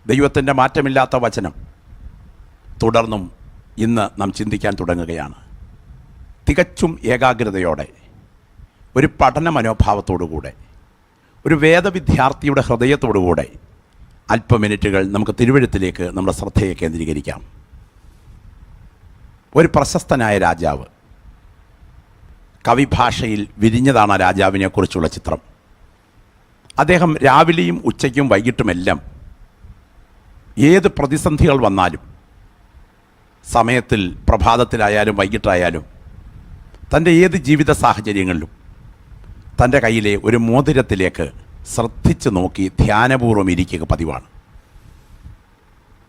ദൈവത്തിൻ്റെ മാറ്റമില്ലാത്ത വചനം തുടർന്നും ഇന്ന് നാം ചിന്തിക്കാൻ തുടങ്ങുകയാണ്. തികച്ചും ഏകാഗ്രതയോടെ, ഒരു പഠന മനോഭാവത്തോടുകൂടെ, ഒരു വേദവിദ്യാർത്ഥിയുടെ ഹൃദയത്തോടുകൂടെ അല്പമിനിറ്റുകൾ നമുക്ക് തിരുവെഴുത്തിലേക്ക് നമ്മുടെ ശ്രദ്ധയെ കേന്ദ്രീകരിക്കാം. ഒരു പ്രശസ്തനായ രാജാവ്, കവിഭാഷയിൽ വിരിഞ്ഞതാണ് ആ രാജാവിനെക്കുറിച്ചുള്ള ചിത്രം. അദ്ദേഹം രാവിലെയും ഉച്ചയ്ക്കും വൈകിട്ടുമെല്ലാം ഏത് പ്രതിസന്ധികൾ വന്നാലും, സമയത്തിൽ പ്രഭാതത്തിലായാലും വൈകിട്ടായാലും, തൻ്റെ ഏത് ജീവിത സാഹചര്യങ്ങളിലും തൻ്റെ കയ്യിലെ ഒരു മോതിരത്തിലേക്ക് ശ്രദ്ധിച്ച് നോക്കി ധ്യാനപൂർവ്വം ഇരിക്കുക പതിവാണ്.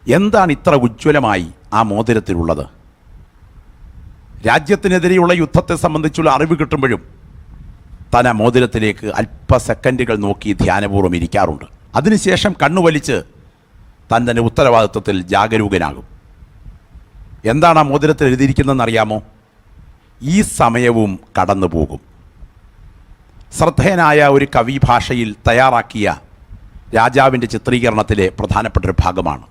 എന്താണ് ഇത്ര ഉജ്ജ്വലമായി ആ മോതിരത്തിലുള്ളത്? രാജ്യത്തിനെതിരെയുള്ള യുദ്ധത്തെ സംബന്ധിച്ചുള്ള അറിവ് കിട്ടുമ്പോഴും താൻ ആ മോതിരത്തിലേക്ക് അല്പ സെക്കൻഡുകൾ നോക്കി ധ്യാനപൂർവ്വം ഇരിക്കാറുണ്ട്. അതിനുശേഷം കണ്ണുവലിച്ച് താൻ തന്നെ ഉത്തരവാദിത്വത്തിൽ ജാഗരൂകനാകും. എന്താണ് ആ മോതിരത്തിൽ എഴുതിയിരിക്കുന്നതെന്ന് അറിയാമോ? ഈ സമയവും കടന്നു പോകും. ശ്രദ്ധേയനായ ഒരു കവി ഭാഷയിൽ തയ്യാറാക്കിയ രാജാവിൻ്റെ ചിത്രീകരണത്തിലെ പ്രധാനപ്പെട്ടൊരു ഭാഗമാണ്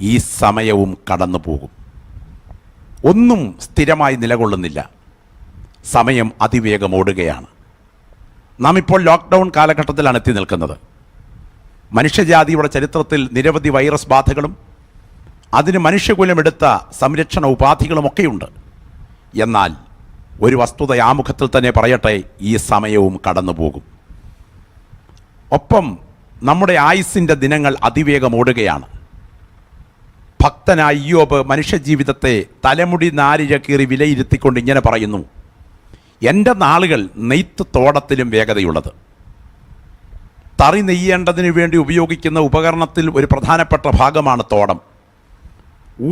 ഈ സമയവും കടന്നു പോകും. ഒന്നും സ്ഥിരമായി നിലകൊള്ളുന്നില്ല. സമയം അതിവേഗം ഓടുകയാണ്. നാം ഇപ്പോൾ ലോക്ക്ഡൗൺ കാലഘട്ടത്തിലാണ് എത്തി നിൽക്കുന്നത്. മനുഷ്യജാതിയുടെ ചരിത്രത്തിൽ നിരവധി വൈറസ് ബാധകളും അതിന് മനുഷ്യകുലമെടുത്ത സംരക്ഷണ ഉപാധികളുമൊക്കെയുണ്ട്. എന്നാൽ ഒരു വസ്തുത ആമുഖത്തിൽ തന്നെ പറയട്ടെ, ഈ സമയവും കടന്നു പോകും. ഒപ്പം നമ്മുടെ ആയുസ്സിൻ്റെ ദിനങ്ങൾ അതിവേഗം ഓടുകയാണ്. ഭക്തനായ ഇയ്യോബ് മനുഷ്യജീവിതത്തെ തലമുടി നാരിഴ കീറി വിലയിരുത്തിക്കൊണ്ട് ഇങ്ങനെ പറയുന്നു: എൻ്റെ നാളുകൾ നെയ്ത്ത് തോടത്തിലും വേഗതയുള്ളത്. തറി നെയ്യേണ്ടതിനു വേണ്ടി ഉപയോഗിക്കുന്ന ഉപകരണത്തിൽ ഒരു പ്രധാനപ്പെട്ട ഭാഗമാണ് തോടം.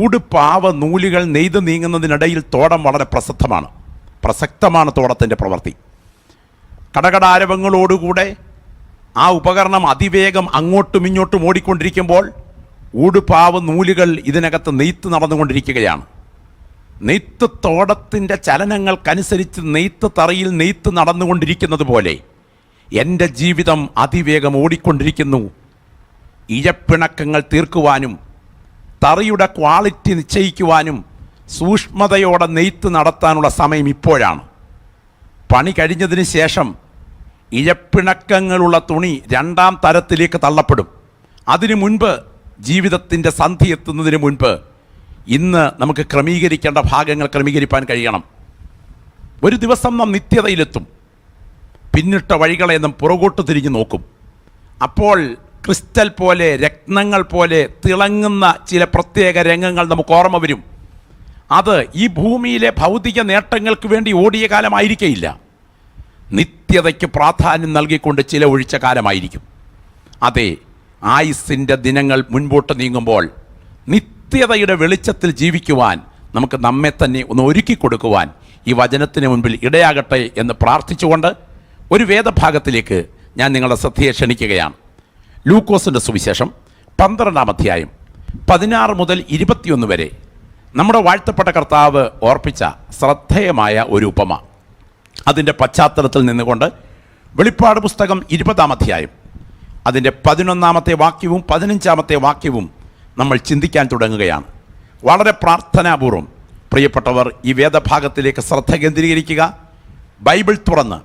ഊടുപാവ നൂലുകൾ നെയ്ത് നീങ്ങുന്നതിനിടയിൽ തോടം വളരെ പ്രസക്തമാണ് തോടത്തിൻ്റെ പ്രവൃത്തി. കടകടാരവങ്ങളോടുകൂടെ ആ ഉപകരണം അതിവേഗം അങ്ങോട്ടും ഇങ്ങോട്ടും ഓടിക്കൊണ്ടിരിക്കുമ്പോൾ ഊടുപാവ് നൂലുകൾ ഇതിനകത്ത് നെയ്ത്ത് നടന്നുകൊണ്ടിരിക്കുകയാണ്. നെയ്ത്ത് തോടത്തിൻ്റെ ചലനങ്ങൾക്കനുസരിച്ച് നെയ്ത്ത് തറയിൽ നെയ്ത്ത് നടന്നുകൊണ്ടിരിക്കുന്നത് പോലെ എൻ്റെ ജീവിതം അതിവേഗം ഓടിക്കൊണ്ടിരിക്കുന്നു. ഇഴപ്പിണക്കങ്ങൾ തീർക്കുവാനും തറിയുടെ ക്വാളിറ്റി നിശ്ചയിക്കുവാനും സൂക്ഷ്മതയോടെ നെയ്ത്ത് നടത്താനുള്ള സമയം ഇപ്പോഴാണ്. പണി കഴിഞ്ഞതിന് ശേഷം ഇഴപ്പിണക്കങ്ങളുള്ള തുണി രണ്ടാം തരത്തിലേക്ക് തള്ളപ്പെടും. അതിനു മുൻപ്, ജീവിതത്തിൻ്റെ സന്ധി എത്തുന്നതിന് മുൻപ് ഇന്ന് നമുക്ക് ക്രമീകരിക്കേണ്ട ഭാഗങ്ങൾ ക്രമീകരിക്കാൻ കഴിയണം. ഒരു ദിവസം നാം നിത്യതയിലെത്തും. പിന്നിട്ട വഴികളെ നാം പുറകോട്ട് തിരിഞ്ഞു നോക്കും. അപ്പോൾ ക്രിസ്റ്റൽ പോലെ, രത്നങ്ങൾ പോലെ തിളങ്ങുന്ന ചില പ്രത്യേക രംഗങ്ങൾ നമുക്ക് ഓർമ്മ വരും. അത് ഈ ഭൂമിയിലെ ഭൗതിക നേട്ടങ്ങൾക്ക് വേണ്ടി ഓടിയ കാലമായിരിക്കയില്ല. നിത്യതയ്ക്ക് പ്രാധാന്യം നൽകിക്കൊണ്ട് ചില ഒഴിച്ച കാലമായിരിക്കും. അതെ, ആയുസ്സിൻ്റെ ദിനങ്ങൾ മുൻപോട്ട് നീങ്ങുമ്പോൾ നിത്യതയുടെ വെളിച്ചത്തിൽ ജീവിക്കുവാൻ നമുക്ക് നമ്മെ തന്നെ ഒന്ന് ഒരുക്കി കൊടുക്കുവാൻ ഈ വചനത്തിന് മുൻപിൽ ഇടയാകട്ടെ എന്ന് പ്രാർത്ഥിച്ചുകൊണ്ട് ഒരു വേദഭാഗത്തിലേക്ക് ഞാൻ നിങ്ങളുടെ ശ്രദ്ധയെ ക്ഷണിക്കുകയാണ്. ലൂക്കോസിൻ്റെ സുവിശേഷം 12-ാം അധ്യായം 16 മുതൽ 21 വരെ നമ്മുടെ വാഴ്ത്തപ്പെട്ട കർത്താവ് ഓർപ്പിച്ച ശ്രദ്ധേയമായ ഒരു ഉപമ. അതിൻ്റെ പശ്ചാത്തലത്തിൽ നിന്നുകൊണ്ട് വെളിപ്പാട് പുസ്തകം 20-ാം അധ്യായം അതിൻ്റെ 11-ാമത്തെ വാക്യവും 15-ാമത്തെ വാക്യവും നമ്മൾ ചിന്തിക്കാൻ തുടങ്ങുകയാണ്. വളരെ പ്രാർത്ഥനാപൂർവം പ്രിയപ്പെട്ടവർ ഈ വേദഭാഗത്തിലേക്ക് ശ്രദ്ധ കേന്ദ്രീകരിക്കുക. ബൈബിൾ തുറന്ന്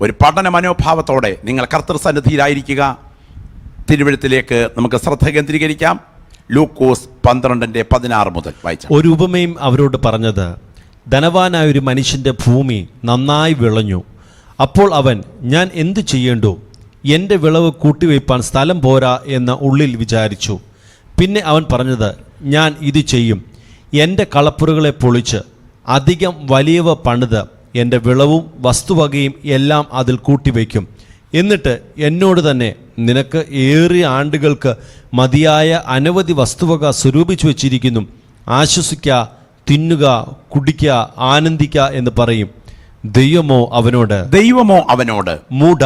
ഒരു പഠന മനോഭാവത്തോടെ നിങ്ങൾ കർത്തൃസന്നിധിയിലായിരിക്കുക. തിരുവെഴുത്തിലേക്ക് നമുക്ക് ശ്രദ്ധ കേന്ദ്രീകരിക്കാം. ലൂക്കോസ് 12:16 മുതൽ വായിച്ചു. ഒരു ഉപമയും അവരോട് പറഞ്ഞത്: ധനവാനായ ഒരു മനുഷ്യൻ്റെ ഭൂമി നന്നായി വിളഞ്ഞു. അപ്പോൾ അവൻ, ഞാൻ എന്തു ചെയ്യേണ്ടു? എൻ്റെ വിളവ് കൂട്ടിവയ്പ്പാൻ സ്ഥലം പോരാ എന്ന് ഉള്ളിൽ വിചാരിച്ചു. പിന്നെ അവൻ പറഞ്ഞത്, ഞാൻ ഇത് ചെയ്യും. എൻ്റെ കളപ്പുരകളെ പൊളിച്ച് അധികം വലിയവ പണിത് എൻ്റെ വിളവും വസ്തുവകയും എല്ലാം അതിൽ കൂട്ടിവയ്ക്കും. എന്നിട്ട് എന്നോട് തന്നെ, നിനക്ക് ഏറിയ ആണ്ടുകൾക്ക് മതിയായ അനവധി വസ്തുവക സ്വരൂപിച്ചു വച്ചിരിക്കുന്നു. ആശ്വസിക്ക, തിന്നുക, കുടിക്ക, ആനന്ദിക്ക എന്ന് പറയും. ദൈവമോ അവനോട് മൂഢ,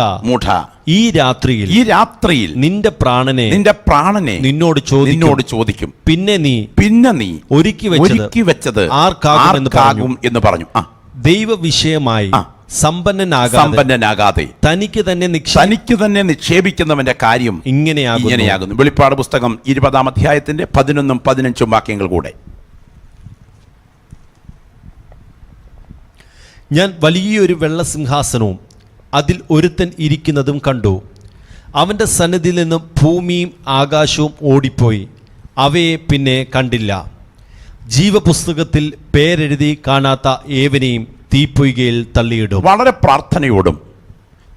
ഈ രാത്രിയിൽ നിന്റെ പ്രാണനെ നിന്നോട് ചോദിക്കും. പിന്നെ നീ ഒരുക്കി വെച്ചത് ആർക്കാകും എന്ന് പറഞ്ഞു. ദൈവ വിഷയമായി സമ്പന്നനാകാതെ തനിക്ക് തന്നെ നിക്ഷേപിക്കുന്നവന്റെ കാര്യം ഇങ്ങനെയാകുന്നു. വെളിപ്പാട് പുസ്തകം 20-ാം അധ്യായത്തിന്റെ 11ഉം 15ഉം വാക്യങ്ങൾ കൂടെ. ഞാൻ വലിയൊരു വെള്ളസിംഹാസനവും അതിൽ ഒരുത്തൻ ഇരിക്കുന്നതും കണ്ടു. അവൻ്റെ സന്നിധിയിൽ നിന്ന് ഭൂമിയും ആകാശവും ഓടിപ്പോയി, അവയെ പിന്നെ കണ്ടില്ല. ജീവപുസ്തകത്തിൽ പേരെഴുതി കാണാത്ത ഏവനെയും തീപ്പൊയ്കയിൽ തള്ളിയിടും. വളരെ പ്രാർത്ഥനയോടും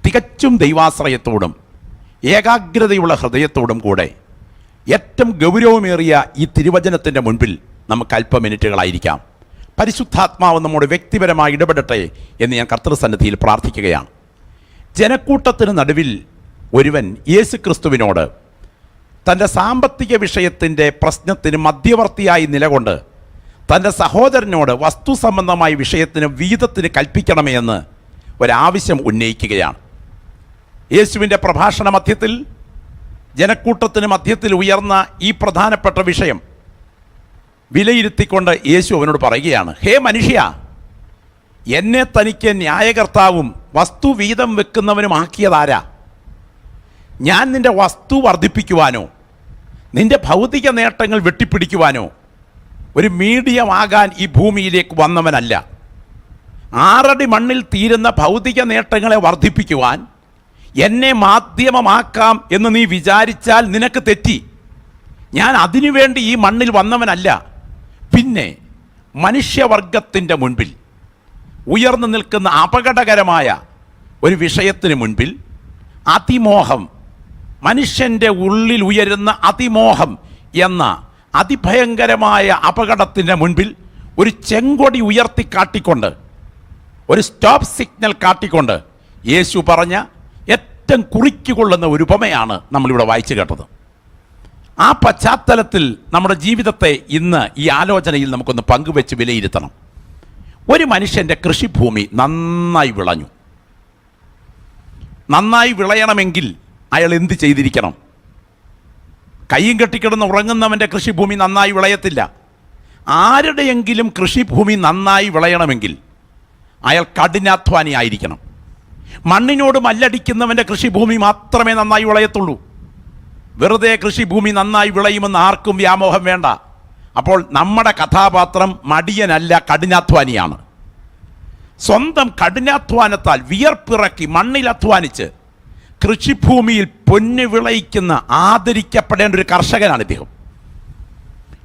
തികച്ചും ദൈവാശ്രയത്തോടും ഏകാഗ്രതയുള്ള ഹൃദയത്തോടും കൂടെ ഏറ്റവും ഗൗരവമേറിയ ഈ തിരുവചനത്തിൻ്റെ മുൻപിൽ നമുക്ക് അല്പമിനിറ്റുകളായിരിക്കാം. പരിശുദ്ധാത്മാവ് നമ്മോട് വ്യക്തിപരമായി ഇടപെടട്ടെ എന്ന് ഞാൻ കർത്തൃസന്നിധിയിൽ പ്രാർത്ഥിക്കുകയാണ്. ജനക്കൂട്ടത്തിന് നടുവിൽ ഒരുവൻ യേശുക്രിസ്തുവിനോട് തൻ്റെ സാമ്പത്തിക വിഷയത്തിൻ്റെ പ്രശ്നത്തിന് മധ്യവർത്തിയായി നിലകൊണ്ട് തൻ്റെ സഹോദരനോട് വസ്തു സംബന്ധമായ വിഷയത്തിന് വീതത്തിന് കൽപ്പിക്കണമേ എന്ന് ഒരാവശ്യം ഉന്നയിക്കുകയാണ്. യേശുവിൻ്റെ പ്രഭാഷണ മധ്യത്തിൽ ജനക്കൂട്ടത്തിന് മധ്യത്തിൽ ഉയർന്ന ഈ പ്രധാനപ്പെട്ട വിഷയം വിലയിരുത്തിക്കൊണ്ട് യേശു അവനോട് പറയുകയാണ്, ഹേ മനുഷ്യ, എന്നെ തനിക്ക് ന്യായകർത്താവും വസ്തു വീതം വെക്കുന്നവനുമാക്കിയതാരാ? ഞാൻ നിന്റെ വസ്തു വർദ്ധിപ്പിക്കുവാനോ നിന്റെ ഭൗതിക നേട്ടങ്ങൾ വെട്ടിപ്പിടിക്കുവാനോ ഒരു മീഡിയമാകാൻ ഈ ഭൂമിയിലേക്ക് വന്നവനല്ല. 6 അടി മണ്ണിൽ തീരുന്ന ഭൗതിക നേട്ടങ്ങളെ വർദ്ധിപ്പിക്കുവാൻ എന്നെ മാധ്യമമാക്കാം എന്ന് നീ വിചാരിച്ചാൽ നിനക്ക് തെറ്റി. ഞാൻ അതിനുവേണ്ടി ഈ മണ്ണിൽ വന്നവനല്ല. പിന്നെ മനുഷ്യവർഗത്തിൻ്റെ മുൻപിൽ ഉയർന്നു നിൽക്കുന്ന അപകടകരമായ ഒരു വിഷയത്തിന് മുൻപിൽ അതിമോഹം, മനുഷ്യൻ്റെ ഉള്ളിൽ ഉയരുന്ന അതിമോഹം എന്ന അതിഭയങ്കരമായ അപകടത്തിൻ്റെ മുൻപിൽ ഒരു ചെങ്കൊടി ഉയർത്തി കാട്ടിക്കൊണ്ട്, ഒരു സ്റ്റോപ്പ് സിഗ്നൽ കാട്ടിക്കൊണ്ട് യേശു പറഞ്ഞ ഏറ്റവും കുറിക്കുകൊള്ളുന്ന ഒരു ഉപമയാണ് നമ്മളിവിടെ വായിച്ചു കേട്ടത്. ആ പശ്ചാത്തലത്തിൽ നമ്മുടെ ജീവിതത്തെ ഇന്ന് ഈ ആലോചനയിൽ നമുക്കൊന്ന് പങ്കുവെച്ച് വിലയിരുത്തണം. ഒരു മനുഷ്യൻ്റെ കൃഷിഭൂമി നന്നായി വിളഞ്ഞു. നന്നായി വിളയണമെങ്കിൽ അയാൾ എന്ത് ചെയ്തിരിക്കണം? കയ്യും കെട്ടിക്കിടന്ന് ഉറങ്ങുന്നവൻ്റെ കൃഷിഭൂമി നന്നായി വിളയത്തില്ല. ആരുടെയെങ്കിലും കൃഷിഭൂമി നന്നായി വിളയണമെങ്കിൽ അയാൾ കഠിനാധ്വാനി ആയിരിക്കണം. മണ്ണിനോട് മല്ലടിക്കുന്നവൻ്റെ കൃഷിഭൂമി മാത്രമേ നന്നായി വിളയത്തുള്ളൂ. വെറുതെ കൃഷിഭൂമി നന്നായി വിളയുമെന്ന് ആർക്കും വ്യാമോഹം വേണ്ട. അപ്പോൾ നമ്മുടെ കഥാപാത്രം മടിയനല്ല, കഠിനാധ്വാനിയാണ്. സ്വന്തം കഠിനാധ്വാനത്താൽ വിയർപ്പിറക്കി മണ്ണിൽ അധ്വാനിച്ച് കൃഷിഭൂമിയിൽ പൊന്നു വിളയിക്കുന്ന ആദരിക്കപ്പെടേണ്ട ഒരു കർഷകനാണ് ഇദ്ദേഹം.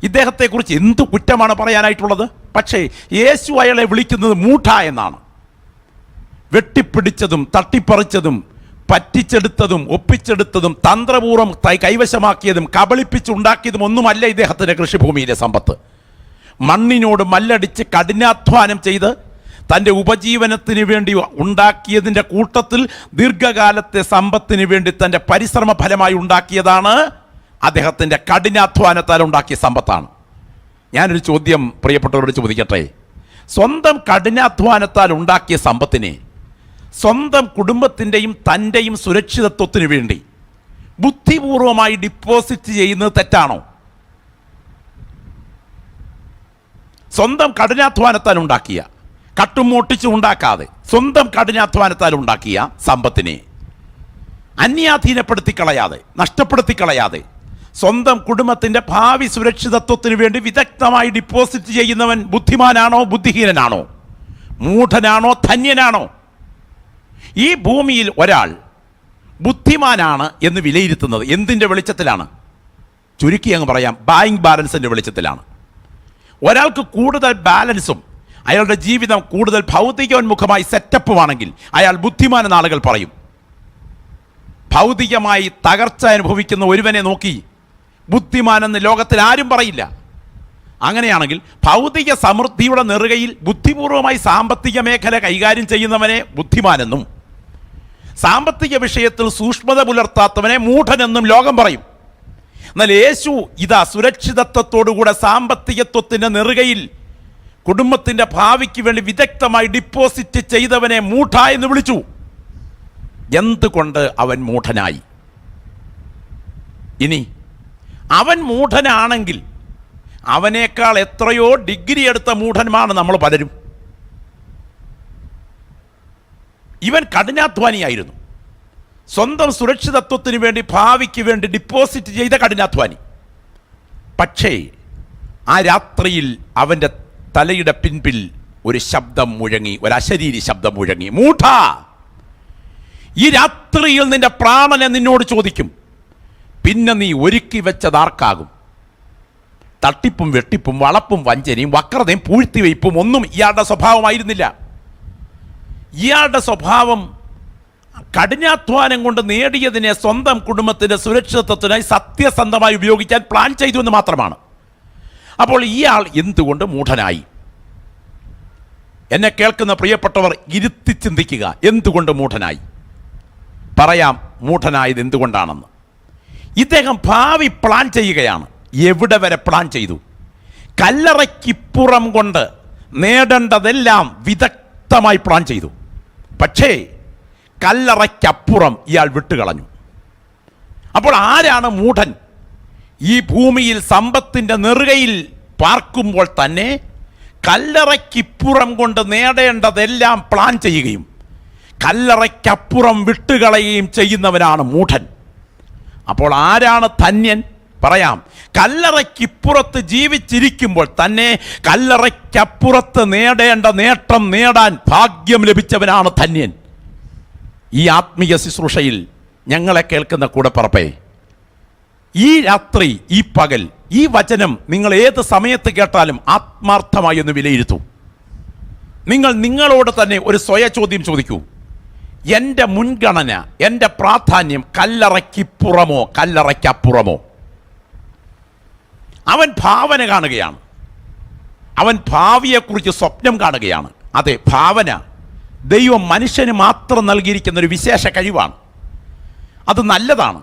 ഇദ്ദേഹത്തെക്കുറിച്ച് എന്ത് കുറ്റമാണ് പറയാനായിട്ടുള്ളത്? പക്ഷേ യേശു അയാളെ വിളിക്കുന്നത് മൂഢ എന്നാണ്. വെട്ടിപ്പിടിച്ചതും തട്ടിപ്പറിച്ചതും പറ്റിച്ചെടുത്തതും ഒപ്പിച്ചെടുത്തതും തന്ത്രപൂർവ്വം കൈവശമാക്കിയതും കബളിപ്പിച്ചുണ്ടാക്കിയതും ഒന്നുമല്ല ഇദ്ദേഹത്തിൻ്റെ കൃഷിഭൂമിയിലെ സമ്പത്ത്. മണ്ണിനോട് മല്ലടിച്ച് കഠിനാധ്വാനം ചെയ്ത് തൻ്റെ ഉപജീവനത്തിന് വേണ്ടി ഉണ്ടാക്കിയതിൻ്റെ കൂട്ടത്തിൽ ദീർഘകാലത്തെ സമ്പത്തിന് വേണ്ടി തൻ്റെ പരിശ്രമ ഫലമായി ഉണ്ടാക്കിയതാണ് അദ്ദേഹത്തിൻ്റെ കഠിനാധ്വാനത്താൽ ഉണ്ടാക്കിയ സമ്പത്താണ്. ഞാനൊരു ചോദ്യം പ്രിയപ്പെട്ടവരോട് ചോദിക്കട്ടെ. സ്വന്തം കഠിനാധ്വാനത്താൽ ഉണ്ടാക്കിയ സമ്പത്തിനെ സ്വന്തം കുടുംബത്തിൻ്റെയും തൻ്റെയും സുരക്ഷിതത്വത്തിന് വേണ്ടി ബുദ്ധിപൂർവമായി ഡിപ്പോസിറ്റ് ചെയ്യുന്നത് തെറ്റാണോ? സ്വന്തം കഠിനാധ്വാനത്താൽ ഉണ്ടാക്കിയ, കട്ടുമോട്ടിച്ച് ഉണ്ടാക്കാതെ സ്വന്തം കഠിനാധ്വാനത്താൽ ഉണ്ടാക്കിയ സമ്പത്തിനെ അന്യാധീനപ്പെടുത്തി കളയാതെ, നഷ്ടപ്പെടുത്തി കളയാതെ സ്വന്തം കുടുംബത്തിൻ്റെ ഭാവി സുരക്ഷിതത്വത്തിന് വേണ്ടി വിദഗ്ധമായി ഡിപ്പോസിറ്റ് ചെയ്യുന്നവൻ ബുദ്ധിമാനാണോ ബുദ്ധിഹീനനാണോ? മൂഢനാണോ ധന്യനാണോ? ഈ ഭൂമിയിൽ ഒരാൾ ബുദ്ധിമാനാണ് എന്ന് വിലയിരുത്തുന്നത് എന്തിൻ്റെ വെളിച്ചത്തിലാണ്? ചുരുക്കി അങ്ങ് പറയാം, ബാങ്ക് ബാലൻസിൻ്റെ വെളിച്ചത്തിലാണ്. ഒരാൾക്ക് കൂടുതൽ ബാലൻസും അയാളുടെ ജീവിതം കൂടുതൽ ഭൗതികോന്മുഖമായി സെറ്റപ്പുമാണെങ്കിൽ അയാൾ ബുദ്ധിമാനെന്ന് ആളുകൾ പറയും. ഭൗതികമായി തകർച്ച അനുഭവിക്കുന്ന ഒരുവനെ നോക്കി ബുദ്ധിമാനെന്ന് ലോകത്തിൽ ആരും പറയില്ല. അങ്ങനെയാണെങ്കിൽ ഭൗതിക സമൃദ്ധിയുടെ നെറുകയിൽ ബുദ്ധിപൂർവമായി സാമ്പത്തിക മേഖല കൈകാര്യം ചെയ്യുന്നവനെ ബുദ്ധിമാനെന്നും സാമ്പത്തിക വിഷയത്തിൽ സൂക്ഷ്മത പുലർത്താത്തവനെ മൂഢനെന്നും ലോകം പറയും. എന്നാൽ യേശു ഇതാ സുരക്ഷിതത്വത്തോടുകൂടെ സാമ്പത്തികത്വത്തിൻ്റെ നെറുകയിൽ കുടുംബത്തിൻ്റെ ഭാവിക്ക് വേണ്ടി വിദഗ്ധമായി ഡിപ്പോസിറ്റ് ചെയ്തവനെ മൂഢ എന്ന് വിളിച്ചു. എന്തുകൊണ്ട് അവൻ മൂഢനായി? ഇനി അവൻ മൂഢനാണെങ്കിൽ അവനേക്കാൾ എത്രയോ ഡിഗ്രി എടുത്ത മൂഢന്മാരാണ് നമ്മൾ പലരും. ഇവൻ കഠിനാധ്വാനിയായിരുന്നു. സ്വന്തം സുരക്ഷിതത്വത്തിന് വേണ്ടി, ഭാവിക്ക് വേണ്ടി ഡിപ്പോസിറ്റ് ചെയ്ത കഠിനാധ്വാനി. പക്ഷേ ആ രാത്രിയിൽ അവൻ്റെ തലയുടെ പിൻപിൽ ഒരു ശബ്ദം മുഴങ്ങി, ഒരു അശരീരി ശബ്ദം മുഴങ്ങി. മൂഢ, ഈ രാത്രിയിൽ നിന്റെ പ്രാണനെ നിന്നോട് ചോദിക്കും, പിന്നെ നീ ഒരുക്കി വെച്ചതാർക്കാകും? തട്ടിപ്പും വെട്ടിപ്പും വളപ്പും വഞ്ചനയും വക്രതയും പൂഴ്ത്തിവയ്പ്പും ഒന്നും ഇയാളുടെ സ്വഭാവമായിരുന്നില്ല. ഇയാളുടെ സ്വഭാവം കഠിനാധ്വാനം കൊണ്ട് നേടിയതിനെ സ്വന്തം കുടുംബത്തിൻ്റെ സുരക്ഷിതത്വത്തിനായി സത്യസന്ധമായി ഉപയോഗിക്കാൻ പ്ലാൻ ചെയ്തു എന്ന് മാത്രമാണ്. അപ്പോൾ ഇയാൾ എന്തുകൊണ്ട് മൂഢനായി? എന്നെ കേൾക്കുന്ന പ്രിയപ്പെട്ടവർ ഇരുത്തി ചിന്തിക്കുക, എന്തുകൊണ്ട് മൂഢനായി? പറയാം മൂഢനായത് എന്തുകൊണ്ടാണെന്ന്. ഇദ്ദേഹം ഭാവി പ്ലാൻ ചെയ്യുകയാണ്. എവിടെ വരെ പ്ലാൻ ചെയ്തു? കല്ലറയ്ക്കിപ്പുറം കൊണ്ട് നേടേണ്ടതെല്ലാം വിദഗ്ധമായി പ്ലാൻ ചെയ്തു. പക്ഷേ കല്ലറയ്ക്കപ്പുറം ഇയാൾ വിട്ടുകളഞ്ഞു. അപ്പോൾ ആരാണ് മൂഢൻ? ഈ ഭൂമിയിൽ സമ്പത്തിൻ്റെ നെറുകയിൽ പാർക്കുമ്പോൾ തന്നെ കല്ലറയ്ക്കിപ്പുറം കൊണ്ട് നേടേണ്ടതെല്ലാം പ്ലാൻ ചെയ്യുകയും കല്ലറയ്ക്കപ്പുറം വിട്ടുകളയുകയും ചെയ്യുന്നവനാണ് മൂഢൻ. അപ്പോൾ ആരാണ് ധന്യൻ? പറയാം, കല്ലറയ്ക്കിപ്പുറത്ത് ജീവിച്ചിരിക്കുമ്പോൾ തന്നെ കല്ലറയ്ക്കപ്പുറത്ത് നേടേണ്ട നേട്ടം നേടാൻ ഭാഗ്യം ലഭിച്ചവനാണ് ധന്യൻ. ഈ ആത്മീയ ശുശ്രൂഷയിൽ ഞങ്ങളെ കേൾക്കുന്ന കൂടെപ്പറപ്പേ, ഈ രാത്രി, ഈ പകൽ, ഈ വചനം നിങ്ങൾ ഏത് സമയത്ത് കേട്ടാലും ആത്മാർത്ഥമായി ഒന്ന് വിലയിരുത്തൂ. നിങ്ങൾ നിങ്ങളോട് തന്നെ ഒരു സ്വയ ചോദ്യം ചോദിക്കൂ. എൻ്റെ മുൻഗണന, എൻ്റെ പ്രാധാന്യം കല്ലറയ്ക്കിപ്പുറമോ കല്ലറയ്ക്കപ്പുറമോ? അവൻ ഭാവന കാണുകയാണ്. അവൻ ഭാവിയെക്കുറിച്ച് സ്വപ്നം കാണുകയാണ്. അതെ, ഭാവന ദൈവം മനുഷ്യന് മാത്രം നൽകിയിരിക്കുന്ന ഒരു വിശേഷ കഴിവാണ്. അത് നല്ലതാണ്,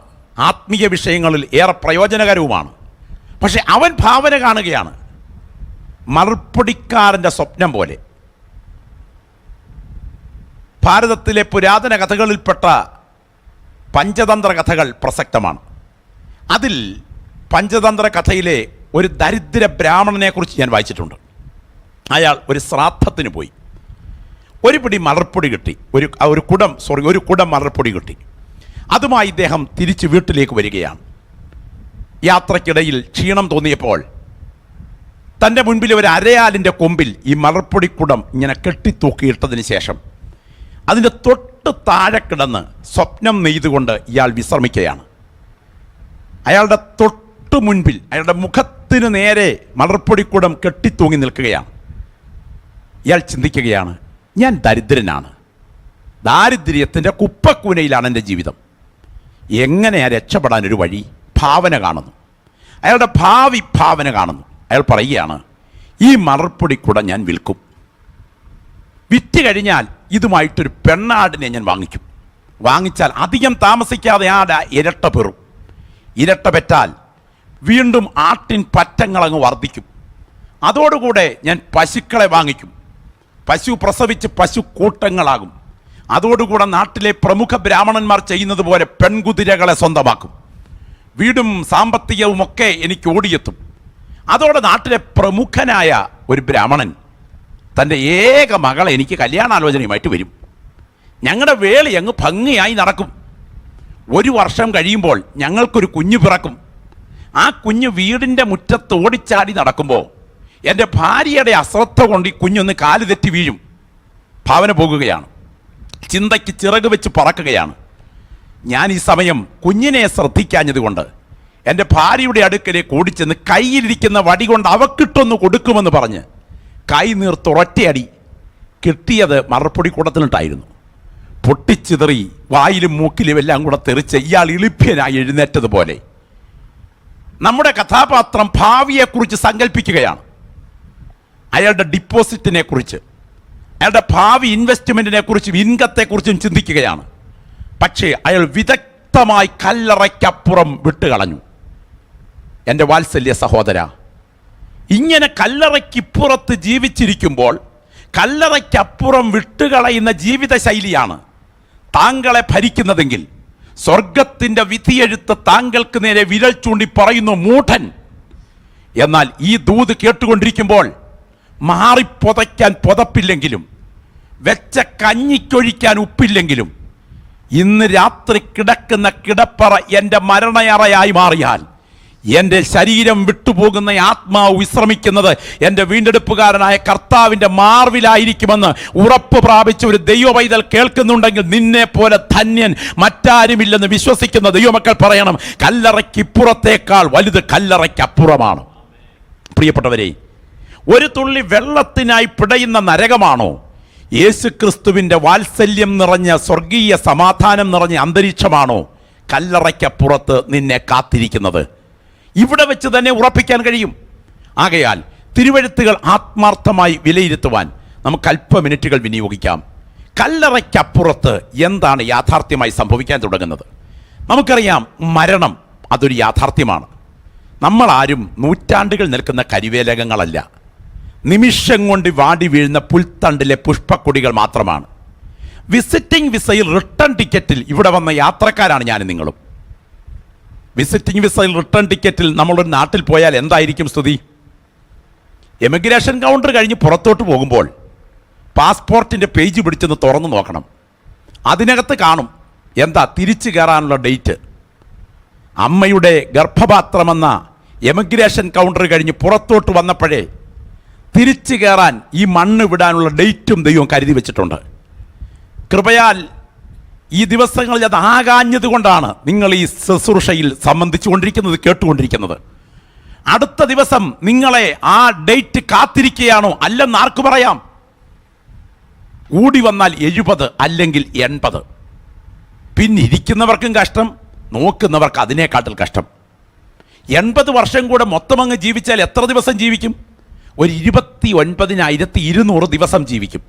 ആത്മീയ വിഷയങ്ങളിൽ ഏറെ പ്രയോജനകരവുമാണ്. പക്ഷെ അവൻ ഭാവന കാണുകയാണ്, മറുപടിക്കാരൻ്റെ സ്വപ്നം പോലെ. ഭാരതത്തിലെ പുരാതന കഥകളിൽപ്പെട്ട പഞ്ചതന്ത്ര കഥകൾ പ്രസക്തമാണ്. അതിൽ പഞ്ചതന്ത്ര കഥയിലെ ഒരു ദരിദ്ര ബ്രാഹ്മണനെക്കുറിച്ച് ഞാൻ വായിച്ചിട്ടുണ്ട്. അയാൾ ഒരു ശ്രാദ്ധത്തിന് പോയി. ഒരു പിടി മലർപ്പൊടി കിട്ടി, ഒരു കുടം മലർപ്പൊടി കിട്ടി. അതുമായി ഇദ്ദേഹം തിരിച്ച് വീട്ടിലേക്ക് വരികയാണ്. യാത്രക്കിടയിൽ ക്ഷീണം തോന്നിയപ്പോൾ തൻ്റെ മുൻപിൽ ഒരു അരയാലിൻ്റെ കൊമ്പിൽ ഈ മലർപ്പൊടിക്കുടം ഇങ്ങനെ കെട്ടിത്തൂക്കിയിട്ടതിന് ശേഷം അതിൻ്റെ തൊട്ട് താഴെ കിടന്ന് സ്വപ്നം നെയ്തുകൊണ്ട് ഇയാൾ വിശ്രമിക്കുകയാണ്. അയാളുടെ തൊട്ട് മുൻപിൽ, അയാളുടെ മുഖത്തിന് നേരെ മലർപ്പൊടിക്കുടം കെട്ടിത്തൂങ്ങി നിൽക്കുകയാണ്. ഇയാൾ ചിന്തിക്കുകയാണ്, ഞാൻ ദരിദ്രനാണ്, ദാരിദ്ര്യത്തിൻ്റെ കുപ്പക്കൂനയിലാണ് എൻ്റെ ജീവിതം, എങ്ങനെയാണ് രക്ഷപ്പെടാനൊരു വഴി? ഭാവന കാണുന്നു. അയാളുടെ ഭാവി ഭാവന കാണുന്നു. അയാൾ പറയുകയാണ്, ഈ മലർപ്പൊടിക്കുടം ഞാൻ വിൽക്കും. വിറ്റ് കഴിഞ്ഞാൽ ഇതുമായിട്ടൊരു പെണ്ണാടിനെ ഞാൻ വാങ്ങിക്കും. വാങ്ങിച്ചാൽ അധികം താമസിക്കാതെ ആട് ഇരട്ട പെറും. ഇരട്ട പെറ്റാൽ വീണ്ടും ആട്ടിൻ പറ്റങ്ങളങ്ങ് വർദ്ധിക്കും. അതോടുകൂടെ ഞാൻ പശുക്കളെ വാങ്ങിക്കും. പശു പ്രസവിച്ച് പശു കൂട്ടങ്ങളാകും. അതോടുകൂടെ നാട്ടിലെ പ്രമുഖ ബ്രാഹ്മണന്മാർ ചെയ്യുന്നത് പോലെ പെൺകുതിരകളെ സ്വന്തമാക്കും. വീടും സാമ്പത്തികവുമൊക്കെ എനിക്ക് ഓടിയെത്തും. അതോടെ നാട്ടിലെ പ്രമുഖനായ ഒരു ബ്രാഹ്മണൻ തൻ്റെ ഏക മകളെ എനിക്ക് കല്യാണാലോചനയുമായിട്ട് വരും. ഞങ്ങളുടെ വേളി അങ്ങ് ഭംഗിയായി നടക്കും. 1 വർഷം കഴിയുമ്പോൾ ഞങ്ങൾക്കൊരു കുഞ്ഞ് പിറക്കും. ആ കുഞ്ഞ് വീടിൻ്റെ മുറ്റത്ത് ഓടിച്ചാടി നടക്കുമ്പോൾ എൻ്റെ ഭാര്യയുടെ അശ്രദ്ധ കൊണ്ട് ഈ കുഞ്ഞൊന്ന് കാല് തെറ്റി വീഴും. ഭാവന പോകുകയാണ്, ചിന്തയ്ക്ക് ചിറക് വെച്ച് പറക്കുകയാണ്. ഞാൻ ഈ സമയം കുഞ്ഞിനെ ശ്രദ്ധിക്കാഞ്ഞതുകൊണ്ട് എൻ്റെ ഭാര്യയുടെ അടുക്കലേക്ക് ഓടിച്ചെന്ന് കയ്യിലിരിക്കുന്ന വടി കൊണ്ട് അവക്കിട്ടൊന്ന് കൊടുക്കുമെന്ന് പറഞ്ഞ് കൈ നീർത്തൊരൊറ്റയടി. കിട്ടിയത് മറപ്പൊടിക്കൂടത്തിനിട്ടായിരുന്നു. പൊട്ടിച്ചിതറി വായിലും മൂക്കിലും എല്ലാം കൂടെ തെറിച്ച് ഇയാൾ ഇളിഭ്യനായി എഴുന്നേറ്റതുപോലെ നമ്മുടെ കഥാപാത്രം ഭാവിയെക്കുറിച്ച് സങ്കല്പിക്കുകയാണ്. അയാളുടെ ഡിപ്പോസിറ്റിനെ കുറിച്ച്, അയാളുടെ ഭാവി ഇൻവെസ്റ്റ്മെൻറ്റിനെ കുറിച്ചും ഇൻകത്തെക്കുറിച്ചും ചിന്തിക്കുകയാണ്. പക്ഷേ അയാൾ വിദഗ്ധമായി കല്ലറയ്ക്കപ്പുറം വിട്ടുകളഞ്ഞു. എൻ്റെ വാത്സല്യ സഹോദര, ഇങ്ങനെ കല്ലറയ്ക്കിപ്പുറത്ത് ജീവിച്ചിരിക്കുമ്പോൾ കല്ലറയ്ക്കപ്പുറം വിട്ടുകളയുന്ന ജീവിതശൈലിയാണ് താങ്കളെ ഭരിക്കുന്നതെങ്കിൽ സ്വർഗത്തിൻ്റെ വിധിയെഴുത്ത് താങ്കൾക്ക് നേരെ വിരൽ ചൂണ്ടി പറയുന്നു, മൂഢൻ. എന്നാൽ ഈ ദൂത് കേട്ടുകൊണ്ടിരിക്കുമ്പോൾ മാറിപ്പൊതയ്ക്കാൻ പുതപ്പില്ലെങ്കിലും വെച്ച കഞ്ഞിക്കൊഴിക്കാൻ ഉപ്പില്ലെങ്കിലും ഇന്ന് രാത്രി കിടക്കുന്ന കിടപ്പറ എൻ്റെ മരണയറയായി മാറിയാൽ എൻ്റെ ശരീരം വിട്ടുപോകുന്ന ആത്മാവ് വിശ്രമിക്കുന്നത് എൻ്റെ വീണ്ടെടുപ്പുകാരനായ കർത്താവിൻ്റെ മാർവിലായിരിക്കുമെന്ന് ഉറപ്പ് പ്രാപിച്ച ഒരു ദൈവപൈതൽ കേൾക്കുന്നുണ്ടെങ്കിൽ നിന്നെ പോലെ ധന്യൻ മറ്റാരുമില്ലെന്ന് വിശ്വസിക്കുന്ന ദൈവമക്കൾ പറയണം, കല്ലറയ്ക്കിപ്പുറത്തേക്കാൾ വലുത് കല്ലറയ്ക്കപ്പുറമാണ്. പ്രിയപ്പെട്ടവരെ, ഒരു തുള്ളി വെള്ളത്തിനായി പിടയുന്ന നരകമാണോ യേശുക്രിസ്തുവിൻ്റെ വാത്സല്യം നിറഞ്ഞ സ്വർഗീയ സമാധാനം നിറഞ്ഞ അന്തരീക്ഷമാണോ കല്ലറയ്ക്കപ്പുറത്ത് നിന്നെ കാത്തിരിക്കുന്നത്? ഇവിടെ വെച്ച് തന്നെ ഉറപ്പിക്കാൻ കഴിയും. ആകയാൽ തിരുവെഴുത്തുകൾ ആത്മാർത്ഥമായി വിലയിരുത്തുവാൻ നമുക്ക് അല്പ മിനിറ്റുകൾ വിനിയോഗിക്കാം. കല്ലറയ്ക്കപ്പുറത്ത് എന്താണ് യാഥാർത്ഥ്യമായി സംഭവിക്കാൻ തുടങ്ങുന്നത്? നമുക്കറിയാം, മരണം അതൊരു യാഥാർത്ഥ്യമാണ്. നമ്മളാരും നൂറ്റാണ്ടുകൾ നിൽക്കുന്ന കരിവേലകങ്ങളല്ല, നിമിഷം കൊണ്ട് വാടി വീഴുന്ന പുൽത്തണ്ടിലെ പുഷ്പക്കൊടികൾ മാത്രമാണ്. വിസിറ്റിംഗ് വിസയിൽ റിട്ടേൺ ടിക്കറ്റിൽ ഇവിടെ വന്ന യാത്രക്കാരാണ് ഞാനും നിങ്ങളും. വിസിറ്റിംഗ് വിസയിൽ റിട്ടേൺ ടിക്കറ്റിൽ നമ്മളൊരു നാട്ടിൽ പോയാൽ എന്തായിരിക്കും സ്ഥിതി? എമിഗ്രേഷൻ കൗണ്ടർ കഴിഞ്ഞ് പുറത്തോട്ട് പോകുമ്പോൾ പാസ്പോർട്ടിൻ്റെ പേജ് പിടിച്ചൊന്ന് തുറന്നു നോക്കണം. അതിനകത്ത് കാണും എന്താ തിരിച്ചു കയറാനുള്ള ഡേറ്റ്. അമ്മയുടെ ഗർഭപാത്രമെന്ന എമിഗ്രേഷൻ കൗണ്ടർ കഴിഞ്ഞ് പുറത്തോട്ട് വന്നപ്പോഴേ തിരിച്ചു കയറാൻ ഈ മണ്ണ് വിടാനുള്ള ഡേറ്റും ദൈവം കരുതി വെച്ചിട്ടുണ്ട്. കൃപയാൽ ഈ ദിവസങ്ങളിൽ അത് ആകാഞ്ഞത് കൊണ്ടാണ് നിങ്ങൾ ഈ ശുശ്രൂഷയിൽ സംബന്ധിച്ചുകൊണ്ടിരിക്കുന്നത്, കേട്ടുകൊണ്ടിരിക്കുന്നത്. അടുത്ത ദിവസം നിങ്ങളെ ആ ഡേറ്റ് കാത്തിരിക്കുകയാണോ? അല്ലെന്ന് ആർക്ക് പറയാം? കൂടി വന്നാൽ 70 അല്ലെങ്കിൽ 80. പിന്നിരിക്കുന്നവർക്കും കഷ്ടം, നോക്കുന്നവർക്ക് അതിനേക്കാട്ടിൽ കഷ്ടം. 80 വർഷം കൂടെ മൊത്തം അങ്ങ് ജീവിച്ചാൽ എത്ര ദിവസം ജീവിക്കും? ഒരു 29,200 ദിവസം ജീവിക്കും.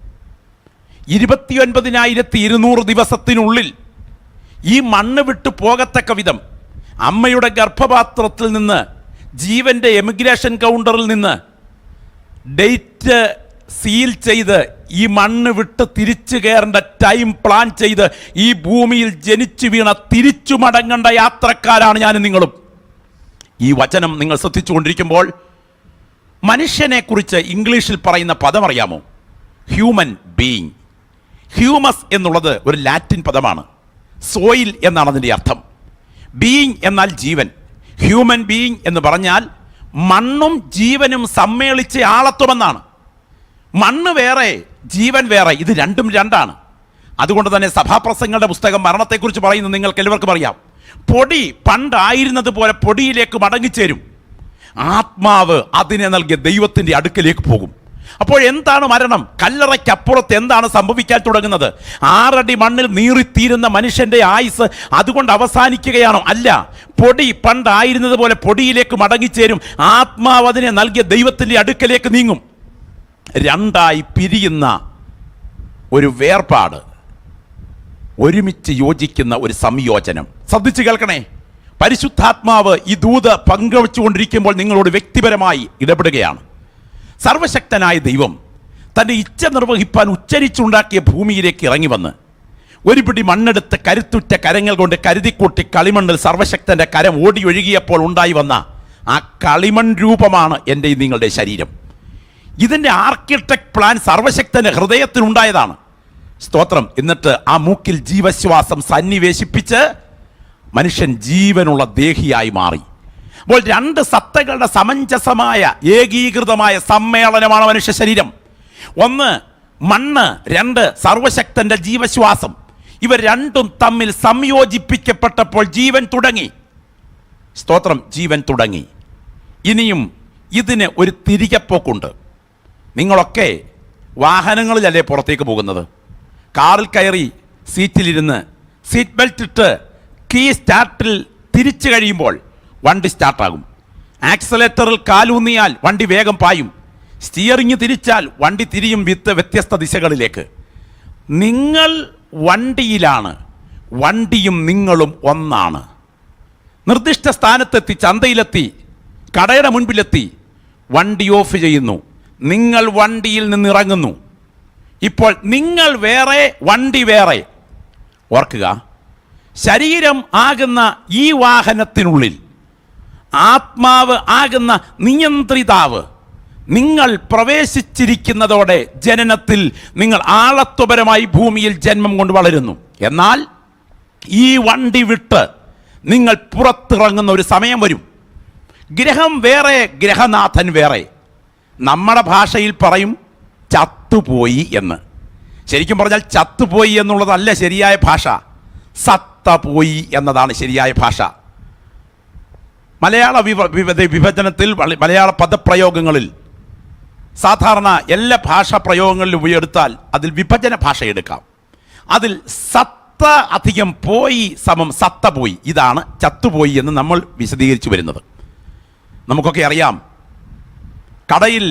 29,200 ദിവസത്തിനുള്ളിൽ ഈ മണ്ണ് വിട്ടു പോകത്തക്ക വിധം അമ്മയുടെ ഗർഭപാത്രത്തിൽ നിന്ന്, ജീവന്റെ എമിഗ്രേഷൻ കൗണ്ടറിൽ നിന്ന് ഡേറ്റ് സീൽ ചെയ്ത് ഈ മണ്ണ് വിട്ട് തിരിച്ചു കയറേണ്ട ടൈം പ്ലാൻ ചെയ്ത് ഈ ഭൂമിയിൽ ജനിച്ചു വീണ തിരിച്ചു മടങ്ങേണ്ട യാത്രക്കാരാണ് ഞാനും നിങ്ങളും. ഈ വചനം നിങ്ങൾ ശ്രദ്ധിച്ചുകൊണ്ടിരിക്കുമ്പോൾ മനുഷ്യനെക്കുറിച്ച് ഇംഗ്ലീഷിൽ പറയുന്ന പദം അറിയാമോ? Human being. ഹ്യൂമസ് എന്നുള്ളത് ഒരു ലാറ്റിൻ പദമാണ്. സോയിൽ എന്നാണ് അതിൻ്റെ അർത്ഥം. ബീയിങ് എന്നാൽ ജീവൻ. ഹ്യൂമൻ ബീയിങ് എന്ന് പറഞ്ഞാൽ മണ്ണും ജീവനും സമ്മേളിച്ച ആളത്വമെന്നാണ്. മണ്ണ് വേറെ, ജീവൻ വേറെ, ഇത് രണ്ടും രണ്ടാണ്. അതുകൊണ്ട് തന്നെ സഭാപ്രസംഗങ്ങളുടെ പുസ്തകം മരണത്തെക്കുറിച്ച് പറയുന്നത് നിങ്ങൾക്ക് എല്ലാവർക്കും അറിയാം. പൊടി പണ്ടായിരുന്നത് പോലെ പൊടിയിലേക്ക് മടങ്ങിച്ചേരും. ആത്മാവ് അതിനെ നൽകിയ ദൈവത്തിൻ്റെ അടുക്കലേക്ക് പോകും. അപ്പോൾ എന്താണ് മരണം? കല്ലറയ്ക്കപ്പുറത്ത് എന്താണ് സംഭവിക്കാൻ തുടങ്ങുന്നത്? 6 അടി മണ്ണിൽ നീറിത്തീരുന്ന മനുഷ്യന്റെ ആയുസ് അതുകൊണ്ട് അവസാനിക്കുകയാണോ? അല്ല. പൊടി പണ്ടായിരുന്നത് പോലെ പൊടിയിലേക്ക് മടങ്ങിച്ചേരും. ആത്മാവ് അതിനെ നൽകിയ ദൈവത്തിൻ്റെ അടുക്കലേക്ക് നീങ്ങും. രണ്ടായി പിരിയുന്ന ഒരു വേർപാട്, ഒരുമിച്ച് യോജിക്കുന്ന ഒരു സംയോജനം. ശ്രദ്ധിച്ചു കേൾക്കണേ. പരിശുദ്ധാത്മാവ് ഈ ദൂത് പങ്കുവച്ചുകൊണ്ടിരിക്കുമ്പോൾ നിങ്ങളോട് വ്യക്തിപരമായി ഇടപെടുകയാണ്. സർവശക്തനായ ദൈവം തൻ്റെ ഇച്ഛ നിർവഹിപ്പാൻ ഉച്ചരിച്ചുണ്ടാക്കിയ ഭൂമിയിലേക്ക് ഇറങ്ങി വന്ന് ഒരു പിടി മണ്ണെടുത്ത് കരുത്തുറ്റ കരങ്ങൾ കൊണ്ട് കരുതിക്കൂട്ടി കളിമണ്ണിൽ സർവശക്തൻ്റെ കരം ഓടി ഒഴുകിയപ്പോൾ ഉണ്ടായി വന്ന ആ കളിമൺ രൂപമാണ് എൻ്റെ നിങ്ങളുടെ ശരീരം. ഇതിൻ്റെ ആർക്കിടെക്ട് പ്ലാൻ സർവശക്തൻ്റെ ഹൃദയത്തിനുണ്ടായതാണ്. സ്തോത്രം. എന്നിട്ട് ആ മൂക്കിൽ ജീവശ്വാസം സന്നിവേശിപ്പിച്ച് മനുഷ്യൻ ജീവനുള്ള ദേഹിയായി മാറി. അപ്പോൾ 2 സത്തകളുടെ സമഞ്ജസമായ ഏകീകൃതമായ സമ്മേളനമാണ് മനുഷ്യ ശരീരം. 1 മണ്ണ്, 2 സർവശക്തന്റെ ജീവശ്വാസം. ഇവ രണ്ടും തമ്മിൽ സംയോജിപ്പിക്കപ്പെട്ടപ്പോൾ ജീവൻ തുടങ്ങി. സ്തോത്രം. ജീവൻ തുടങ്ങി. ഇനിയും ഇതിന് ഒരു തിരികെപ്പോക്കുണ്ട്. നിങ്ങളൊക്കെ വാഹനങ്ങളിലല്ലേ പുറത്തേക്ക് പോകുന്നത്? കാറിൽ കയറി സീറ്റിലിരുന്ന് സീറ്റ് ബെൽറ്റ് ഇട്ട് കീ സ്റ്റാർട്ടിൽ തിരിച്ചു കഴിയുമ്പോൾ വണ്ടി സ്റ്റാർട്ടാകും. ആക്സലേറ്ററിൽ കാലൂന്നിയാൽ വണ്ടി വേഗം പായും. സ്റ്റിയറിംഗ് തിരിച്ചാൽ വണ്ടി തിരിയും വ്യത്യസ്ത ദിശകളിലേക്ക്. നിങ്ങൾ വണ്ടിയിലാണ്, വണ്ടിയും നിങ്ങളും ഒന്നാണ്. നിർദ്ദിഷ്ട സ്ഥാനത്തെത്തി, ചന്തയിലെത്തി, കടയുടെ മുൻപിലെത്തി, വണ്ടി ഓഫ് ചെയ്യുന്നു. നിങ്ങൾ വണ്ടിയിൽ നിന്നിറങ്ങുന്നു. ഇപ്പോൾ നിങ്ങൾ വേറെ, വണ്ടി വേറെ. ഓർക്കുക, ശരീരം ആകുന്ന ഈ വാഹനത്തിനുള്ളിൽ ആത്മാവ് ആകുന്ന നിയന്ത്രിതാവ് നിങ്ങൾ പ്രവേശിച്ചിരിക്കുന്നതോടെ ജനനത്തിൽ നിങ്ങൾ ആളത്വപരമായി ഭൂമിയിൽ ജന്മം കൊണ്ട് വളരുന്നു. എന്നാൽ ഈ വണ്ടി വിട്ട് നിങ്ങൾ പുറത്തിറങ്ങുന്ന ഒരു സമയം വരും. ഗ്രഹം വേറെ, ഗ്രഹനാഥൻ വേറെ. നമ്മുടെ ഭാഷയിൽ പറയും ചത്തുപോയി എന്ന്. ശരിക്കും പറഞ്ഞാൽ ചത്തുപോയി എന്നുള്ളതല്ല ശരിയായ ഭാഷ, സത്തപോയി എന്നതാണ് ശരിയായ ഭാഷ. മലയാള വിഭജനത്തിൽ മലയാള പദപ്രയോഗങ്ങളിൽ സാധാരണ എല്ലാ ഭാഷാ പ്രയോഗങ്ങളിലും എടുത്താൽ അതിൽ വിഭജന ഭാഷ എടുക്കാം. അതിൽ സത്ത അധികം പോയി സമം സത്ത പോയി, ഇതാണ് ചത്തുപോയി എന്ന് നമ്മൾ വിശദീകരിച്ചു വരുന്നത്. നമുക്കൊക്കെ അറിയാം, കടയിൽ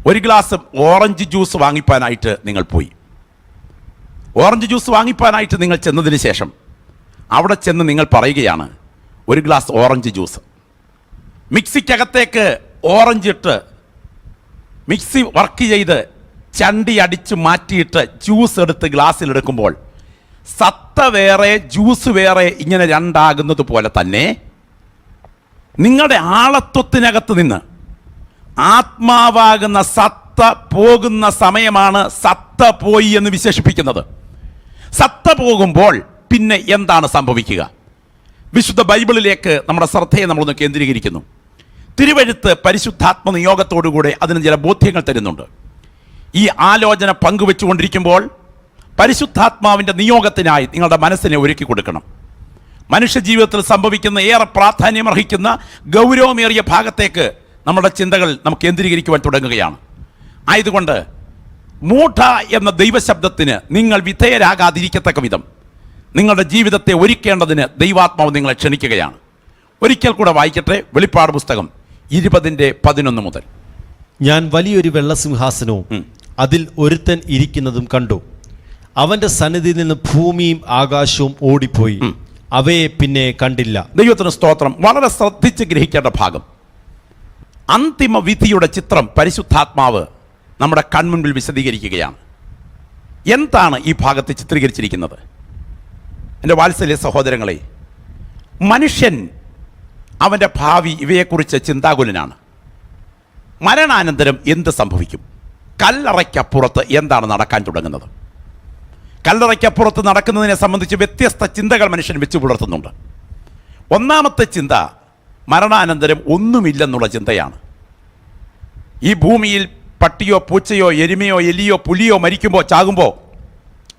ഒരു ഗ്ലാസ് ഓറഞ്ച് ജ്യൂസ് വാങ്ങിപ്പാനായിട്ട് നിങ്ങൾ പോയി. ഓറഞ്ച് ജ്യൂസ് വാങ്ങിപ്പാനായിട്ട് നിങ്ങൾ ചെന്നതിന് ശേഷം അവിടെ ചെന്ന് നിങ്ങൾ പറയുകയാണ് ഒരു ഗ്ലാസ് ഓറഞ്ച് ജ്യൂസ്. മിക്സിക്കകത്തേക്ക് ഓറഞ്ച് ഇട്ട് മിക്സി വർക്ക് ചെയ്ത് ചണ്ടി അടിച്ച് മാറ്റിയിട്ട് ജ്യൂസ് എടുത്ത് ഗ്ലാസ്സിലെടുക്കുമ്പോൾ സത്ത വേറെ ജ്യൂസ് വേറെ ഇങ്ങനെ രണ്ടാകുന്നത് പോലെ തന്നെ നിങ്ങളുടെ ആളത്വത്തിനകത്ത് നിന്ന് ആത്മാവാകുന്ന സത്ത പോകുന്ന സമയമാണ് സത്ത പോയി എന്ന് വിശേഷിപ്പിക്കുന്നത്. സത്ത പോകുമ്പോൾ പിന്നെ എന്താണ് സംഭവിക്കുക? വിശുദ്ധ ബൈബിളിലേക്ക് നമ്മുടെ ശ്രദ്ധയെ നമ്മളൊന്ന് കേന്ദ്രീകരിക്കുന്നു. തിരുവെഴുത്ത് പരിശുദ്ധാത്മ നിയോഗത്തോടുകൂടെ അതിന് ചില ബോധ്യങ്ങൾ തരുന്നുണ്ട്. ഈ ആലോചന പങ്കുവെച്ചുകൊണ്ടിരിക്കുമ്പോൾ പരിശുദ്ധാത്മാവിൻ്റെ നിയോഗത്തിനായി നിങ്ങളുടെ മനസ്സിനെ ഒരുക്കി കൊടുക്കണം. മനുഷ്യജീവിതത്തിൽ സംഭവിക്കുന്ന ഏറെ പ്രാധാന്യമർഹിക്കുന്ന ഗൗരവമേറിയ ഭാഗത്തേക്ക് നമ്മുടെ ചിന്തകൾ നമുക്ക് കേന്ദ്രീകരിക്കുവാൻ തുടങ്ങുകയാണ്. ആയതുകൊണ്ട് മൂഢ എന്ന ദൈവശബ്ദത്തിന് നിങ്ങൾ വിധേയരാകാതിരിക്കത്തക്ക വിധം നിങ്ങളുടെ ജീവിതത്തെ ഒരുക്കേണ്ടതിന് ദൈവാത്മാവ് നിങ്ങളെ ക്ഷണിക്കുകയാണ്. ഒരിക്കൽ കൂടെ വായിക്കട്ടെ, വെളിപ്പാട് പുസ്തകം 20:11 മുതൽ. ഞാൻ വലിയൊരു വെള്ളസിംഹാസനവും അതിൽ ഒരുത്തൻ ഇരിക്കുന്നതും കണ്ടു. അവന്റെ സന്നിധിയിൽ നിന്ന് ഭൂമിയും ആകാശവും ഓടിപ്പോയി, അവയെ പിന്നെ കണ്ടില്ല. ദൈവത്തിന് സ്തോത്രം. വളരെ ശ്രദ്ധിച്ച് ഗ്രഹിക്കേണ്ട ഭാഗം. അന്തിമ വിധിയുടെ ചിത്രം പരിശുദ്ധാത്മാവ് നമ്മുടെ കൺമുൻപിൽ വിശദീകരിക്കുകയാണ്. എന്താണ് ഈ ഭാഗത്ത് ചിത്രീകരിച്ചിരിക്കുന്നത്? എൻ്റെ വാത്സല്യ സഹോദരങ്ങളെ, മനുഷ്യൻ അവൻ്റെ ഭാവി ഇവയെക്കുറിച്ച് ചിന്താകുലനാണ്. മരണാനന്തരം എന്ത് സംഭവിക്കും? കല്ലറയ്ക്കപ്പുറത്ത് എന്താണ് നടക്കാൻ തുടങ്ങുന്നത്? കല്ലറയ്ക്കപ്പുറത്ത് നടക്കുന്നതിനെ സംബന്ധിച്ച് വ്യത്യസ്ത ചിന്തകൾ മനുഷ്യൻ വെച്ച് പുലർത്തുന്നുണ്ട്. ഒന്നാമത്തെ ചിന്ത മരണാനന്തരം ഒന്നുമില്ലെന്നുള്ള ചിന്തയാണ്. ഈ ഭൂമിയിൽ പട്ടിയോ പൂച്ചയോ എരുമയോ എലിയോ പുലിയോ മരിക്കുമ്പോൾ ചാകുമ്പോൾ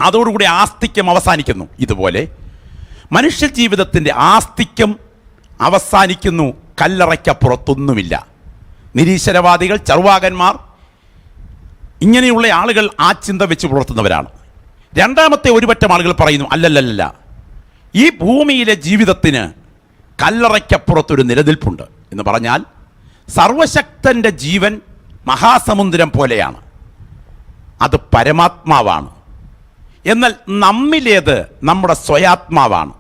അതോടുകൂടി ആസ്തിക്യം അവസാനിക്കുന്നു. ഇതുപോലെ മനുഷ്യ ജീവിതത്തിൻ്റെ ആസ്തിക്യം അവസാനിക്കുന്നു. കല്ലറയ്ക്കപ്പുറത്തൊന്നുമില്ല. നിരീശ്വരവാദികൾ, ചർവാകന്മാർ, ഇങ്ങനെയുള്ള ആളുകൾ ആ ചിന്ത വെച്ച് പുലർത്തുന്നവരാണ്. രണ്ടാമത്തെ ഒരു പറ്റം ആളുകൾ പറയുന്നു, അല്ലല്ലല്ല, ഈ ഭൂമിയിലെ ജീവിതത്തിന് കല്ലറയ്ക്കപ്പുറത്തൊരു നിലനിൽപ്പുണ്ട് എന്ന് പറഞ്ഞാൽ സർവശക്തൻ്റെ ജീവൻ മഹാസമുദ്രം പോലെയാണ്, അത് പരമാത്മാവാണ്. എന്നാൽ നമ്മിലേത് നമ്മുടെ സ്വയാത്മാവാണ്.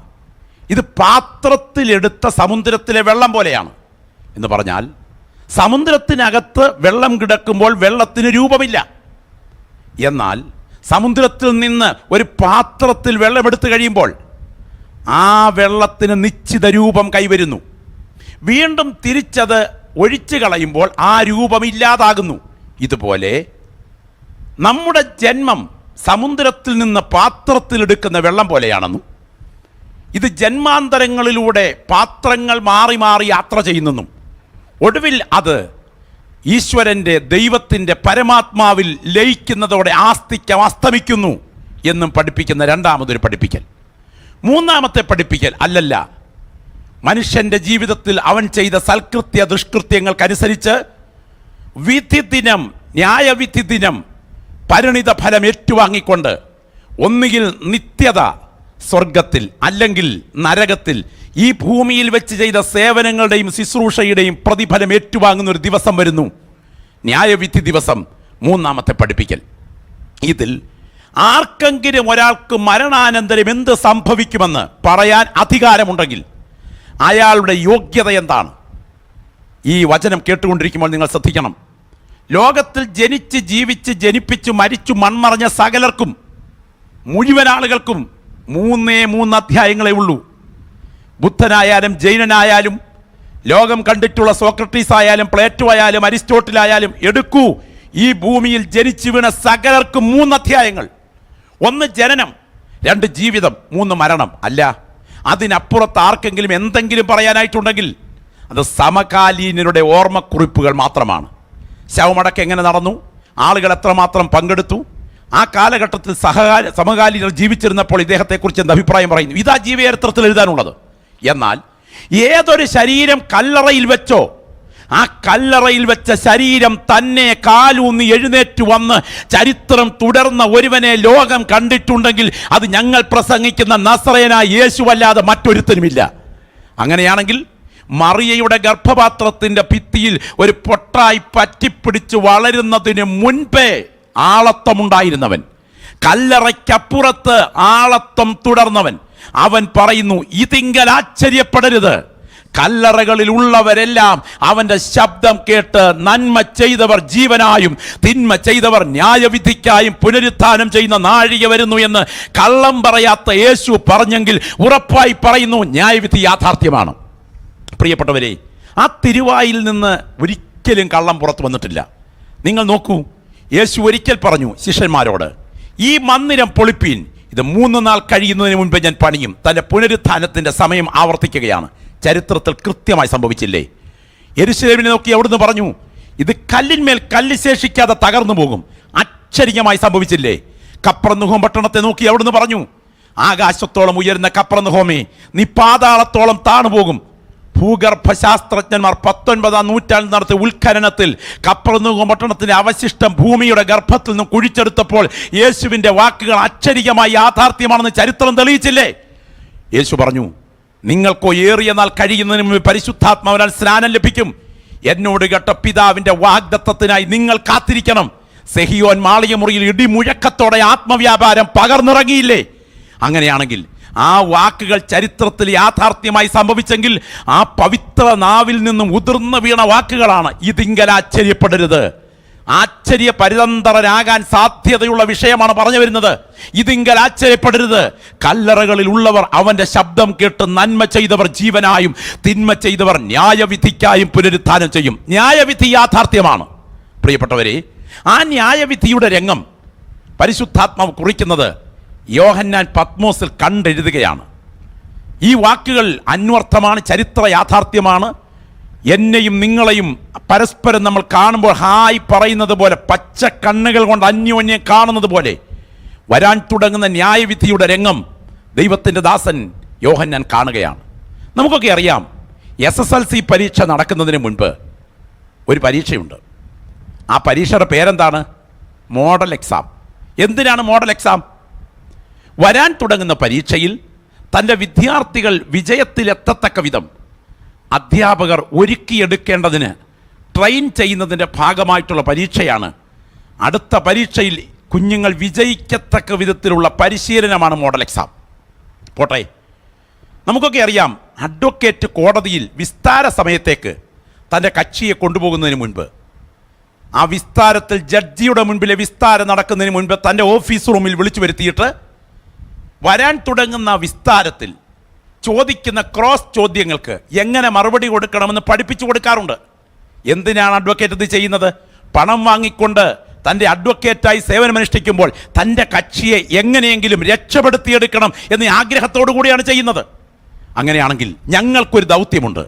ഇത് പാത്രത്തിലെടുത്ത സമുദ്രത്തിലെ വെള്ളം പോലെയാണ് എന്ന് പറഞ്ഞാൽ സമുദ്രത്തിനകത്ത് വെള്ളം കിടക്കുമ്പോൾ വെള്ളത്തിന് രൂപമില്ല. എന്നാൽ സമുദ്രത്തിൽ നിന്ന് ഒരു പാത്രത്തിൽ വെള്ളമെടുത്തു കഴിയുമ്പോൾ ആ വെള്ളത്തിന് നിശ്ചിത രൂപം കൈവരുന്നു. വീണ്ടും തിരിച്ചത് ഒഴിച്ചു കളയുമ്പോൾ ആ രൂപമില്ലാതാകുന്നു. ഇതുപോലെ നമ്മുടെ ജന്മം സമുദ്രത്തിൽ നിന്ന് പാത്രത്തിലെടുക്കുന്ന വെള്ളം പോലെയാണെന്നും ഇത് ജന്മാന്തരങ്ങളിലൂടെ പാത്രങ്ങൾ മാറി മാറി യാത്ര ചെയ്യുന്നെന്നും ഒടുവിൽ അത് ഈശ്വരൻ്റെ ദൈവത്തിൻ്റെ പരമാത്മാവിൽ ലയിക്കുന്നതോടെ ആസ്തിക്യം അസ്തമിക്കുന്നു എന്നും പഠിപ്പിക്കുന്ന രണ്ടാമതൊരു പഠിപ്പിക്കൽ. മൂന്നാമത്തെ പഠിപ്പിക്കൽ, അല്ലല്ല, മനുഷ്യൻ്റെ ജീവിതത്തിൽ അവൻ ചെയ്ത സൽകൃത്യ ദുഷ്കൃത്യങ്ങൾക്കനുസരിച്ച് വിധി ദിനം, ന്യായവിധി ദിനം, പരിണിത ഫലം ഏറ്റുവാങ്ങിക്കൊണ്ട് ഒന്നുകിൽ നിത്യത സ്വർഗത്തിൽ അല്ലെങ്കിൽ നരകത്തിൽ ഈ ഭൂമിയിൽ വെച്ച് ചെയ്ത സേവനങ്ങളുടെയും ശുശ്രൂഷയുടെയും പ്രതിഫലം ഏറ്റുവാങ്ങുന്ന ഒരു ദിവസം വരുന്നു, ന്യായവിധി ദിവസം. മൂന്നാമത്തെ പഠിപ്പിക്കൽ. ഇതിൽ ആർക്കെങ്കിലും ഒരാൾക്ക് മരണാനന്തരം എന്ത് സംഭവിക്കുമെന്ന് പറയാൻ അധികാരമുണ്ടെങ്കിൽ അയാളുടെ യോഗ്യത എന്താണ്? ഈ വചനം കേട്ടുകൊണ്ടിരിക്കുമ്പോൾ നിങ്ങൾ ശ്രദ്ധിക്കണം. ലോകത്തിൽ ജനിച്ച് ജീവിച്ച് ജനിപ്പിച്ച് മരിച്ചു മൺമറഞ്ഞ സകലർക്കും, മുഴുവൻ ആളുകൾക്കും 3 അധ്യായങ്ങളേ ഉള്ളൂ. ബുദ്ധനായാലും ജൈനനായാലും ലോകം കണ്ടിട്ടുള്ള സോക്രട്ടീസ് ആയാലും പ്ലേറ്റോ ആയാലും അരിസ്റ്റോട്ടിൽ ആയാലും എടുക്കൂ. ഈ ഭൂമിയിൽ ജനിച്ചു വീണ സകലർക്കും 3 അധ്യായങ്ങൾ. 1 ജനനം, 2 ജീവിതം, 3 മരണം. അല്ല, അതിനപ്പുറത്ത് ആർക്കെങ്കിലും എന്തെങ്കിലും പറയാനായിട്ടുണ്ടെങ്കിൽ അത് സമകാലീനരുടെ ഓർമ്മക്കുറിപ്പുകൾ മാത്രമാണ്. ശവമടക്കം എങ്ങനെ നടന്നു, ആളുകൾ എത്രമാത്രം പങ്കെടുത്തു, ആ കാലഘട്ടത്തിൽ സമകാലീനർ ജീവിച്ചിരുന്നപ്പോൾ ഇദ്ദേഹത്തെക്കുറിച്ച് എന്ത് അഭിപ്രായം പറയുന്നു, ഇതാ ജീവചരിത്രത്തിൽ എഴുതാനുള്ളത്. എന്നാൽ ഏതൊരു ശരീരം കല്ലറയിൽ വെച്ചോ, ആ കല്ലറയിൽ വെച്ച ശരീരം തന്നെ കാലൂന്നി എഴുന്നേറ്റ് വന്ന് ചരിത്രം തുടർന്ന ഒരുവനെ ലോകം കണ്ടിട്ടുണ്ടെങ്കിൽ അത് ഞങ്ങൾ പ്രസംഗിക്കുന്ന നസറേനായ യേശുവല്ലാതെ മറ്റൊരുത്തനുമില്ല. അങ്ങനെയാണെങ്കിൽ മറിയയുടെ ഗർഭപാത്രത്തിന്റെ ഭിത്തിയിൽ ഒരു പൊട്ടായി പറ്റിപ്പിടിച്ച് വളരുന്നതിന് മുൻപേ ആളത്വമുണ്ടായിരുന്നവൻ, കല്ലറയ്ക്കപ്പുറത്ത് ആളത്വം തുടർന്നവൻ, അവൻ പറയുന്നു, ഇതിങ്കൽ ആശ്ചര്യപ്പെടരുത്. കല്ലറകളിൽ ഉള്ളവരെല്ലാം അവന്റെ ശബ്ദം കേട്ട് നന്മ ചെയ്തവർ ജീവനായും തിന്മ ചെയ്തവർ ന്യായവിധിക്കായും പുനരുത്ഥാനം ചെയ്യുന്ന നാഴിക വരുന്നു എന്ന് കള്ളം പറയാത്ത യേശു പറഞ്ഞെങ്കിൽ ഉറപ്പായി പറയുന്നു, ന്യായവിധി യാഥാർത്ഥ്യമാണ്. പ്രിയപ്പെട്ടവരെ, ആ തിരുവായിൽ നിന്ന് ഒരിക്കലും കള്ളം പുറത്തു വന്നിട്ടില്ല. നിങ്ങൾ നോക്കൂ, യേശു ഒരിക്കൽ പറഞ്ഞു ശിഷ്യന്മാരോട്, ഈ മന്ദിരം പൊളിപ്പീൻ, ഇത് 3 നാൾ കഴിയുന്നതിന് മുൻപ് ഞാൻ പണിയും. തൻ്റെ പുനരുത്ഥാനത്തിൻ്റെ സമയം ആവർത്തിക്കുകയാണ്. ചരിത്രത്തിൽ കൃത്യമായി സംഭവിച്ചില്ലേ? യെരൂശലേമിനെ നോക്കി അവിടുന്ന് പറഞ്ഞു, ഇത് കല്ലിന്മേൽ കല്ല് ശേഷിക്കാതെ തകർന്നു പോകും. ആശ്ചര്യമായി സംഭവിച്ചില്ലേ? കപ്പർന്നഹൂം പട്ടണത്തെ നോക്കി അവിടുന്ന് പറഞ്ഞു, ആകാശത്തോളം ഉയരുന്ന കപ്പർന്നഹൂമേ, നീ പാതാളത്തോളം താണുപോകും. ഭൂഗർഭശാസ്ത്രജ്ഞന്മാർ 19-ാം നൂറ്റാണ്ടിൽ നടത്തിയ ഉത്ഖനനത്തിൽ കപ്പർന്നഹൂം പട്ടണത്തിന്റെ അവശിഷ്ടം ഭൂമിയുടെ ഗർഭത്തിൽ നിന്നും കുഴിച്ചെടുത്തപ്പോൾ യേശുവിന്റെ വാക്കുകൾ ആശ്ചര്യമായി യാഥാർത്ഥ്യമാണെന്ന് ചരിത്രം തെളിയിച്ചില്ലേ? യേശു പറഞ്ഞു, നിങ്ങൾക്കോ ഏറിയ നാൾ കഴിയുന്നതിന് മുമ്പ് പരിശുദ്ധാത്മാവിനാൽ സ്നാനം ലഭിക്കും. എന്നോട് കേട്ട പിതാവിന്റെ വാഗ്ദത്തത്തിനായി നിങ്ങൾ കാത്തിരിക്കണം. സെഹിയോൻ മാളികമുറിയിൽ ഇടിമുഴക്കത്തോടെ ആത്മവ്യാപാരം പകർന്നിറങ്ങിയില്ലേ? അങ്ങനെയാണെങ്കിൽ ആ വാക്കുകൾ ചരിത്രത്തിൽ യാഥാർത്ഥ്യമായി സംഭവിച്ചെങ്കിൽ ആ പവിത്ര നാവിൽ നിന്നും ഉതിർന്നു വീണ വാക്കുകളാണ്, ഇതിങ്കൽ ആശ്ചര്യപ്പെടരുത്. ആശ്ചര്യപരിതന്ത്രരാകാൻ സാധ്യതയുള്ള വിഷയമാണ് പറഞ്ഞു വരുന്നത്. ഇതിങ്കൽ ആശ്ചര്യപ്പെടരുത്. കല്ലറകളിൽ ഉള്ളവർ അവന്റെ ശബ്ദം കേട്ട് നന്മ ചെയ്തവർ ജീവനായും തിന്മ ചെയ്തവർ ന്യായവിധിക്കായും പുനരുത്ഥാനം ചെയ്യും. ന്യായവിധി യാഥാർത്ഥ്യമാണ്. പ്രിയപ്പെട്ടവരെ, ആ ന്യായവിധിയുടെ രംഗം പരിശുദ്ധാത്മാവ് കുറിക്കുന്നത് യോഹന്നാൻ പത്മോസിൽ കണ്ടെഴുതുകയാണ്. ഈ വാക്കുകൾ അന്വർത്ഥമാണ്, ചരിത്ര യാഥാർത്ഥ്യമാണ്. എന്നെയും നിങ്ങളെയും പരസ്പരം നമ്മൾ കാണുമ്പോൾ ഹായ് പറയുന്നത് പോലെ, പച്ച കണ്ണുകൾ കൊണ്ട് അന്യോന്യം കാണുന്നത് പോലെ വരാൻ തുടങ്ങുന്ന ന്യായവിധിയുടെ രംഗം ദൈവത്തിൻ്റെ ദാസൻ യോഹന്നാൻ കാണുകയാണ്. നമുക്കൊക്കെ അറിയാം, SSLC പരീക്ഷ നടക്കുന്നതിന് മുൻപ് ഒരു പരീക്ഷയുണ്ട്. ആ പരീക്ഷയുടെ പേരെന്താണ്? Model exam. എന്തിനാണ് മോഡൽ എക്സാം? വരാൻ തുടങ്ങുന്ന പരീക്ഷയിൽ തൻ്റെ വിദ്യാർത്ഥികൾ വിജയത്തിലെത്തത്തക്ക വിധം അധ്യാപകർ ഒരുക്കിയെടുക്കേണ്ടതിന് ട്രെയിൻ ചെയ്യുന്നതിൻ്റെ ഭാഗമായിട്ടുള്ള പരീക്ഷയാണ്. അടുത്ത പരീക്ഷയിൽ കുഞ്ഞുങ്ങൾ വിജയിക്കത്തക്ക വിധത്തിലുള്ള പരിശീലനമാണ് മോഡൽ എക്സാം. പോട്ടെ, നമുക്കൊക്കെ അറിയാം, അഡ്വക്കേറ്റ് കോടതിയിൽ വിസ്താര സമയത്തേക്ക് തൻ്റെ കക്ഷിയെ കൊണ്ടുപോകുന്നതിന് മുൻപ്, ആ വിസ്താരത്തിൽ ജഡ്ജിയുടെ മുൻപിലെ വിസ്താരം നടക്കുന്നതിന് മുൻപ് തൻ്റെ ഓഫീസ് റൂമിൽ വിളിച്ചു വരുത്തിയിട്ട് വരാൻ തുടങ്ങുന്ന വിസ്താരത്തിൽ ചോദിക്കുന്ന ക്രോസ് ചോദ്യങ്ങൾക്ക് എങ്ങനെ മറുപടി കൊടുക്കണമെന്ന് പഠിപ്പിച്ചു കൊടുക്കാറുണ്ട്. എന്തിനാണ് അഡ്വക്കേറ്റ് ഇത് ചെയ്യുന്നത്? പണം വാങ്ങിക്കൊണ്ട് തൻ്റെ അഡ്വക്കേറ്റായി സേവനമനുഷ്ഠിക്കുമ്പോൾ തൻ്റെ കക്ഷിയെ എങ്ങനെയെങ്കിലും രക്ഷപ്പെടുത്തിയെടുക്കണം എന്ന ആഗ്രഹത്തോടു കൂടിയാണ് ചെയ്യുന്നത്. അങ്ങനെയാണെങ്കിൽ ഞങ്ങൾക്കൊരു ദൗത്യമുണ്ട്.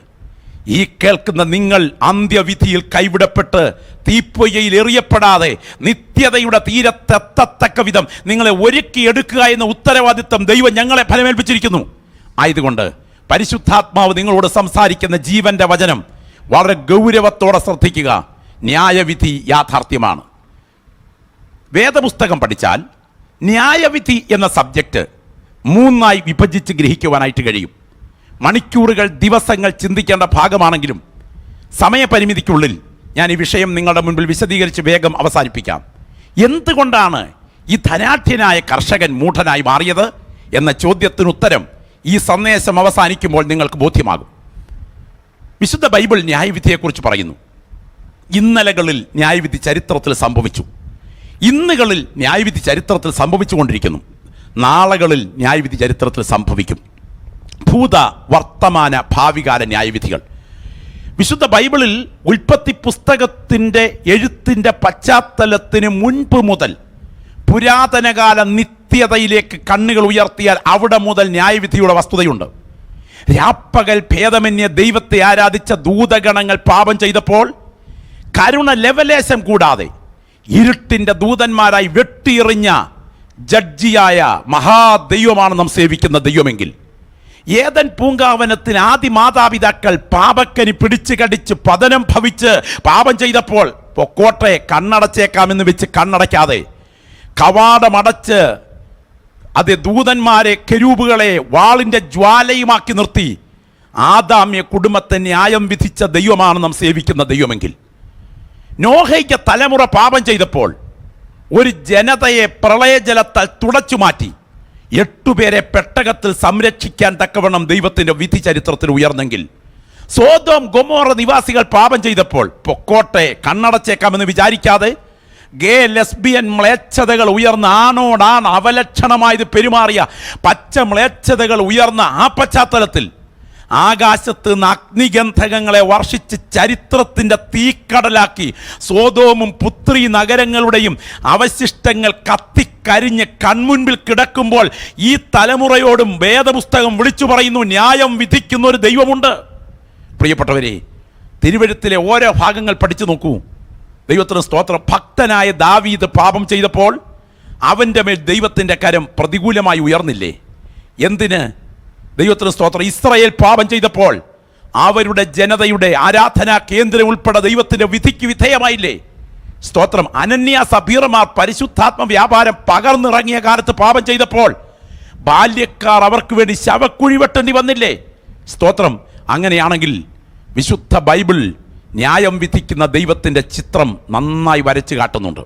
ഈ കേൾക്കുന്ന നിങ്ങൾ അന്ത്യവിധിയിൽ കൈവിടപ്പെട്ട് തീപ്പൊയ്യയിൽ എറിയപ്പെടാതെ നിത്യതയുടെ തീരത്തെത്തത്തക്ക വിധം നിങ്ങളെ ഒരുക്കിയെടുക്കുക എന്ന ഉത്തരവാദിത്വം ദൈവം ഞങ്ങളെ ഫലമേൽപ്പിച്ചിരിക്കുന്നു. ആയതുകൊണ്ട് പരിശുദ്ധാത്മാവ് നിങ്ങളോട് സംസാരിക്കുന്ന ജീവന്റെ വചനം വളരെ ഗൗരവത്തോടെ ശ്രദ്ധിക്കുക. ന്യായവിധി യാഥാർത്ഥ്യമാണ്. വേദപുസ്തകം പഠിച്ചാൽ ന്യായവിധി എന്ന സബ്ജക്റ്റ് 3 വിഭജിച്ച് ഗ്രഹിക്കുവാനായിട്ട് കഴിയും. മണിക്കൂറുകൾ, ദിവസങ്ങൾ ചിന്തിക്കേണ്ട ഭാഗമാണെങ്കിലും സമയപരിമിതിക്കുള്ളിൽ ഞാൻ ഈ വിഷയം നിങ്ങളുടെ മുൻപിൽ വിശദീകരിച്ച് വേഗം അവസാനിപ്പിക്കാം. എന്തുകൊണ്ടാണ് ഈ ധനാഢ്യനായ കർഷകൻ മൂഢനായി മാറിയത് എന്ന ചോദ്യത്തിന് ഉത്തരം ഈ സന്ദേശം അവസാനിക്കുമ്പോൾ നിങ്ങൾക്ക് ബോധ്യമാകും. വിശുദ്ധ ബൈബിൾ ന്യായവിധിയെക്കുറിച്ച് പറയുന്നു. ഇന്നലകളിൽ ന്യായവിധി ചരിത്രത്തിൽ സംഭവിച്ചു. ഇന്നുകളിൽ ന്യായവിധി ചരിത്രത്തിൽ സംഭവിച്ചുകൊണ്ടിരിക്കുന്നു. നാളകളിൽ ന്യായവിധി ചരിത്രത്തിൽ സംഭവിക്കും. ഭൂത, വർത്തമാന, ഭാവികാല ന്യായവിധികൾ. വിശുദ്ധ ബൈബിളിൽ ഉൽപ്പത്തി പുസ്തകത്തിൻ്റെ എഴുത്തിൻ്റെ പശ്ചാത്തലത്തിന് മുൻപ് മുതൽ പുരാതനകാല നിത്യതയിലേക്ക് കണ്ണുകൾ ഉയർത്തിയാൽ അവിടെ മുതൽ ന്യായവിധിയുടെ വസ്തുതയുണ്ട്. രാപ്പകൽ ഭേദമന്യേ ദൈവത്തെ ആരാധിച്ച ദൂതഗണങ്ങൾ പാപം ചെയ്തപ്പോൾ കരുണ ലെവലേശം കൂടാതെ ഇരുട്ടിൻ്റെ ദൂതന്മാരായി വെട്ടിയെറിഞ്ഞ ജഡ്ജിയായ മഹാദൈവമാണ് നാം സേവിക്കുന്ന ദൈവമെങ്കിൽ, ഏദൻ പൂങ്കാവനത്തിന് ആദി മാതാപിതാക്കൾ പാപക്കനി പിടിച്ചു കടിച്ച് പതനം ഭവിച്ച് പാപം ചെയ്തപ്പോൾ പൊക്കോട്ടെ കണ്ണടച്ചേക്കാമെന്ന് വെച്ച് കണ്ണടയ്ക്കാതെ കവാടമടച്ച് അത് ദൂതന്മാരെ കെരൂബുകളെ വാളിൻ്റെ ജ്വാലയുമാക്കി നിർത്തി ആദാമ്യ കുടുംബത്തെ ന്യായം വിധിച്ച ദൈവമാണ് നാം സേവിക്കുന്ന ദൈവമെങ്കിൽ, നോഹയ്ക്ക് തലമുറ പാപം ചെയ്തപ്പോൾ ഒരു ജനതയെ പ്രളയജലത്താൽ തുടച്ചു മാറ്റി 8 പേരെ പെട്ടകത്തിൽ സംരക്ഷിക്കാൻ തക്കവണ്ണം ദൈവത്തിൻ്റെ വിധി ചരിത്രത്തിൽ ഉയർന്നെങ്കിൽ, സോദോം ഗൊമോറ നിവാസികൾ പാപം ചെയ്തപ്പോൾ പൊക്കോട്ടെ കണ്ണടച്ചേക്കാമെന്ന് വിചാരിക്കാതെ ഗേ ലെസ്ബിയൻ മ്ലേച്ഛതകൾ ഉയർന്ന ആണോടാണ് അവലക്ഷണമായത് പെരുമാറിയ പച്ച മ്ലേച്ഛതകൾ ഉയർന്ന ആ പശ്ചാത്തലത്തിൽ ആകാശത്ത് നിന്ന് അഗ്നിഗന്ധകങ്ങളെ വർഷിച്ച് ചരിത്രത്തിൻ്റെ തീക്കടലാക്കി സോദോമും പുത്രി നഗരങ്ങളുടെയും അവശിഷ്ടങ്ങൾ കത്തിക്കരിഞ്ഞ് കൺമുൻപിൽ കിടക്കുമ്പോൾ ഈ തലമുറയോടും വേദപുസ്തകം വിളിച്ചു പറയുന്നു, ന്യായം വിധിക്കുന്ന ഒരു ദൈവമുണ്ട്. പ്രിയപ്പെട്ടവരെ, തിരുവെഴുത്തിലെ ഓരോ ഭാഗങ്ങൾ പഠിച്ചു നോക്കൂ. ദൈവത്തിന് സ്തോത്രം. ഭക്തനായ ദാവീദ് പാപം ചെയ്തപ്പോൾ അവൻ്റെ മേൽ ദൈവത്തിൻ്റെ കരം പ്രതികൂലമായി ഉയർന്നില്ലേ? എന്തിന്? ദൈവത്തിന് സ്തോത്രം. ഇസ്രായേൽ പാപം ചെയ്തപ്പോൾ അവരുടെ ജനതയുടെ ആരാധനാ കേന്ദ്രം ഉൾപ്പെടെ ദൈവത്തിൻ്റെ വിധിക്ക് വിധേയമായില്ലേ? സ്തോത്രം. അനന്യ സബീറമാർ പരിശുദ്ധാത്മ വ്യാപാരം പകർന്നിറങ്ങിയ കാലത്ത് പാപം ചെയ്തപ്പോൾ ബാല്യക്കാർ അവർക്ക് വേണ്ടി ശവക്കുഴി വെട്ടേണ്ടി വന്നില്ലേ? സ്തോത്രം. അങ്ങനെയാണെങ്കിൽ വിശുദ്ധ ബൈബിൾ ന്യായം വിധിക്കുന്ന ദൈവത്തിൻ്റെ ചിത്രം നന്നായി വരച്ചു കാട്ടുന്നുണ്ട്.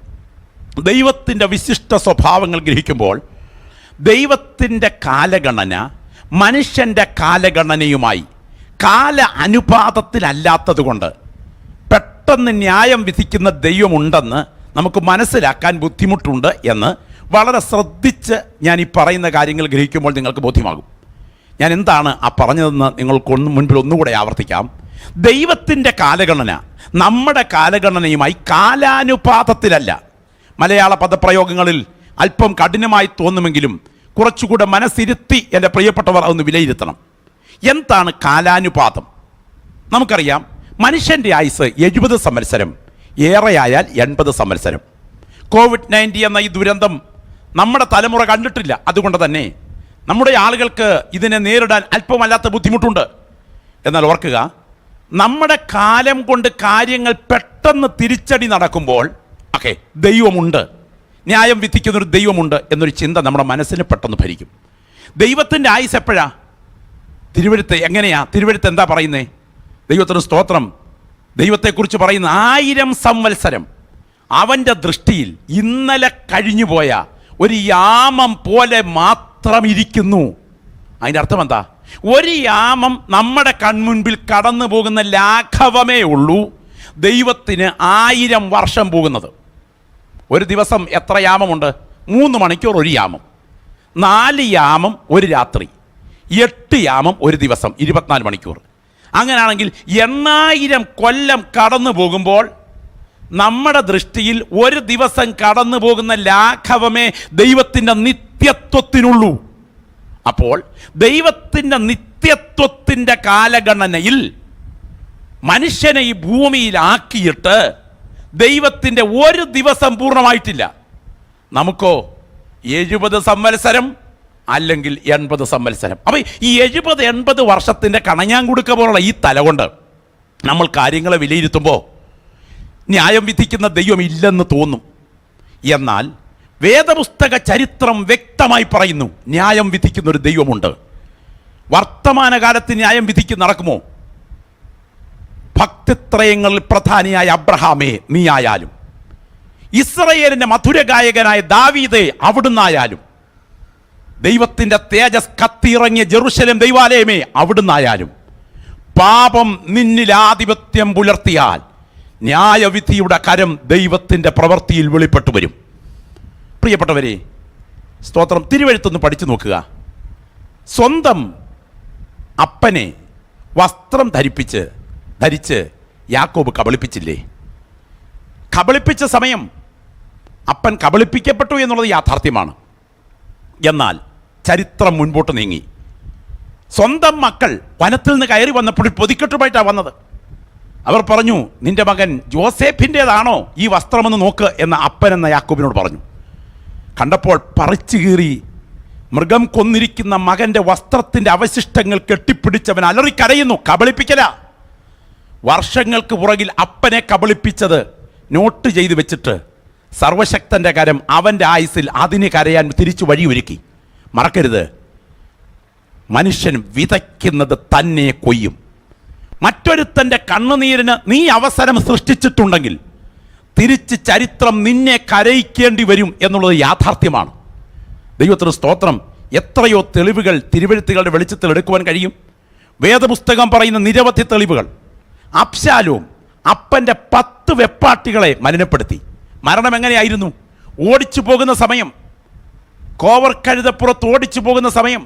ദൈവത്തിൻ്റെ വിശിഷ്ട സ്വഭാവങ്ങൾ ഗ്രഹിക്കുമ്പോൾ ദൈവത്തിൻ്റെ കാലഗണന മനുഷ്യൻ്റെ കാലഗണനയുമായി കാല അനുപാതത്തിലല്ലാത്തത് കൊണ്ട് പെട്ടെന്ന് ന്യായം വിധിക്കുന്ന ദൈവമുണ്ടെന്ന് നമുക്ക് മനസ്സിലാക്കാൻ ബുദ്ധിമുട്ടുണ്ട് എന്ന് വളരെ ശ്രദ്ധിച്ച് ഞാൻ ഈ പറയുന്ന കാര്യങ്ങൾ ഗ്രഹിക്കുമ്പോൾ നിങ്ങൾക്ക് ബോധ്യമാകും. ഞാൻ എന്താണ് ആ പറഞ്ഞതെന്ന് നിങ്ങൾക്ക് മുൻപിൽ ഒന്നുകൂടെ ആവർത്തിക്കാം. ദൈവത്തിൻ്റെ കാലഗണന നമ്മുടെ കാലഗണനയുമായി കാലാനുപാതത്തിലല്ല. മലയാള പദപ്രയോഗങ്ങളിൽ അല്പം കഠിനമായി തോന്നുമെങ്കിലും കുറച്ചുകൂടെ മനസ്സിരുത്തി എൻ്റെ പ്രിയപ്പെട്ടവർ അതൊന്ന് വിലയിരുത്തണം. എന്താണ് കാലാനുപാതം? നമുക്കറിയാം, മനുഷ്യൻ്റെ ആയുസ് 70 സംവത്സരം, ഏറെയായാൽ 80 സംവത്സരം. COVID-19 എന്ന ഈ ദുരന്തം നമ്മുടെ തലമുറ കണ്ടിട്ടില്ല. അതുകൊണ്ട് തന്നെ നമ്മുടെ ആളുകൾക്ക് ഇതിനെ നേരിടാൻ അല്പമല്ലാത്ത ബുദ്ധിമുട്ടുണ്ട്. എന്നാൽ ഓർക്കുക, നമ്മുടെ കാലം കൊണ്ട് കാര്യങ്ങൾ പെട്ടെന്ന് തിരിച്ചടി നടക്കുമ്പോൾ ദൈവമുണ്ട്, ന്യായം വിധിക്കുന്നൊരു ദൈവമുണ്ട് എന്നൊരു ചിന്ത നമ്മുടെ മനസ്സിന് പെട്ടെന്ന് ഭരിക്കും. ദൈവത്തിൻ്റെ ആയുസ് എപ്പോഴാ? തിരുവെഴുത്ത് എങ്ങനെയാ? തിരുവെഴുത്ത് എന്താ പറയുന്നേ? ദൈവത്തിന് സ്തോത്രം. ദൈവത്തെക്കുറിച്ച് പറയുന്ന 1000 സംവത്സരം അവൻ്റെ ദൃഷ്ടിയിൽ ഇന്നലെ കഴിഞ്ഞുപോയ ഒരു യാമം പോലെ മാത്രം ഇരിക്കുന്നു. അതിൻ്റെ അർത്ഥം എന്താ? ഒരു യാമം നമ്മുടെ കൺമുൻപിൽ കടന്നു പോകുന്ന ലാഘവമേ ഉള്ളൂ ദൈവത്തിന് 1000 വർഷം പോകുന്നത്. ഒരു ദിവസം എത്ര യാമമുണ്ട്? 3 മണിക്കൂർ ഒരു യാമം, 4 യാമം ഒരു രാത്രി, 8 യാമം ഒരു ദിവസം, 24 മണിക്കൂർ. അങ്ങനെയാണെങ്കിൽ 8000 കൊല്ലം കടന്നു പോകുമ്പോൾ നമ്മുടെ ദൃഷ്ടിയിൽ ഒരു ദിവസം കടന്നു പോകുന്ന ലാഘവമേ ദൈവത്തിൻ്റെ നിത്യത്വത്തിനുള്ളൂ. അപ്പോൾ ദൈവത്തിൻ്റെ നിത്യത്വത്തിൻ്റെ കാലഗണനയിൽ മനുഷ്യനെ ഈ ഭൂമിയിലാക്കിയിട്ട് ദൈവത്തിൻ്റെ ഒരു ദിവസം പൂർണ്ണമായിട്ടില്ല. നമുക്കോ 70 സംവത്സരം അല്ലെങ്കിൽ 80 സംവത്സരം. അപ്പോൾ ഈ 70-80 വർഷത്തിൻ്റെ കണഞ്ഞാങ്കുടുക്ക പോലുള്ള ഈ തല കൊണ്ട് നമ്മൾ കാര്യങ്ങളെ വിലയിരുത്തുമ്പോൾ ന്യായം വിധിക്കുന്ന ദൈവം ഇല്ലെന്ന് തോന്നും. എന്നാൽ വേദപുസ്തക ചരിത്രം വ്യക്തമായി പറയുന്നു, ന്യായം വിധിക്കുന്ന ഒരു ദൈവമുണ്ട്. വർത്തമാനകാലത്ത് ന്യായം വിധിക്ക് നടക്കുമോ? ഭക്തിത്രയങ്ങളിൽ പ്രധാനിയായ അബ്രഹാമേ നീ ആയാലും, ഇസ്രയേലിൻ്റെ മധുരഗായകനായ ദാവീദേ അവിടുന്നായാലും, ദൈവത്തിൻ്റെ തേജസ് കത്തിയിറങ്ങിയ ജെറുസലേം ദൈവാലയമേ അവിടുന്നായാലും, പാപം നിന്നിൽ ആധിപത്യം പുലർത്തിയാൽ ന്യായവിധിയുടെ കരം ദൈവത്തിൻ്റെ പ്രവൃത്തിയിൽ വെളിപ്പെട്ടു വരും. പ്രിയപ്പെട്ടവരെ, സ്തോത്രം. തിരുവെഴുത്തൊന്ന് പഠിച്ചു നോക്കുക. സ്വന്തം അപ്പനെ വസ്ത്രം ധരിപ്പിച്ച് ധരിച്ച് യാക്കോബ് കബളിപ്പിച്ചില്ലേ? കബളിപ്പിച്ച സമയം അപ്പൻ കബളിപ്പിക്കപ്പെട്ടു എന്നുള്ളത് യാഥാർത്ഥ്യമാണ്. എന്നാൽ ചരിത്രം മുൻപോട്ട് നീങ്ങി. സ്വന്തം മക്കൾ വനത്തിൽ നിന്ന് കയറി വന്നപ്പോൾ പൊതിക്കെട്ടുമായിട്ടാണ് വന്നത്. അവർ പറഞ്ഞു, നിന്റെ മകൻ ജോസേഫിൻ്റേതാണോ ഈ വസ്ത്രമെന്ന് നോക്ക് എന്ന് അപ്പൻ എന്ന യാക്കോബിനോട് പറഞ്ഞു. കണ്ടപ്പോൾ പറിച്ചു കീറി മൃഗം കൊന്നിരിക്കുന്ന മകൻ്റെ വസ്ത്രത്തിൻ്റെ അവശിഷ്ടങ്ങൾ കെട്ടിപ്പിടിച്ചവൻ അലറിക്കരയുന്നു. കബളിപ്പിക്കല. വർഷങ്ങൾക്ക് പുറകിൽ അപ്പനെ കബളിപ്പിച്ചത് നോട്ട് ചെയ്ത് വെച്ചിട്ട് സർവശക്തൻ്റെ കരം അവൻ്റെ ആയുസിൽ അതിന് കരയാൻ തിരിച്ചു വഴിയൊരുക്കി. മറക്കരുത്, മനുഷ്യൻ വിതയ്ക്കുന്നത് തന്നെ കൊയ്യും. മറ്റൊരുത്തൻ്റെ കണ്ണുനീരിന് നീ അവസരം സൃഷ്ടിച്ചിട്ടുണ്ടെങ്കിൽ തിരിച്ച് ചരിത്രം നിന്നെ കരയിക്കേണ്ടി വരും എന്നുള്ളത് യാഥാർത്ഥ്യമാണ്. ദൈവത്തിന് സ്തോത്രം. എത്രയോ തെളിവുകൾ തിരുവെഴുത്തുകളുടെ വെളിച്ചത്തിൽ എടുക്കുവാൻ കഴിയും. വേദപുസ്തകം പറയുന്ന നിരവധി തെളിവുകൾ. അബ്ശാലോം അപ്പൻ്റെ 10 വെപ്പാട്ടികളെ മലിനപ്പെടുത്തി. മരണം എങ്ങനെയായിരുന്നു? ഓടിച്ചു പോകുന്ന സമയം, കോവർ കഴുതപ്പുറത്ത് ഓടിച്ചു പോകുന്ന സമയം,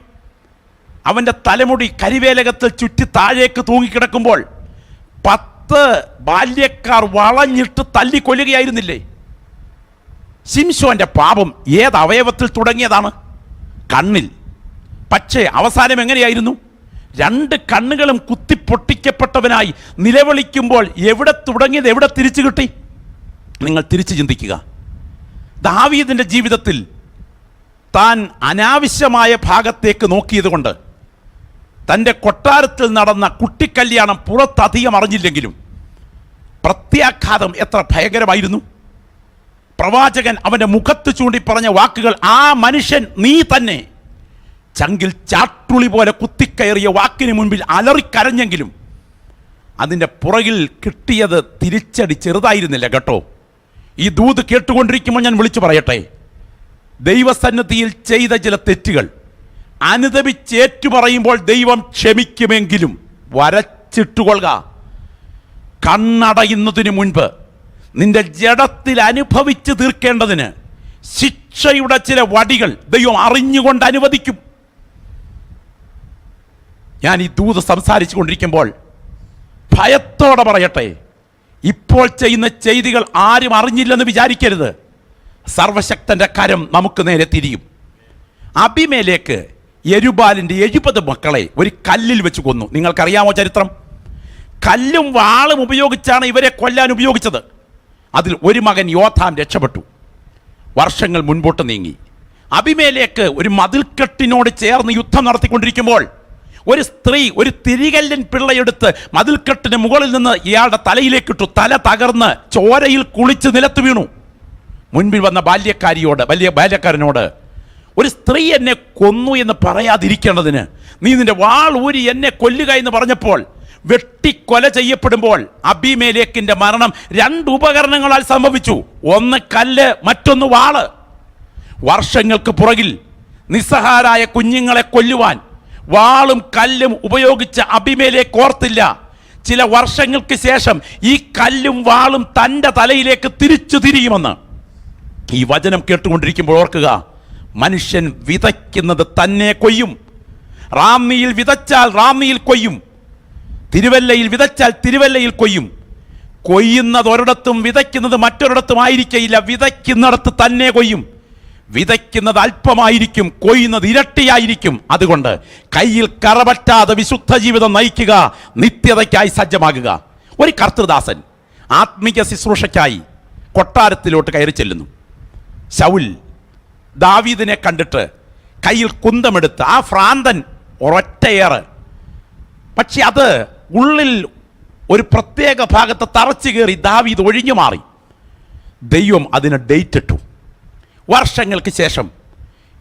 അവൻ്റെ തലമുടി കരിവേലകത്തിൽ ചുറ്റി താഴേക്ക് തൂങ്ങിക്കിടക്കുമ്പോൾ 10 ബാല്യക്കാർ വളഞ്ഞിട്ട് തല്ലിക്കൊല്ലുകയായിരുന്നില്ലേ? ശിംശോന്റെ പാപം ഏത് അവയവത്തിൽ തുടങ്ങിയതാണ്? കണ്ണിൽ. പക്ഷേ അവസാനം എങ്ങനെയായിരുന്നു? 2 കണ്ണുകളും കുത്തിപ്പൊട്ടിക്കപ്പെട്ടവനായി നിലവിളിക്കുമ്പോൾ എവിടെ തുടങ്ങിയത് എവിടെ തിരിച്ചു കിട്ടി? നിങ്ങൾ തിരിച്ചു ചിന്തിക്കുക. ദാവീദിൻ്റെ ജീവിതത്തിൽ താൻ അനാവശ്യമായ ഭാഗത്തേക്ക് നോക്കിയത് കൊണ്ട് തൻ്റെ കൊട്ടാരത്തിൽ നടന്ന കുട്ടിക്കല്യാണം പുറത്തധികം അറിഞ്ഞില്ലെങ്കിലും പ്രത്യാഘാതം എത്ര ഭയങ്കരമായിരുന്നു. പ്രവാചകൻ അവൻ്റെ മുഖത്ത് ചൂണ്ടി പറഞ്ഞ വാക്കുകൾ, ആ മനുഷ്യൻ നീ തന്നെ. ചങ്കിൽ ചാട്ടുളി പോലെ കുത്തിക്കയറിയ വാക്കിന് മുൻപിൽ അലറിക്കരഞ്ഞെങ്കിലും അതിൻ്റെ പുറകിൽ കിട്ടിയത് തിരിച്ചടി ചെറുതായിരുന്നില്ല കേട്ടോ. ഈ ദൂത് കേട്ടുകൊണ്ടിരിക്കുമ്പോൾ ഞാൻ വിളിച്ചു പറയട്ടെ, ദൈവസന്നിധിയിൽ ചെയ്ത ചില തെറ്റുകൾ അനുദപിച്ചേറ്റു പറയുമ്പോൾ ദൈവം ക്ഷമിക്കുമെങ്കിലും വരച്ചിട്ടുകൊള്ളുക. കണ്ണടയുന്നതിന് മുൻപ് നിന്റെ ജഡത്തിൽ അനുഭവിച്ച് തീർക്കേണ്ടതിന് ശിക്ഷയുടെ ചില വടികൾ ദൈവം അറിഞ്ഞുകൊണ്ട് അനുവദിക്കും. ഞാൻ ഈ ദൂത് സംസാരിച്ചു കൊണ്ടിരിക്കുമ്പോൾ ഭയത്തോടെ പറയട്ടെ, ഇപ്പോൾ ചെയ്യുന്ന ചെയ്തികൾ ആരും അറിഞ്ഞില്ലെന്ന് വിചാരിക്കരുത്. സർവശക്തൻ്റെ കരം നമുക്ക് നേരെ തിരിയും. അബിമേലേക്ക് യെരുബാലിൻ്റെ 70 മക്കളെ ഒരു കല്ലിൽ വെച്ച് കൊന്നു. നിങ്ങൾക്കറിയാമോ ചരിത്രം? കല്ലും വാളും ഉപയോഗിച്ചാണ് ഇവരെ കൊല്ലാൻ ഉപയോഗിച്ചത്. അതിൽ ഒരു മകൻ യോഥാം രക്ഷപ്പെട്ടു. വർഷങ്ങൾ മുൻപോട്ട് നീങ്ങി. അബിമേലേക്ക് ഒരു മതിൽക്കെട്ടിനോട് ചേർന്ന് യുദ്ധം നടത്തിക്കൊണ്ടിരിക്കുമ്പോൾ ഒരു സ്ത്രീ ഒരു തിരികല്ലിൻ പിള്ളയെടുത്ത് മതിൽക്കെട്ടിന് മുകളിൽ നിന്ന് ഇയാളുടെ തലയിലേക്കിട്ടു. തല തകർന്ന് ചോരയിൽ കുളിച്ച് നിലത്ത് വീണു. മുൻപിൽ വന്ന ബാല്യക്കാരനോട്, ഒരു സ്ത്രീ എന്നെ കൊന്നു എന്ന് പറയാതിരിക്കേണ്ടതിന് നീ നിന്റെ വാൾ ഊരി എന്നെ കൊല്ലുക എന്ന് പറഞ്ഞപ്പോൾ വെട്ടിക്കൊല ചെയ്യപ്പെടുമ്പോൾ അബീമേലെക്കിന്റെ മരണം 2 ഉപകരണങ്ങളാൽ സംഭവിച്ചു. ഒന്ന് കല്ല്, മറ്റൊന്ന് വാള്. വർഷങ്ങൾക്ക് പുറകിൽ നിസ്സഹാരായ കുഞ്ഞുങ്ങളെ കൊല്ലുവാൻ വാളും കല്ലും ഉപയോഗിച്ച അബീമേലേക്ക് ഓർത്തില്ല, ചില വർഷങ്ങൾക്ക് ശേഷം ഈ കല്ലും വാളും തൻ്റെ തലയിലേക്ക് തിരിച്ചു തിരിയുമെന്ന്. ഈ വചനം കേട്ടുകൊണ്ടിരിക്കുമ്പോൾ ഓർക്കുക, മനുഷ്യൻ വിതയ്ക്കുന്നത് തന്നെ കൊയ്യും. റാന്നിയിൽ വിതച്ചാൽ റാന്നിയിൽ കൊയ്യും. തിരുവല്ലയിൽ വിതച്ചാൽ തിരുവല്ലയിൽ കൊയ്യും. കൊയ്യുന്നത് ഒരിടത്തും വിതയ്ക്കുന്നത് മറ്റൊരിടത്തും ആയിരിക്കയില്ല. വിതയ്ക്കുന്നിടത്ത് തന്നെ കൊയ്യും. വിതയ്ക്കുന്നത് അല്പമായിരിക്കും, കൊയ്യുന്നത് ഇരട്ടിയായിരിക്കും. അതുകൊണ്ട് കയ്യിൽ കറപറ്റാതെ വിശുദ്ധ ജീവിതം നയിക്കുക, നിത്യതയ്ക്കായി സജ്ജമാകുക. ഒരു കർത്തൃദാസൻ ആത്മീയ ശുശ്രൂഷയ്ക്കായി കൊട്ടാരത്തിലോട്ട് കയറി ചെല്ലുന്നു. ശൗൽ ദാവീദിനെ കണ്ടിട്ട് കയ്യിൽ കുന്തമെടുത്ത് ആ ഭ്രാന്തൻ ഒരൊറ്റയേറ്. പക്ഷെ അത് ഉള്ളിൽ ഒരു പ്രത്യേക ഭാഗത്ത് തറച്ചു കയറി ദാവീദ് ഒഴിഞ്ഞു മാറി. ദൈവം അതിന് ഡേറ്റ് ഇട്ടു. വർഷങ്ങൾക്ക് ശേഷം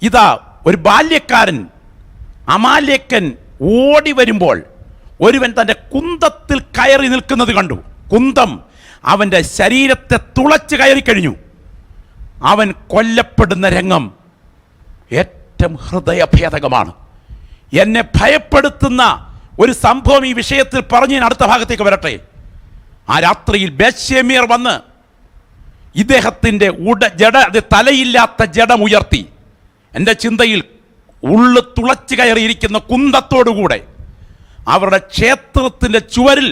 ഇതാ ഒരു ബാല്യക്കാരൻ അമാലേക്കൻ ഓടി വരുമ്പോൾ ഒരുവൻ തൻ്റെ കുന്തത്തിൽ കയറി നിൽക്കുന്നത് കണ്ടു. കുന്തം അവൻ്റെ ശരീരത്തെ തുളച്ച് കയറി കഴിഞ്ഞു. അവൻ കൊല്ലപ്പെടുന്ന രംഗം ഏറ്റവും ഹൃദയഭേദകമാണ്. എന്നെ ഭയപ്പെടുത്തുന്ന ഒരു സംഭവം ഈ വിഷയത്തിൽ പറഞ്ഞ് ഞാൻ അടുത്ത ഭാഗത്തേക്ക് വരട്ടെ. ആ രാത്രിയിൽ ബേത്ശേമ്യർ വന്ന് ഇദ്ദേഹത്തിൻ്റെ തലയില്ലാത്ത ജഡമുയർത്തി എൻ്റെ ചിന്തയിൽ ഉള്ളു തുളച്ചു കയറിയിരിക്കുന്ന കുന്തത്തോടുകൂടെ അവരുടെ ക്ഷേത്രത്തിൻ്റെ ചുവരിൽ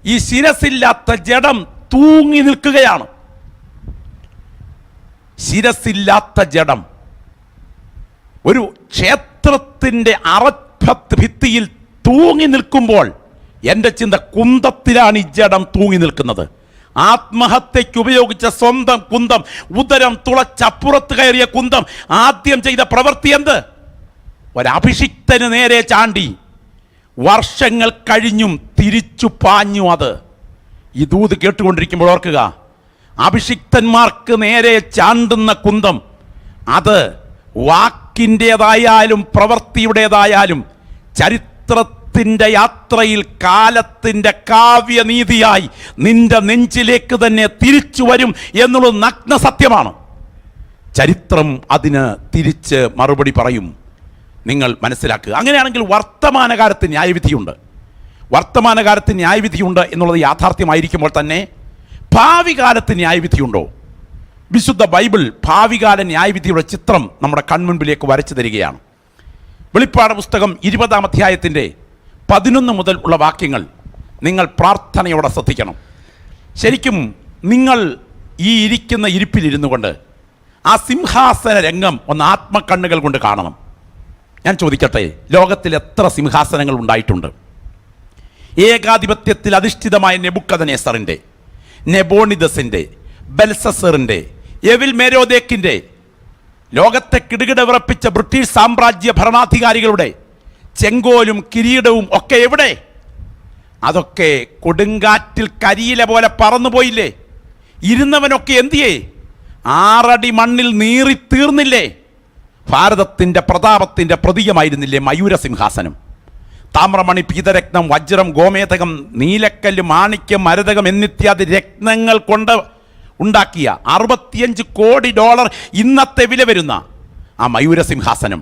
ഈ ശിരസില്ലാത്ത ജഡം തൂങ്ങി നിൽക്കുകയാണ്. ശിരസില്ലാത്ത ജഡം ഒരു ക്ഷേത്രത്തിൻ്റെ ഭിത്തിയിൽ തൂങ്ങി നിൽക്കുമ്പോൾ എൻ്റെ ചിന്ത, കുന്തത്തിലാണ് ഈ ജഡം തൂങ്ങി നിൽക്കുന്നത്. ആത്മഹത്യയ്ക്ക് ഉപയോഗിച്ച സ്വന്തം കുന്തം, ഉദരം തുളച്ചപ്പുറത്ത് കയറിയ കുന്തം, ആദ്യം ചെയ്ത പ്രവൃത്തി എന്ത്? ഒരഭിഷിക്തന് നേരെ ചാണ്ടി. വർഷങ്ങൾ കഴിഞ്ഞും തിരിച്ചു പാഞ്ഞു. അത് ഈ ദൂത് കേട്ടുകൊണ്ടിരിക്കുമ്പോൾ ഓർക്കുക, അഭിഷിക്തന്മാർക്ക് നേരെ ചാണ്ടുന്ന കുന്തം അത് വാക്കിൻ്റെതായാലും പ്രവൃത്തിയുടേതായാലും ചരിത്രത്തിൻ്റെ യാത്രയിൽ കാലത്തിൻ്റെ കാവ്യനീതിയായി നിന്റെ നെഞ്ചിലേക്ക് തന്നെ തിരിച്ചു വരും എന്നുള്ളത് നഗ്ന സത്യമാണ്. ചരിത്രം അതിന് തിരിച്ച് മറുപടി പറയും. നിങ്ങൾ മനസ്സിലാക്കുക. അങ്ങനെയാണെങ്കിൽ വർത്തമാനകാലത്ത് ന്യായവിധിയുണ്ട്. വർത്തമാനകാലത്ത് ന്യായവിധിയുണ്ട് എന്നുള്ളത് യാഥാർത്ഥ്യമായിരിക്കുമ്പോൾ തന്നെ ഭാവി കാലത്ത് ന്യായവിധിയുണ്ടോ? വിശുദ്ധ ബൈബിൾ ഭാവികാല ന്യായവിധിയുടെ ചിത്രം നമ്മുടെ കൺമുൻപിലേക്ക് വരച്ചു തരികയാണ്. വെളിപ്പാട് പുസ്തകം 20-ാം അധ്യായത്തിൻ്റെ 11 മുതൽ ഉള്ള വാക്യങ്ങൾ നിങ്ങൾ പ്രാർത്ഥനയോടെ ശ്രദ്ധിക്കണം. ശരിക്കും നിങ്ങൾ ഈ ഇരിക്കുന്ന ഇരിപ്പിലിരുന്നു കൊണ്ട് ആ സിംഹാസന രംഗം ഒന്ന് ആത്മക്കണ്ണുകൾ കൊണ്ട് കാണണം. ഞാൻ ചോദിക്കട്ടെ, ലോകത്തിൽ എത്ര സിംഹാസനങ്ങൾ ഉണ്ടായിട്ടുണ്ട്? ഏകാധിപത്യത്തിൽ അധിഷ്ഠിതമായ നെബുക്കദ്നേസറിൻ്റെ, നെബോണിദസിൻ്റെ, ബെൽസസറിൻ്റെ, എവിൽ മേരോദേക്കിൻ്റെ, ലോകത്തെ കിടുകിട വിറപ്പിച്ച ബ്രിട്ടീഷ് സാമ്രാജ്യ ഭരണാധികാരികളുടെ ചെങ്കോലും കിരീടവും ഒക്കെ എവിടെ? അതൊക്കെ കൊടുങ്കാറ്റിൽ കരിയില പോലെ പറന്നുപോയില്ലേ? ഇരുന്നവനൊക്കെ എന്തിയേ? 6 അടി മണ്ണിൽ നീറി തീർന്നില്ലേ? ഭാരതത്തിൻ്റെ പ്രതാപത്തിൻ്റെ പ്രതീകമായിരുന്നില്ലേ മയൂരസിംഹാസനം? താമ്രമണി, പീതരത്നം, വജ്രം, ഗോമേതകം, നീലക്കല്ല്, മാണിക്യം, മരതകം എന്നിത്യാദി രത്നങ്ങൾ കൊണ്ട് ഉണ്ടാക്കിയ $65 കോടി ഇന്നത്തെ വില വരുന്ന ആ മയൂരസിംഹാസനം,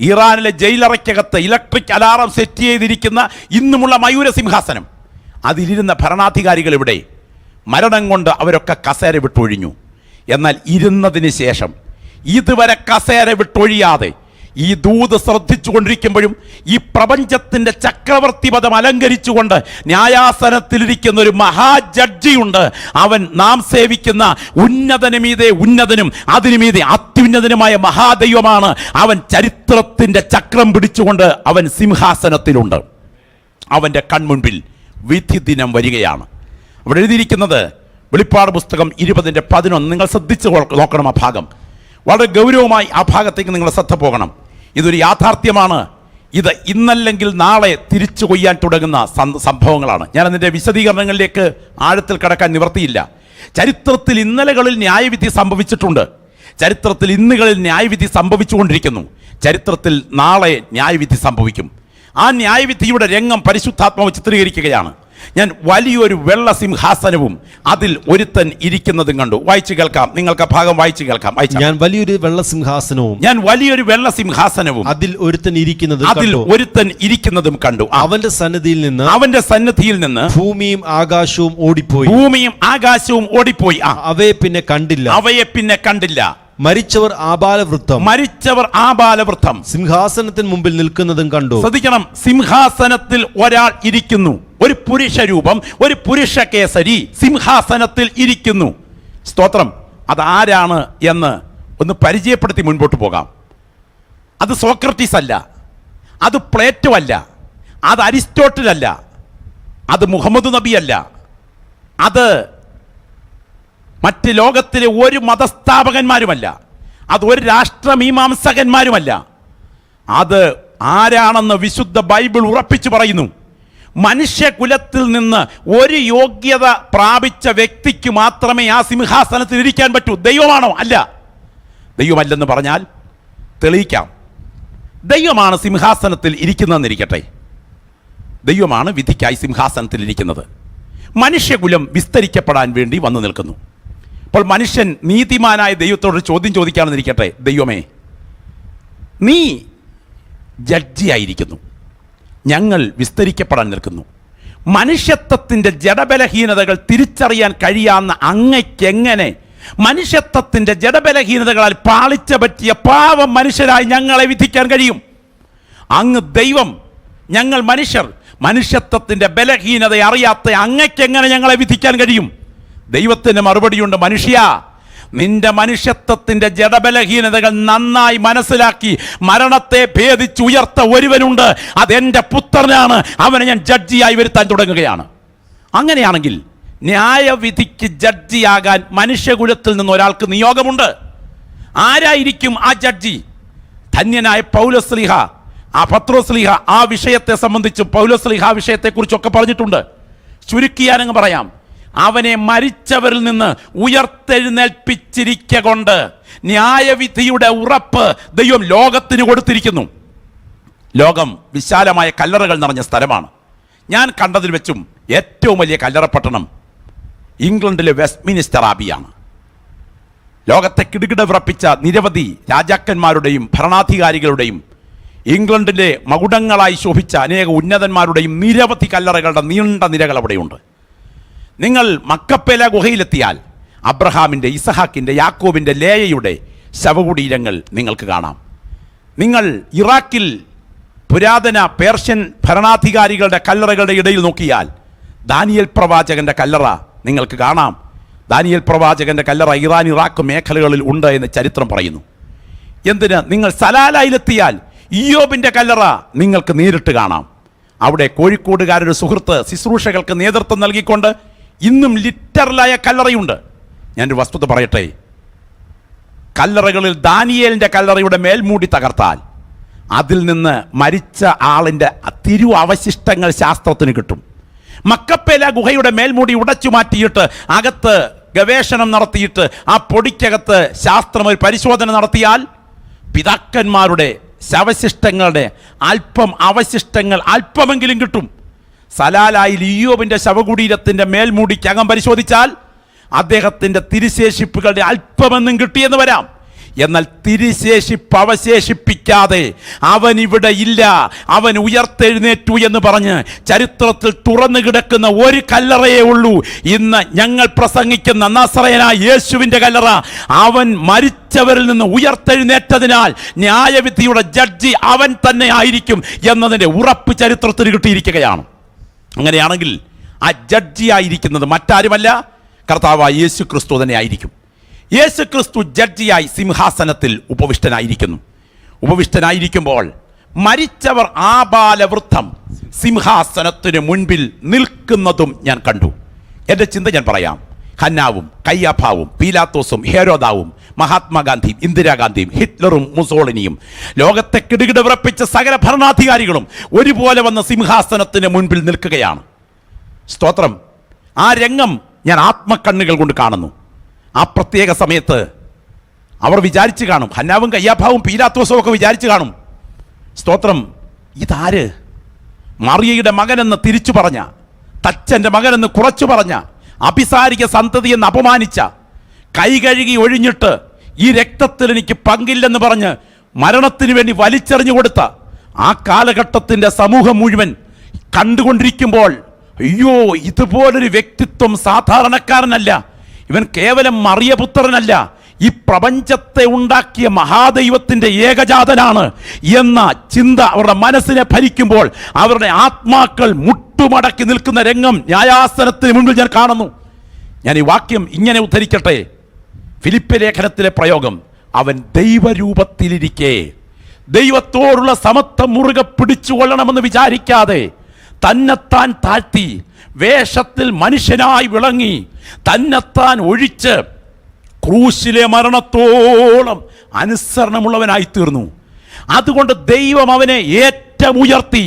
ഇറാനിലെ ജയിലറയ്ക്കകത്ത് ഇലക്ട്രിക് അലാറം സെറ്റ് ചെയ്തിരിക്കുന്ന ഇന്നുമുള്ള മയൂരസിംഹാസനം, അതിലിരുന്ന ഭരണാധികാരികൾ ഇവിടെ? മരണം കൊണ്ട് അവരൊക്കെ കസേര വിട്ടൊഴിഞ്ഞു. എന്നാൽ ഇരുന്നതിന് ശേഷം ഇതുവരെ കസേര വിട്ടൊഴിയാതെ ഈ ദൂത് ശ്രദ്ധിച്ചു കൊണ്ടിരിക്കുമ്പോഴും ഈ പ്രപഞ്ചത്തിൻ്റെ ചക്രവർത്തി പദം അലങ്കരിച്ചുകൊണ്ട് ന്യായാസനത്തിലിരിക്കുന്ന ഒരു മഹാജഡ്ജിയുണ്ട്. അവൻ നാം സേവിക്കുന്ന ഉന്നതന് മീതെ ഉന്നതനും അതിനു മീതെ അത്യുന്നതനുമായ മഹാദൈവമാണ്. അവൻ ചരിത്രത്തിൻ്റെ ചക്രം പിടിച്ചുകൊണ്ട് അവൻ സിംഹാസനത്തിലുണ്ട്. അവൻ്റെ കൺമുൻപിൽ വിധി ദിനം വരികയാണ്. അവിടെ എഴുതിയിരിക്കുന്നത് വെളിപ്പാട് പുസ്തകം 20:11. നിങ്ങൾ ശ്രദ്ധിച്ച് നോക്കണം. ആ ഭാഗം വളരെ ഗൗരവമായി ആ ഭാഗത്തേക്ക് നിങ്ങൾ ശ്രദ്ധ പോകണം. ഇതൊരു യാഥാർത്ഥ്യമാണ്. ഇത് ഇന്നല്ലെങ്കിൽ നാളെ തിരിച്ചു കൊയ്യാൻ തുടങ്ങുന്ന സംഭവങ്ങളാണ്. ഞാൻ അതിൻ്റെ വിശദീകരണങ്ങളിലേക്ക് ആഴത്തിൽ കടക്കാൻ നിവർത്തിയില്ല. ചരിത്രത്തിൽ ഇന്നലകളിൽ ന്യായവിധി സംഭവിച്ചിട്ടുണ്ട്. ചരിത്രത്തിൽ ഇന്നുകളിൽ ന്യായവിധി സംഭവിച്ചുകൊണ്ടിരിക്കുന്നു. ചരിത്രത്തിൽ നാളെ ന്യായവിധി സംഭവിക്കും. ആ ന്യായവിധിയുടെ രംഗം പരിശുദ്ധാത്മാവ് ചിത്രീകരിക്കുകയാണ്. ഞാൻ വലിയൊരു വെള്ള സിംഹാസനവും അതിൽ ഒരുത്തൻ ഇരിക്കുന്നതും കണ്ടു. വായിച്ചു കേൾക്കാം. നിങ്ങൾക്ക് ഭാഗം വായിച്ചു കേൾക്കാം. ഞാൻ വലിയൊരു വെള്ള സിംഹാസനവും അതിൽ ഒരുത്തൻ ഇരിക്കുന്നതും കണ്ടു. അവന്റെ സന്നിധിയിൽ നിന്ന് ഭൂമിയും ആകാശവും ഓടിപ്പോയി. അവയെ പിന്നെ കണ്ടില്ല. മരിച്ചവർ ആബാലവൃത്തം സിംഹാസനത്തിന് മുമ്പിൽ നിൽക്കുന്നതും കണ്ടു. ശ്രദ്ധിക്കണം. സിംഹാസനത്തിൽ ഒരാൾ ഇരിക്കുന്നു. ഒരു പുരുഷ രൂപം, ഒരു പുരുഷ കേസരി സിംഹാസനത്തിൽ ഇരിക്കുന്നു. സ്തോത്രം. അതാരാണ് എന്ന് ഒന്ന് പരിചയപ്പെടുത്തി മുൻപോട്ട് പോകാം. അത് സോക്രട്ടീസ് അല്ല, അത് പ്ലേറ്റോ അല്ല, അത് അരിസ്റ്റോട്ടിൽ അല്ല, അത് മുഹമ്മദ് നബി അല്ല, അത് മറ്റ് ലോകത്തിലെ ഒരു മതസ്ഥാപകന്മാരുമല്ല, അത് ഒരു രാഷ്ട്രമീമാംസകന്മാരുമല്ല. അത് ആരാണെന്ന് വിശുദ്ധ ബൈബിൾ ഉറപ്പിച്ചു പറയുന്നു. മനുഷ്യകുലത്തിൽ നിന്ന് ഒരു യോഗ്യത പ്രാപിച്ച വ്യക്തിക്ക് മാത്രമേ ആ സിംഹാസനത്തിൽ ഇരിക്കാൻ പറ്റൂ. ദൈവമാണോ? അല്ല. ദൈവമല്ലെന്ന് പറഞ്ഞാൽ തെളിയിക്കാം. ദൈവമാണ് സിംഹാസനത്തിൽ ഇരിക്കുന്നതെന്നിരിക്കട്ടെ. ദൈവമാണ് വിധിക്കായി സിംഹാസനത്തിൽ ഇരിക്കുന്നത്. മനുഷ്യകുലം വിസ്തരിക്കപ്പെടാൻ വേണ്ടി വന്നു നിൽക്കുന്നു. അപ്പോൾ മനുഷ്യൻ നീതിമാനായ ദൈവത്തോട് ചോദ്യം ചോദിക്കാമെന്നിരിക്കട്ടെ. ദൈവമേ, നീ ജഡ്ജിയായിരിക്കുന്നു, ഞങ്ങൾ വിസ്തരിക്കപ്പെടാൻ നിൽക്കുന്നു. മനുഷ്യത്വത്തിൻ്റെ ജഡബലഹീനതകൾ തിരിച്ചറിയാൻ കഴിയാവുന്ന അങ്ങയ്ക്കെങ്ങനെ മനുഷ്യത്വത്തിൻ്റെ ജഡബലഹീനതകളാൽ പാളിച്ച പറ്റിയ പാവം മനുഷ്യരായി ഞങ്ങളെ വിധിക്കാൻ കഴിയും? അങ്ങ് ദൈവം, ഞങ്ങൾ മനുഷ്യർ, മനുഷ്യത്വത്തിൻ്റെ ബലഹീനത അറിയാത്ത അങ്ങയ്ക്കെങ്ങനെ ഞങ്ങളെ വിധിക്കാൻ കഴിയും? ദൈവത്തിൻ്റെ മറുപടിയുണ്ട്, മനുഷ്യ, നിന്റെ മനുഷ്യത്വത്തിൻ്റെ ജഡബലഹീനതകൾ നന്നായി മനസ്സിലാക്കി മരണത്തെ ഭേദിച്ചുയർത്ത ഒരുവനുണ്ട്, അതെൻ്റെ പുത്രനാണ്, അവനെ ഞാൻ ജഡ്ജിയായി വരുത്താൻ തുടങ്ങുകയാണ്. അങ്ങനെയാണെങ്കിൽ ന്യായവിധിക്ക് ജഡ്ജിയാകാൻ മനുഷ്യകുലത്തിൽ നിന്ന് ഒരാൾക്ക് നിയോഗമുണ്ട്. ആരായിരിക്കും ആ ജഡ്ജി? ധന്യനായ പൗലോസ്ലീഹ, ആ പത്രോസ്ലീഹ ആ വിഷയത്തെ സംബന്ധിച്ച് പൗലോസ്ലീഹ ആ വിഷയത്തെക്കുറിച്ചൊക്കെ പറഞ്ഞിട്ടുണ്ട്. ചുരുക്കിയാനങ്ങ് പറയാം, അവനെ മരിച്ചവരിൽ നിന്ന് ഉയർത്തെഴുന്നേൽപ്പിച്ചിരിക്കൊണ്ട് ന്യായവിധിയുടെ ഉറപ്പ് ദൈവം ലോകത്തിന് കൊടുത്തിരിക്കുന്നു. ലോകം വിശാലമായ കല്ലറകൾ നിറഞ്ഞ സ്ഥലമാണ്. ഞാൻ കണ്ടതിൽ വെച്ചും ഏറ്റവും വലിയ കല്ലറപ്പട്ടണം ഇംഗ്ലണ്ടിലെ വെസ്റ്റ്മിനിസ്റ്റർ ആബിയാണ്. ലോകത്തെ കിടുകിട വിറപ്പിച്ച നിരവധി രാജാക്കന്മാരുടെയും ഭരണാധികാരികളുടെയും ഇംഗ്ലണ്ടിലെ മകുടങ്ങളായി ശോഭിച്ച അനേക ഉന്നതന്മാരുടെയും നിരവധി കല്ലറകളുടെ നീണ്ട നിരകൾ അവിടെയുണ്ട്. നിങ്ങൾ മക്കപ്പേല ഗുഹയിലെത്തിയാൽ അബ്രഹാമിൻ്റെ, ഇസഹാക്കിൻ്റെ, യാക്കോബിൻ്റെ, ലേയയുടെ ശവകുടീരങ്ങൾ നിങ്ങൾക്ക് കാണാം. നിങ്ങൾ ഇറാഖിൽ പുരാതന പേർഷ്യൻ ഭരണാധികാരികളുടെ കല്ലറകളുടെ ഇടയിൽ നോക്കിയാൽ ദാനിയേൽ പ്രവാചകന്റെ കല്ലറ നിങ്ങൾക്ക് കാണാം. ദാനിയേൽ പ്രവാചകന്റെ കല്ലറ ഇറാൻ ഇറാഖ് മേഖലകളിൽ ഉണ്ട് എന്ന് ചരിത്രം പറയുന്നു. എന്തിന്? നിങ്ങൾ സലാലയിലെത്തിയാൽ ഇയ്യോബിൻ്റെ കല്ലറ നിങ്ങൾക്ക് നേരിട്ട് കാണാം. അവിടെ കോഴിക്കോടുകാരൊരു സുഹൃത്ത് ശുശ്രൂഷകൾക്ക് നേതൃത്വം നൽകിക്കൊണ്ട് ഇന്നും ലിറ്ററലായ കല്ലറയുണ്ട്. ഞാനൊരു വസ്തുത പറയട്ടെ, കല്ലറകളിൽ ദാനിയേലിൻ്റെ കല്ലറയുടെ മേൽമൂടി തകർത്താൽ അതിൽ നിന്ന് മരിച്ച ആളിൻ്റെ തിരു അവശിഷ്ടങ്ങൾ ശാസ്ത്രത്തിന് കിട്ടും. മക്കപ്പേല ഗുഹയുടെ മേൽമൂടി ഉടച്ചു മാറ്റിയിട്ട് അകത്ത് ഗവേഷണം നടത്തിയിട്ട് ആ പൊടിക്കകത്ത് ശാസ്ത്രം ഒരു പരിശോധന നടത്തിയാൽ പിതാക്കന്മാരുടെ ശവശിഷ്ടങ്ങളുടെ അവശിഷ്ടങ്ങൾ അല്പമെങ്കിലും കിട്ടും. സലാലായിൽ ഇയ്യോബിൻ്റെ ശവകുടീരത്തിൻ്റെ മേൽമൂടിക്കകം പരിശോധിച്ചാൽ അദ്ദേഹത്തിൻ്റെ തിരുശേഷിപ്പുകളുടെ അല്പമെന്നും കിട്ടിയെന്ന് വരാം. എന്നാൽ തിരുശേഷിപ്പ് അവശേഷിപ്പിക്കാതെ അവൻ ഇവിടെ ഇല്ല, അവൻ ഉയർത്തെഴുന്നേറ്റു എന്ന് പറഞ്ഞ് ചരിത്രത്തിൽ തുറന്നു കിടക്കുന്ന ഒരു കല്ലറയേ ഉള്ളൂ. ഇന്ന് ഞങ്ങൾ പ്രസംഗിക്കുന്ന നസറേയനായ യേശുവിൻ്റെ കല്ലറ. അവൻ മരിച്ചവരിൽ നിന്ന് ഉയർത്തെഴുന്നേറ്റതിനാൽ ന്യായവിധിയുടെ ജഡ്ജി അവൻ തന്നെ ആയിരിക്കും എന്നതിൻ്റെ ഉറപ്പ് ചരിത്രത്തിന് കിട്ടിയിരിക്കുകയാണ്. അങ്ങനെയാണെങ്കിൽ ആ ജഡ്ജി ആയിരിക്കുന്നത് മറ്റാരുമല്ല, കർത്താവായ യേശു ക്രിസ്തു തന്നെ ആയിരിക്കും. യേശു ക്രിസ്തു ജഡ്ജിയായി സിംഹാസനത്തിൽ ഉപവിഷ്ടനായിരിക്കുമ്പോൾ മരിച്ചവർ ആബാലവൃദ്ധം സിംഹാസനത്തിന് മുൻപിൽ നിൽക്കുന്നതും ഞാൻ കണ്ടു. എൻ്റെ ചിന്ത ഞാൻ പറയാം. ഹന്നാവും കയ്യാഫാവും പീലാത്തോസും ഹേരോദാവും മഹാത്മാഗാന്ധിയും ഇന്ദിരാഗാന്ധിയും ഹിറ്റ്ലറും മുസോളിനിയും ലോകത്തെ കിടുകിട വിറപ്പിച്ച സകല ഭരണാധികാരികളും ഒരുപോലെ വന്ന സിംഹാസനത്തിന് മുൻപിൽ നിൽക്കുകയാണ്. സ്തോത്രം! ആ രംഗം ഞാൻ ആത്മക്കണ്ണുകൾ കൊണ്ട് കാണുന്നു. ആ പ്രത്യേക സമയത്ത് അവർ വിചാരിച്ചു കാണും, ഹന്നാവും കയ്യാഫാവും പീലാത്തോസും ഒക്കെ വിചാരിച്ചു കാണും, സ്തോത്രം, ഇതാര്? മറിയയുടെ മകനെന്ന് തിരിച്ചു പറഞ്ഞ, തച്ചൻ്റെ മകനെന്ന് കുറച്ചു പറഞ്ഞ, അഭിസാരിക സന്തതി എന്ന് അപമാനിച്ച, കൈ കഴുകി ഒഴിഞ്ഞിട്ട് ഈ രക്തത്തിൽ എനിക്ക് പങ്കില്ലെന്ന് പറഞ്ഞ് മരണത്തിന് വേണ്ടി വലിച്ചെറിഞ്ഞു കൊടുത്ത ആ കാലഘട്ടത്തിൻ്റെ സമൂഹം മുഴുവൻ കണ്ടുകൊണ്ടിരിക്കുമ്പോൾ, അയ്യോ, ഇതുപോലൊരു വ്യക്തിത്വം സാധാരണക്കാരനല്ല, ഇവൻ കേവലം മറിയപുത്രനല്ല, ഈ പ്രപഞ്ചത്തെ ഉണ്ടാക്കിയ മഹാദൈവത്തിൻ്റെ ഏകജാതനാണ് എന്ന ചിന്ത അവരുടെ മനസ്സിനെ ഭരിക്കുമ്പോൾ അവരുടെ ആത്മാക്കൾ മുട്ടുമടക്കി നിൽക്കുന്ന രംഗം ന്യായാസനത്തിന് മുൻപിൽ ഞാൻ കാണുന്നു. ഞാൻ ഈ വാക്യം ഇങ്ങനെ ഉദ്ധരിക്കട്ടെ. ഫിലിപ്പ് ലേഖനത്തിലെ പ്രയോഗം, അവൻ ദൈവരൂപത്തിലിരിക്കെ ദൈവത്തോടുള്ള സമത്വം മുറുകെ പിടിച്ചുകൊള്ളണമെന്ന് വിചാരിക്കാതെ തന്നെത്താൻ താഴ്ത്തി വേഷത്തിൽ മനുഷ്യനായി വിളങ്ങി തന്നെത്താൻ ഒഴിച്ച് ക്രൂശിലെ മരണത്തോളം അനുസരണമുള്ളവനായി തീർന്നു. അതുകൊണ്ട് ദൈവം അവനെ ഏറ്റവും ഉയർത്തി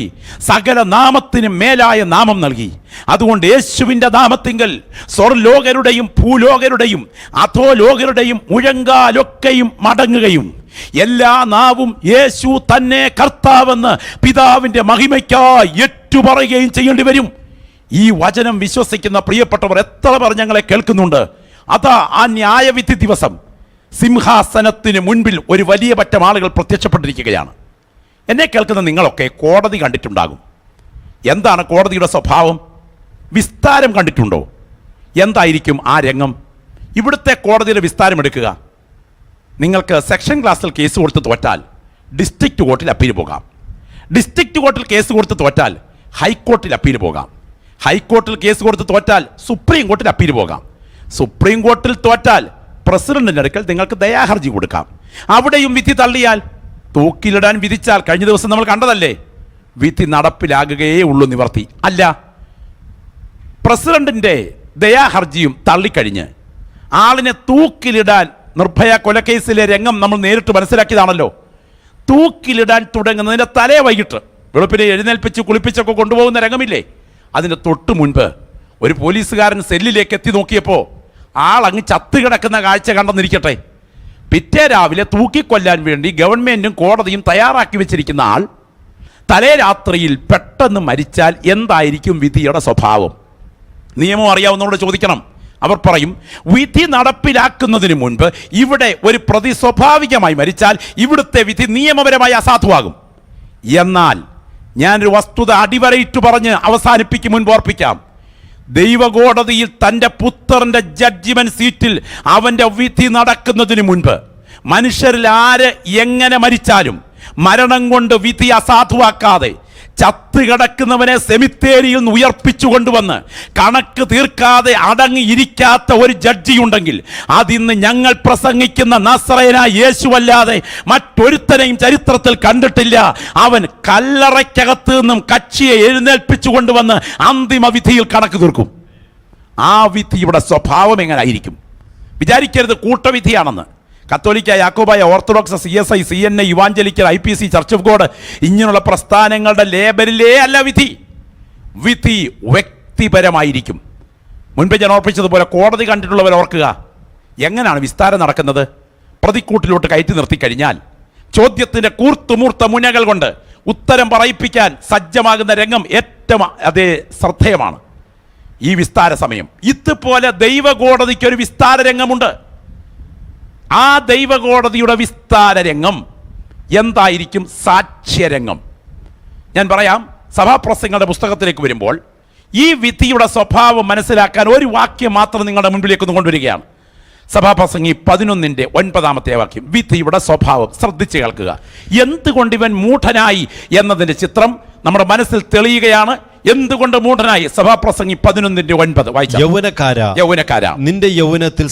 സകല നാമത്തിനും മേലായ നാമം നൽകി. അതുകൊണ്ട് യേശുവിൻ്റെ നാമത്തിങ്കൽ സ്വർലോകരുടെയും ഭൂലോകരുടെയും അധോലോകരുടെയും മുഴങ്കാലൊക്കെയും മടങ്ങുകയും എല്ലാ നാവും യേശു തന്നെ കർത്താവെന്ന് പിതാവിൻ്റെ മഹിമയ്ക്കായി ഏറ്റുപറയുകയും ചെയ്യേണ്ടി വരും. ഈ വചനം വിശ്വസിക്കുന്ന പ്രിയപ്പെട്ടവർ എത്ര പേർ ഞങ്ങളെ കേൾക്കുന്നുണ്ട്? അതാ ആ ന്യായവിധി ദിവസം സിംഹാസനത്തിന് മുൻപിൽ ഒരു വലിയ പറ്റം ആളുകൾ പ്രത്യക്ഷപ്പെട്ടിരിക്കുകയാണ്. എന്നെ കേൾക്കുന്ന നിങ്ങളൊക്കെ കോടതി കണ്ടിട്ടുണ്ടാകും. എന്താണ് കോടതിയുടെ സ്വഭാവം? വിസ്താരം കണ്ടിട്ടുണ്ടോ? എന്തായിരിക്കും ആ രംഗം? ഇവിടുത്തെ കോടതിയുടെ വിസ്താരം എടുക്കുക. നിങ്ങൾക്ക് സെക്ഷൻ ക്ലാസ്സിൽ കേസ് കൊടുത്ത് തോറ്റാൽ ഡിസ്ട്രിക്റ്റ് കോർട്ടിൽ അപ്പീൽ പോകാം. ഡിസ്ട്രിക്ട് കോർട്ടിൽ കേസ് കൊടുത്ത് തോറ്റാൽ ഹൈക്കോർട്ടിൽ അപ്പീൽ പോകാം. ഹൈക്കോർട്ടിൽ കേസ് കൊടുത്ത് തോറ്റാൽ സുപ്രീം കോർട്ടിൽ അപ്പീൽ പോകാം. സുപ്രീം കോർട്ടിൽ തോറ്റാൽ പ്രസിഡന്റിന്റെ അടുക്കൽ നിങ്ങൾക്ക് ദയാഹർജി കൊടുക്കാം. അവിടെയും വിധി തള്ളിയാൽ തൂക്കിലിടാൻ വിധിച്ചാൽ, കഴിഞ്ഞ ദിവസം നമ്മൾ കണ്ടതല്ലേ, വിധി നടപ്പിലാകുകയേ ഉള്ളൂ, നിവർത്തി അല്ല. പ്രസിഡന്റിന്റെ ദയാഹർജിയും തള്ളിക്കഴിഞ്ഞ് ആളിനെ തൂക്കിലിടാൻ, നിർഭയ കൊലക്കേസിലെ രംഗം നമ്മൾ നേരിട്ട് മനസ്സിലാക്കിയതാണല്ലോ. തൂക്കിലിടാൻ തുടങ്ങുന്നതിൻ്റെ തലേ വൈകിട്ട് വെളുപ്പിനെ എഴുന്നേൽപ്പിച്ച് കുളിപ്പിച്ചൊക്കെ കൊണ്ടുപോകുന്ന രംഗമില്ലേ, അതിന് തൊട്ട് മുൻപ് ഒരു പോലീസുകാരൻ സെല്ലിലേക്ക് എത്തി നോക്കിയപ്പോൾ ആളങ്ങ് ചത്തുകിടക്കുന്ന കാഴ്ച കണ്ടെന്നിരിക്കട്ടെ. പിറ്റേ രാവിലെ തൂക്കിക്കൊല്ലാൻ വേണ്ടി ഗവൺമെൻറ്റും കോടതിയും തയ്യാറാക്കി വെച്ചിരിക്കുന്ന ആൾ തലേ രാത്രിയിൽ പെട്ടെന്ന് മരിച്ചാൽ എന്തായിരിക്കും വിധിയുടെ സ്വഭാവം? നിയമം അറിയാവുന്നവരോട് ചോദിക്കണം. അവർ പറയും, വിധി നടപ്പിലാക്കുന്നതിന് മുൻപ് ഇവിടെ ഒരു പ്രതി സ്വാഭാവികമായി മരിച്ചാൽ ഇവിടുത്തെ വിധി നിയമപരമായി അസാധുവാകും. എന്നാൽ ഞാനൊരു വസ്തുത അടിവരയിട്ട് പറഞ്ഞ് അവസാനിപ്പിക്കും മുൻപ് ഓർപ്പിക്കാം. ദൈവകോടതിയിൽ തൻ്റെ പുത്രന്റെ ജഡ്ജിമെന്റ് സീറ്റിൽ അവൻ്റെ വിധി നടക്കുന്നതിന് മുൻപ് മനുഷ്യരിൽ ആര് എങ്ങനെ മരിച്ചാലും മരണം കൊണ്ട് വിധി അസാധുവാക്കാതെ ചത്ത് കിടക്കുന്നവനെ സെമിത്തേരിയിൽ നിന്ന് ഉയർപ്പിച്ചു കൊണ്ടുവന്ന് കണക്ക് തീർക്കാതെ അടങ്ങിയിരിക്കാത്ത ഒരു ജഡ്ജിയുണ്ടെങ്കിൽ അതിന്ന് ഞങ്ങൾ പ്രസംഗിക്കുന്ന നസറേയനായ യേശുവല്ലാതെ മറ്റൊരുത്തനെയും ചരിത്രത്തിൽ കണ്ടിട്ടില്ല. അവൻ കല്ലറയ്ക്കകത്ത് നിന്നും കക്ഷിയെ എഴുന്നേൽപ്പിച്ചു കൊണ്ടുവന്ന് അന്തിമ വിധിയിൽ കണക്ക് തീർക്കും. ആ വിധിയുടെ സ്വഭാവം എങ്ങനായിരിക്കും? വിചാരിക്കരുത് കൂട്ടവിധിയാണെന്ന്. കത്തോലിക്ക, Yakobaya, orthodox, CSI, CNI, evangelical, IPC, church of God ഇങ്ങനെയുള്ള പ്രസ്ഥാനങ്ങളുടെ ലേബലിലേ അല്ല വിധി. വിധി വ്യക്തിപരമായിരിക്കും. മുൻപ് ഞാൻ ഓർപ്പിച്ചതുപോലെ കോടതി കണ്ടിട്ടുള്ളവർ ഓർക്കുക, എങ്ങനെയാണ് വിസ്താരം നടക്കുന്നത്? പ്രതിക്കൂട്ടിലോട്ട് കയറ്റി നിർത്തിക്കഴിഞ്ഞാൽ ചോദ്യത്തിൻ്റെ കൂർത്തുമൂർത്ത മുനകൾ കൊണ്ട് ഉത്തരം പറയിപ്പിക്കാൻ സജ്ജമാകുന്ന രംഗം ഏറ്റവും അതേ ശ്രദ്ധേയമാണ് ഈ വിസ്താര സമയം. ഇതുപോലെ ദൈവകോടതിക്ക് ഒരു വിസ്താര രംഗമുണ്ട്. ആ ദൈവകോടതിയുടെ വിസ്താര രംഗം എന്തായിരിക്കും? സാക്ഷ്യരംഗം. ഞാൻ പറയാം, സഭാപ്രസംഗങ്ങളുടെ പുസ്തകത്തിലേക്ക് വരുമ്പോൾ ഈ വിധിയുടെ സ്വഭാവം മനസ്സിലാക്കാൻ ഒരു വാക്യം മാത്രം നിങ്ങളുടെ മുൻപിലേക്ക് ഒന്ന് കൊണ്ടുവരികയാണ്. സഭാപ്രസംഗി 11:9 വാക്യം, വിധിയുടെ സ്വഭാവം. ശ്രദ്ധിച്ച് കേൾക്കുക. എന്തുകൊണ്ട് ഇവൻ മൂഢനായി എന്നതിൻ്റെ ചിത്രം നമ്മുടെ മനസ്സിൽ തെളിയുകയാണ്. എന്തുകൊണ്ട് മൂഢനായി? സഭാപ്രസംഗി 11:9 വായിച്ചാൽ, യൗവനക്കാരാ നിന്റെ യൗവനത്തിൽ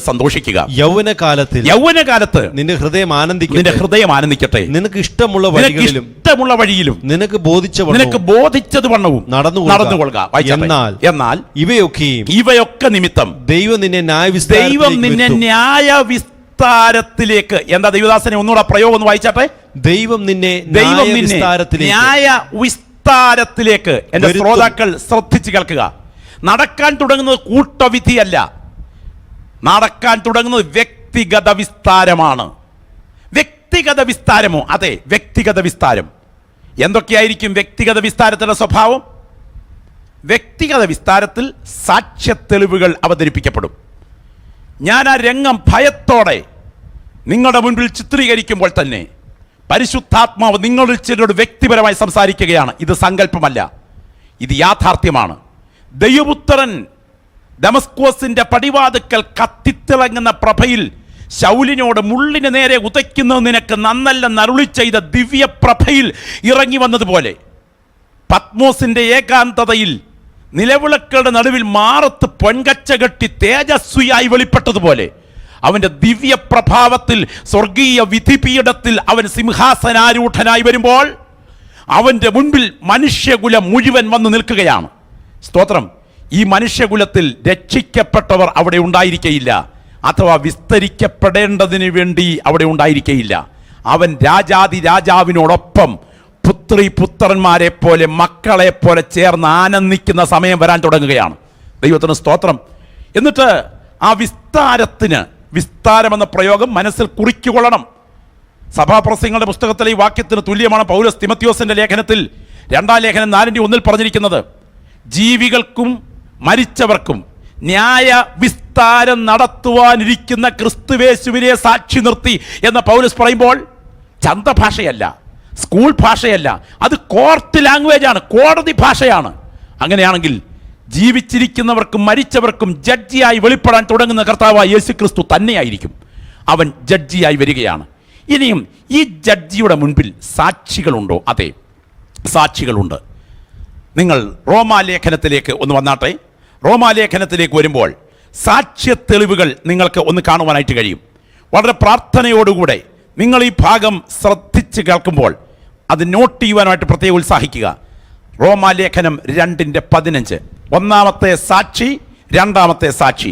സന്തോഷിക്കുക. യൗവനകാലത്ത് നിന്റെ ഹൃദയം ആനന്ദിക്കട്ടെ. നിനക്ക് ഇഷ്ടമുള്ള വഴിയിലും നിനക്ക് ബോധിച്ചത് വണ്ണവും നടന്നുകൊള്ളുക. എന്നാൽ ഇവയൊക്കെ നിമിത്തം ദൈവം നിന്നെ ന്യായവിസ്താരത്തിലേക്ക്, എന്താ ദൈവദാസനെ ഒന്നുകൂടെ പ്രയോഗം ഒന്ന് വായിച്ചാട്ടെ. ദൈവം നിന്നെ ന്യായവിസ്താരത്തിലേക്ക്. എന്റെ ശ്രോതാക്കൾ ശ്രദ്ധിച്ച് കേൾക്കുക. നടക്കാൻ തുടങ്ങുന്നത് കൂട്ടവിധിയല്ല, നടക്കാൻ തുടങ്ങുന്നത് വ്യക്തിഗത വിസ്താരമാണ്. വ്യക്തിഗത വിസ്താരമോ? അതെ, വ്യക്തിഗത വിസ്താരം. എന്തൊക്കെയായിരിക്കും വ്യക്തിഗത വിസ്താരത്തിന്റെ സ്വഭാവം? വ്യക്തിഗത വിസ്താരത്തിൽ സാക്ഷ്യത്തെളിവുകൾ അവതരിപ്പിക്കപ്പെടും. ഞാൻ ആ രംഗം ഭയത്തോടെ നിങ്ങളുടെ മുൻപിൽ ചിത്രീകരിക്കുമ്പോൾ തന്നെ പരിശുദ്ധാത്മാവ് നിങ്ങളിൽ ചിലരോട് വ്യക്തിപരമായി സംസാരിക്കുകയാണ്. ഇത് സങ്കല്പമല്ല, ഇത് യാഥാർത്ഥ്യമാണ്. ദൈവപുത്രൻ ദമസ്കോസിന്റെ പടിവാതുക്കൽ കത്തിത്തിളങ്ങുന്ന പ്രഭയിൽ ശൗലിനോട് മുള്ളിന് നേരെ ഉതയ്ക്കുന്നത് നിനക്ക് നന്നല്ലെന്ന് അരുളി ചെയ്ത ദിവ്യപ്രഭയിൽ ഇറങ്ങി വന്നതുപോലെ, പത്മോസിന്റെ ഏകാന്തതയിൽ നിലവിളക്കുകളുടെ നടുവിൽ മാറത്ത് പൊൻകച്ച കെട്ടി തേജസ്വിയായി വെളിപ്പെട്ടതുപോലെ, അവന്റെ ദിവ്യപ്രഭാവത്തിൽ സ്വർഗീയ വിധിപീഠത്തിൽ അവൻ സിംഹാസനാരൂഢനായി വരുമ്പോൾ അവന്റെ മുൻപിൽ മനുഷ്യകുലം മുഴുവൻ വന്നു നിൽക്കുകയാണ്. സ്തോത്രം. ഈ മനുഷ്യകുലത്തിൽ രക്ഷിക്കപ്പെട്ടവർ അവിടെ ഉണ്ടായിരിക്കയില്ല, അഥവാ വിസ്തരിക്കപ്പെടേണ്ടതിന് വേണ്ടി അവിടെ ഉണ്ടായിരിക്കയില്ല. അവൻ രാജാതി രാജാവിനോടൊപ്പം പുത്രന്മാരെ പോലെ, മക്കളെ പോലെ ചേർന്ന് ആനന്ദിക്കുന്ന സമയം വരാൻ തുടങ്ങുകയാണ്. ദൈവത്തിന് സ്തോത്രം. എന്നിട്ട് ആ വിസ്താരം എന്ന പ്രയോഗം മനസ്സിൽ കുറിക്കൊള്ളണം. സഭാപ്രസംഗങ്ങളുടെ പുസ്തകത്തിലെ ഈ വാക്യത്തിന് തുല്യമാണ് പൗലോസ് തിമോഥെയോസിന്റെ ലേഖനത്തിൽ 2 ലേഖനം 4:1 പറഞ്ഞിരിക്കുന്നത്. ജീവികൾക്കും മരിച്ചവർക്കും ന്യായ വിസ്താരം നടത്തുവാനിരിക്കുന്ന ക്രിസ്തുവേശുവിനെ സാക്ഷി നിർത്തി എന്ന് പൗലോസ് പറയുമ്പോൾ ചന്തഭാഷയല്ല, സ്കൂൾ ഭാഷയല്ല, അത് കോർട്ട് ലാംഗ്വേജാണ്, കോടതി ഭാഷയാണ്. അങ്ങനെയാണെങ്കിൽ ജീവിച്ചിരിക്കുന്നവർക്കും മരിച്ചവർക്കും ജഡ്ജിയായി വെളിപ്പെടാൻ തുടങ്ങുന്ന കർത്താവായ യേശു ക്രിസ്തു തന്നെയായിരിക്കും. അവൻ ജഡ്ജിയായി വരികയാണ്. ഇനിയും ഈ ജഡ്ജിയുടെ മുൻപിൽ സാക്ഷികളുണ്ടോ? അതെ, സാക്ഷികളുണ്ട്. നിങ്ങൾ റോമാലേഖനത്തിലേക്ക് ഒന്ന് വന്നാട്ടെ. റോമാലേഖനത്തിലേക്ക് വരുമ്പോൾ സാക്ഷ്യ തെളിവുകൾ നിങ്ങൾക്ക് ഒന്ന് കാണുവാനായിട്ട് കഴിയും. വളരെ പ്രാർത്ഥനയോടുകൂടെ നിങ്ങൾ ഈ ഭാഗം ശ്രദ്ധിച്ച് കേൾക്കുമ്പോൾ അത് നോട്ട് ചെയ്യുവാനായിട്ട് പ്രത്യേകം ഉത്സാഹിക്കുക. റോമാലേഖനം 2:15 ഒന്നാമത്തെ സാക്ഷി, രണ്ടാമത്തെ സാക്ഷി.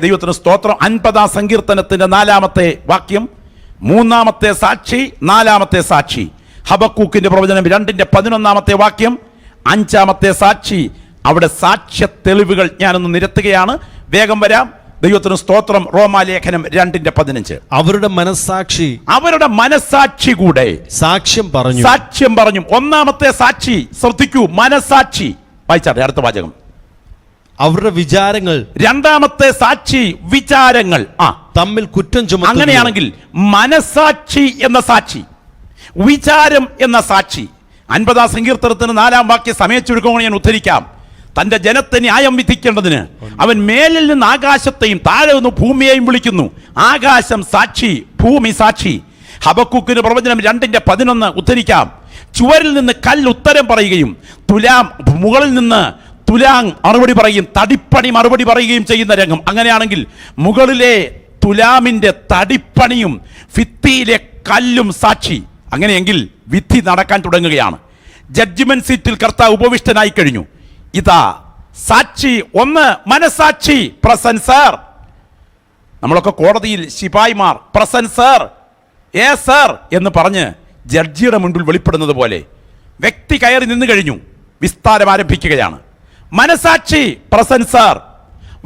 ദൈവത്തിന് സ്തോത്രം. 50-ാം സങ്കീർത്തനത്തിന്റെ 4-ാമത്തെ വാക്യം, മൂന്നാമത്തെ സാക്ഷി, 4-ാമത്തെ സാക്ഷി. ഹബക്കൂക്കിന്റെ പ്രവചനം 2:11 വാക്യം, 5-ാമത്തെ സാക്ഷി. അവിടെ സാക്ഷ്യ തെളിവുകൾ ഞാനൊന്ന് നിരത്തുകയാണ്, വേഗം വരാം. ദൈവത്തിന് സ്തോത്രം. റോമാലേഖനം 2:15 അവരുടെ മനസ്സാക്ഷി കൂടെ സാക്ഷ്യം പറഞ്ഞു. ഒന്നാമത്തെ സാക്ഷി ശ്രദ്ധിക്കൂ, മനസ്സാക്ഷി. വായിച്ചാട്ടെ അടുത്ത വാചകം. അവരുടെ വിചാരങ്ങൾ. രണ്ടാമത്തെ സാക്ഷി വിചാരങ്ങൾ. തമ്മിൽ കുറ്റം ചുമത്തുന്നു. അങ്ങനെയാണെങ്കിൽ മനസ്സാക്ഷി എന്ന സാക്ഷി, വിചാരം എന്ന സാക്ഷി. 50-ാം സങ്കീർത്തനത്തിന് 4-ാം വാക്യ സമയച്ചുരുക്കം ഞാൻ ഉദ്ധരിക്കാം. തന്റെ ജനത്തെ ന്യായം വിധിക്കേണ്ടതിന് അവൻ മേലിൽ നിന്ന് ആകാശത്തെയും താഴെ നിന്ന് ഭൂമിയെയും വിളിക്കുന്നു. ആകാശം സാക്ഷി, ഭൂമി സാക്ഷി. ഹബക്കൂക്കിന്റെ പ്രവചനം 2:11 ഉദ്ധരിക്കാം. ചുവരിൽ നിന്ന് കല്ല് ഉത്തരം പറയുകയും മുകളിൽ നിന്ന് തുലാം മറുപടി പറയും, തടിപ്പണി മറുപടി പറയുകയും ചെയ്യുന്ന രംഗം. അങ്ങനെയാണെങ്കിൽ മുകളിലെ തുലാമിന്റെ തടിപ്പണിയും ഭിത്തിയിലെ കല്ലും സാക്ഷി. അങ്ങനെയെങ്കിൽ വിധി നടക്കാൻ തുടങ്ങുകയാണ്. ജഡ്ജ്മെന്റ് സീറ്റിൽ കർത്താവ് ഉപവിഷ്ടനായി കഴിഞ്ഞു. ഇതാ സാക്ഷി ഒന്ന്, മനസാക്ഷി, പ്രസന്റ് സർ. നമ്മളൊക്കെ കോടതിയിൽ ശിപായിമാർ പ്രസന്റ് സർ, ഏ സർ എന്ന് പറഞ്ഞ് ജഡ്ജിയുടെ മുൻപിൽ വെളിപ്പെടുന്നത് പോലെ വ്യക്തി കയറി നിന്ന് കഴിഞ്ഞു. വിസ്താരം ആരംഭിക്കുകയാണ്. മനസാക്ഷി പ്രസന്റ് സർ,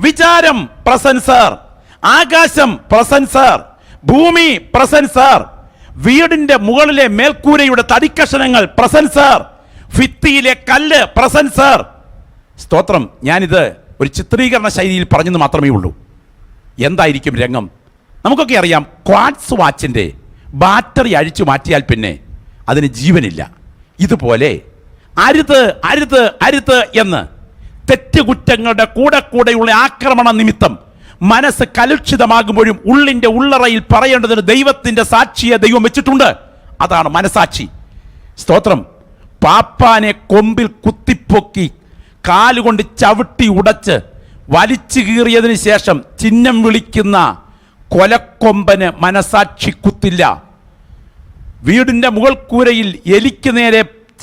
വിചാരം പ്രസന്റ് സർ, ആകാശം പ്രസന്റ് സർ, ഭൂമി പ്രസന്റ് സർ, വീടിന്റെ മുകളിലെ മേൽക്കൂരയുടെ തടിക്കഷണങ്ങൾ പ്രസന്റ് സർ, ഭിത്തിയിലെ കല്ല് പ്രസന്റ് സർ. സ്തോത്രം. ഞാനിത് ഒരു ചിത്രീകരണ ശൈലിയിൽ പറഞ്ഞെന്ന് മാത്രമേ ഉള്ളൂ. എന്തായിരിക്കും രംഗം? നമുക്കൊക്കെ അറിയാം, ക്വാർട്സ് വാച്ചിന്റെ ബാറ്ററി അഴിച്ചു മാറ്റിയാൽ പിന്നെ അതിന് ജീവനില്ല. ഇതുപോലെ അരുത് അരുത് അരുത് എന്ന് തെറ്റുകുറ്റങ്ങളുടെ കൂടെയുള്ള ആക്രമണ നിമിത്തം മനസ്സ് കലുഷിതമാകുമ്പോഴും ഉള്ളിന്റെ ഉള്ളറയിൽ പറയേണ്ടതിന് ദൈവത്തിന്റെ സാക്ഷിയെ ദൈവം വെച്ചിട്ടുണ്ട്. അതാണ് മനസാക്ഷി. സ്തോത്രം. പാപ്പാനെ കൊമ്പിൽ കുത്തിപ്പൊക്കി കാലുകൊണ്ട് ചവിട്ടി ഉടച്ച് വലിച്ചു കീറിയതിന് ശേഷം ചിഹ്നം വിളിക്കുന്ന കൊലക്കൊമ്പന് മനസാക്ഷി കുത്തില്ല. വീടിന്റെ മുകൾ കൂരയിൽ എലിക്ക് നേരെ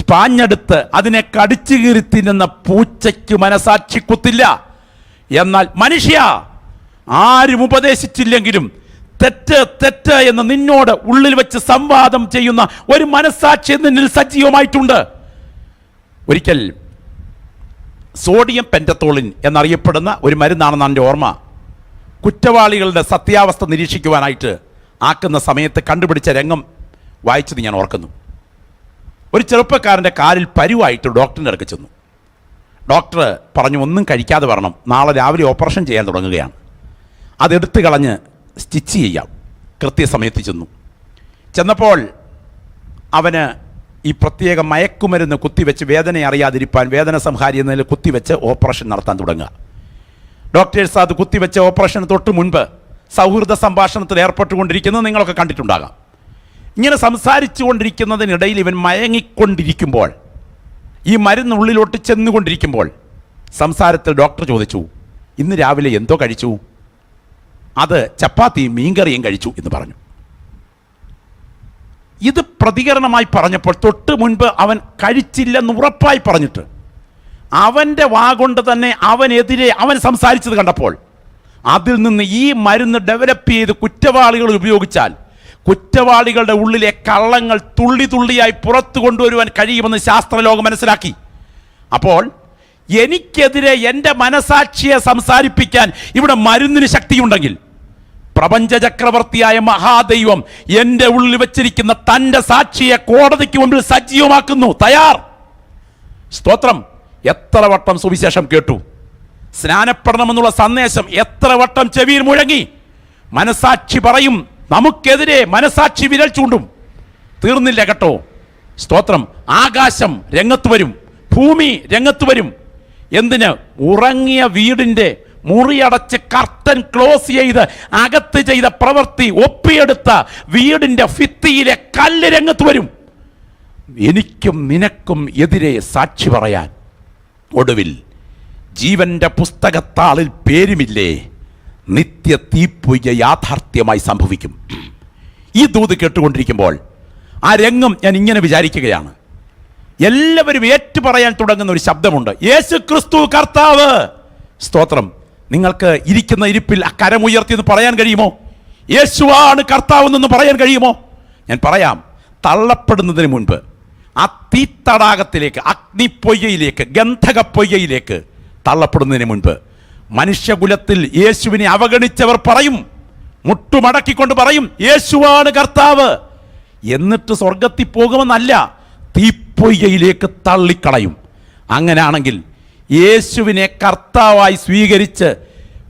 പാഞ്ഞെടുത്ത് അതിനെ കടിച്ചു കീറി തിന്നുന്ന പൂച്ചയ്ക്ക് മനസാക്ഷി കുത്തില്ല. എന്നാൽ മനുഷ്യ, ആരും ഉപദേശിച്ചില്ലെങ്കിലും തെറ്റ് തെറ്റ് എന്ന് നിന്നോട് ഉള്ളിൽ വെച്ച് സംവാദം ചെയ്യുന്ന ഒരു മനസാക്ഷി നിന്നിൽ സജീവമായിട്ടുണ്ട്. ഒരിക്കൽ സോഡിയം പെന്റത്തോളിൻ എന്നറിയപ്പെടുന്ന ഒരു മരുന്നാണെന്നാണ് എൻ്റെ ഓർമ്മ. കുറ്റവാളികളുടെ സത്യാവസ്ഥ നിരീക്ഷിക്കുവാനായിട്ട് ആക്കുന്ന സമയത്ത് കണ്ടുപിടിച്ച രംഗം വായിച്ചത് ഞാൻ ഓർക്കുന്നു. ഒരു ചെറുപ്പക്കാരൻ്റെ കാലിൽ പരുവായിട്ട് ഡോക്ടറിൻ്റെ അടുക്ക് ചെന്നു. ഡോക്ടർ പറഞ്ഞു, ഒന്നും കഴിക്കാതെ വരണം, നാളെ രാവിലെ ഓപ്പറേഷൻ ചെയ്യാൻ തുടങ്ങുകയാണ്, അതെടുത്ത് കളഞ്ഞ് സ്റ്റിച്ച് ചെയ്യാം. കൃത്യസമയത്ത് ചെന്നപ്പോൾ അവന് ഈ പ്രത്യേക മയക്കുമരുന്ന് കുത്തിവെച്ച് വേദന അറിയാതിരിക്കാൻ വേദന സംഹാരി എന്നതിൽ കുത്തിവെച്ച് ഓപ്പറേഷൻ നടത്താൻ തുടങ്ങുക. ഡോക്ടേഴ്സ് അത് കുത്തിവെച്ച ഓപ്പറേഷന് തൊട്ട് മുൻപ് സൗഹൃദ സംഭാഷണത്തിൽ ഏർപ്പെട്ടുകൊണ്ടിരിക്കുന്നത് നിങ്ങളൊക്കെ കണ്ടിട്ടുണ്ടാകാം. ഇങ്ങനെ സംസാരിച്ചു കൊണ്ടിരിക്കുന്നതിനിടയിൽ ഇവൻ മയങ്ങിക്കൊണ്ടിരിക്കുമ്പോൾ, ഈ മരുന്ന് ഉള്ളിലോട്ട് ചെന്നുകൊണ്ടിരിക്കുമ്പോൾ സംസാരത്തിൽ ഡോക്ടർ ചോദിച്ചു, ഇന്ന് രാവിലെ എന്തോ കഴിച്ചു? അത് ചപ്പാത്തിയും മീൻകറിയും കഴിച്ചു എന്ന് പറഞ്ഞു. ഇത് പ്രതികരണമായി പറഞ്ഞപ്പോൾ തൊട്ട് മുൻപ് അവൻ കഴിച്ചില്ലെന്ന് ഉറപ്പായി പറഞ്ഞിട്ട് അവൻ്റെ വാഗൊണ്ട് തന്നെ അവനെതിരെ അവൻ സംസാരിച്ചത് കണ്ടപ്പോൾ അതിൽ നിന്ന് ഈ മരുന്ന് ഡെവലപ്പ് ചെയ്ത് കുറ്റവാളികൾ ഉപയോഗിച്ചാൽ കുറ്റവാളികളുടെ ഉള്ളിലെ കള്ളങ്ങൾ തുള്ളി തുള്ളിയായി പുറത്തു കൊണ്ടുവരുവാൻ കഴിയുമെന്ന് ശാസ്ത്രലോകം മനസ്സിലാക്കി. അപ്പോൾ എനിക്കെതിരെ എൻ്റെ മനസാക്ഷിയെ സംസാരിപ്പിക്കാൻ ഇവിടെ മരുന്നിന് ശക്തിയുണ്ടെങ്കിൽ പ്രപഞ്ച ചക്രവർത്തിയായ മഹാദൈവം എൻ്റെ ഉള്ളിൽ വെച്ചിരിക്കുന്ന തൻ്റെ സാക്ഷിയെ കോടതിക്ക് മുമ്പിൽ സജീവമാക്കുന്നു. തയ്യാർ. സ്തോത്രം. എത്ര വട്ടം സുവിശേഷം കേട്ടു, സ്നാനപ്പെടണമെന്നുള്ള സന്ദേശം എത്ര വട്ടം ചെവിയിൽ മുഴങ്ങി. മനസാക്ഷി പറയും നമുക്കെതിരെ, മനസാക്ഷി വിരൽ ചൂണ്ടും. തീർന്നില്ല കേട്ടോ. സ്തോത്രം. ആകാശം രംഗത്ത് വരും, ഭൂമി രംഗത്ത് വരും. എന്തിന്? ഉറങ്ങിയ വീടിൻ്റെ മുറിയടച്ച് കർട്ടൻ ക്ലോസ് ചെയ്ത് അകത്ത് ചെയ്ത പ്രവൃത്തി ഒപ്പിയെടുത്ത വീടിന്റെ ഭിത്തിയിലെ കല്ല് രംഗത്ത് വരും. എനിക്കും നിനക്കും എതിരെ സാക്ഷി പറയാൻ. ഒടുവിൽ ജീവന്റെ പുസ്തകത്താളിൽ പേരുമില്ലേ, നിത്യ തീപ്പൊയ്യ യാഥാർത്ഥ്യമായി സംഭവിക്കും. ഈ ദൂത് കേട്ടുകൊണ്ടിരിക്കുമ്പോൾ ആ രംഗം ഞാൻ ഇങ്ങനെ വിചാരിക്കുകയാണ്. എല്ലാവരും ഏറ്റുപറയാൻ തുടങ്ങുന്ന ഒരു ശബ്ദമുണ്ട്, യേശു ക്രിസ്തു കർത്താവ്. സ്തോത്രം. നിങ്ങൾക്ക് ഇരിക്കുന്ന ഇരിപ്പിൽ ആ കരമുയർത്തിയെന്ന് പറയാൻ കഴിയുമോ? യേശുവാണ് കർത്താവെന്നൊന്ന് പറയാൻ കഴിയുമോ? ഞാൻ പറയാം. തള്ളപ്പെടുന്നതിന് മുൻപ് ആ തീത്തടാകത്തിലേക്ക്, അഗ്നിപ്പൊയ്യയിലേക്ക്, ഗന്ധകപ്പൊയ്യയിലേക്ക് തള്ളപ്പെടുന്നതിന് മുൻപ് മനുഷ്യകുലത്തിൽ യേശുവിനെ അവഗണിച്ചവർ പറയും, മുട്ടുമടക്കിക്കൊണ്ട് പറയും, യേശുവാണ് കർത്താവ്. എന്നിട്ട് സ്വർഗത്തിൽ പോകുമെന്നല്ല, തീപ്പൊയ്യയിലേക്ക് തള്ളിക്കളയും. അങ്ങനെയാണെങ്കിൽ യേശുവിനെ കർത്താവായി സ്വീകരിച്ച്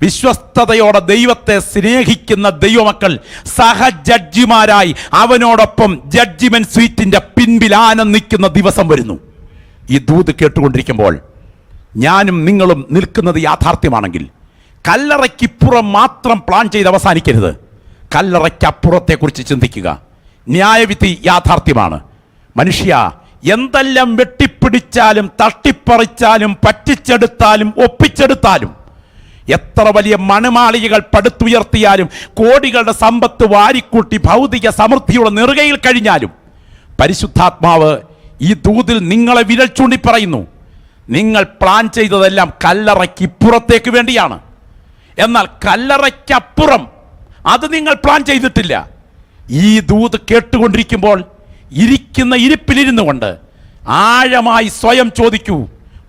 വിശ്വസ്തയോടെ ദൈവത്തെ സ്നേഹിക്കുന്ന ദൈവമക്കൾ സഹജഡ്ജിമാരായി അവനോടൊപ്പം ജഡ്ജിമെന്റ് സീറ്റിന്റെ പിൻപിൽ ആനന്ദിക്കുന്ന ദിവസം വരുന്നു. ഈ ദൂത് കേട്ടുകൊണ്ടിരിക്കുമ്പോൾ ഞാനും നിങ്ങളും നിൽക്കുന്നത് യാഥാർത്ഥ്യമാണെങ്കിൽ കല്ലറയ്ക്കിപ്പുറം മാത്രം പ്ലാൻ ചെയ്ത് അവസാനിക്കരുത്. കല്ലറയ്ക്കപ്പുറത്തെക്കുറിച്ച് ചിന്തിക്കുക. ന്യായവിധി യാഥാർത്ഥ്യമാണ്. മനുഷ്യ, എന്തെല്ലാം വെട്ടിപ്പിടിച്ചാലും തട്ടിപ്പറിച്ചാലും പറ്റിച്ചെടുത്താലും ഒപ്പിച്ചെടുത്താലും, എത്ര വലിയ മണമാളികകൾ പടുത്തുയർത്തിയാലും, കോടികളുടെ സമ്പത്ത് വാരിക്കൂട്ടി ഭൗതിക സമൃദ്ധിയുടെ നെറുകയിൽ കഴിഞ്ഞാലും, പരിശുദ്ധാത്മാവ് ഈ ദൂതിൽ നിങ്ങളെ വിരൽ ചൂണ്ടി പറയുന്നു, നിങ്ങൾ പ്ലാൻ ചെയ്തതെല്ലാം കല്ലറയ്ക്കിപ്പുറത്തേക്ക് വേണ്ടിയാണ്. എന്നാൽ കല്ലറയ്ക്കപ്പുറം അത് നിങ്ങൾ പ്ലാൻ ചെയ്തിട്ടില്ല. ഈ ദൂത് കേട്ടുകൊണ്ടിരിക്കുമ്പോൾ ഇരിക്കുന്ന ഇരിപ്പിലിരുന്നു കൊണ്ട് ആഴമായി സ്വയം ചോദിക്കൂ.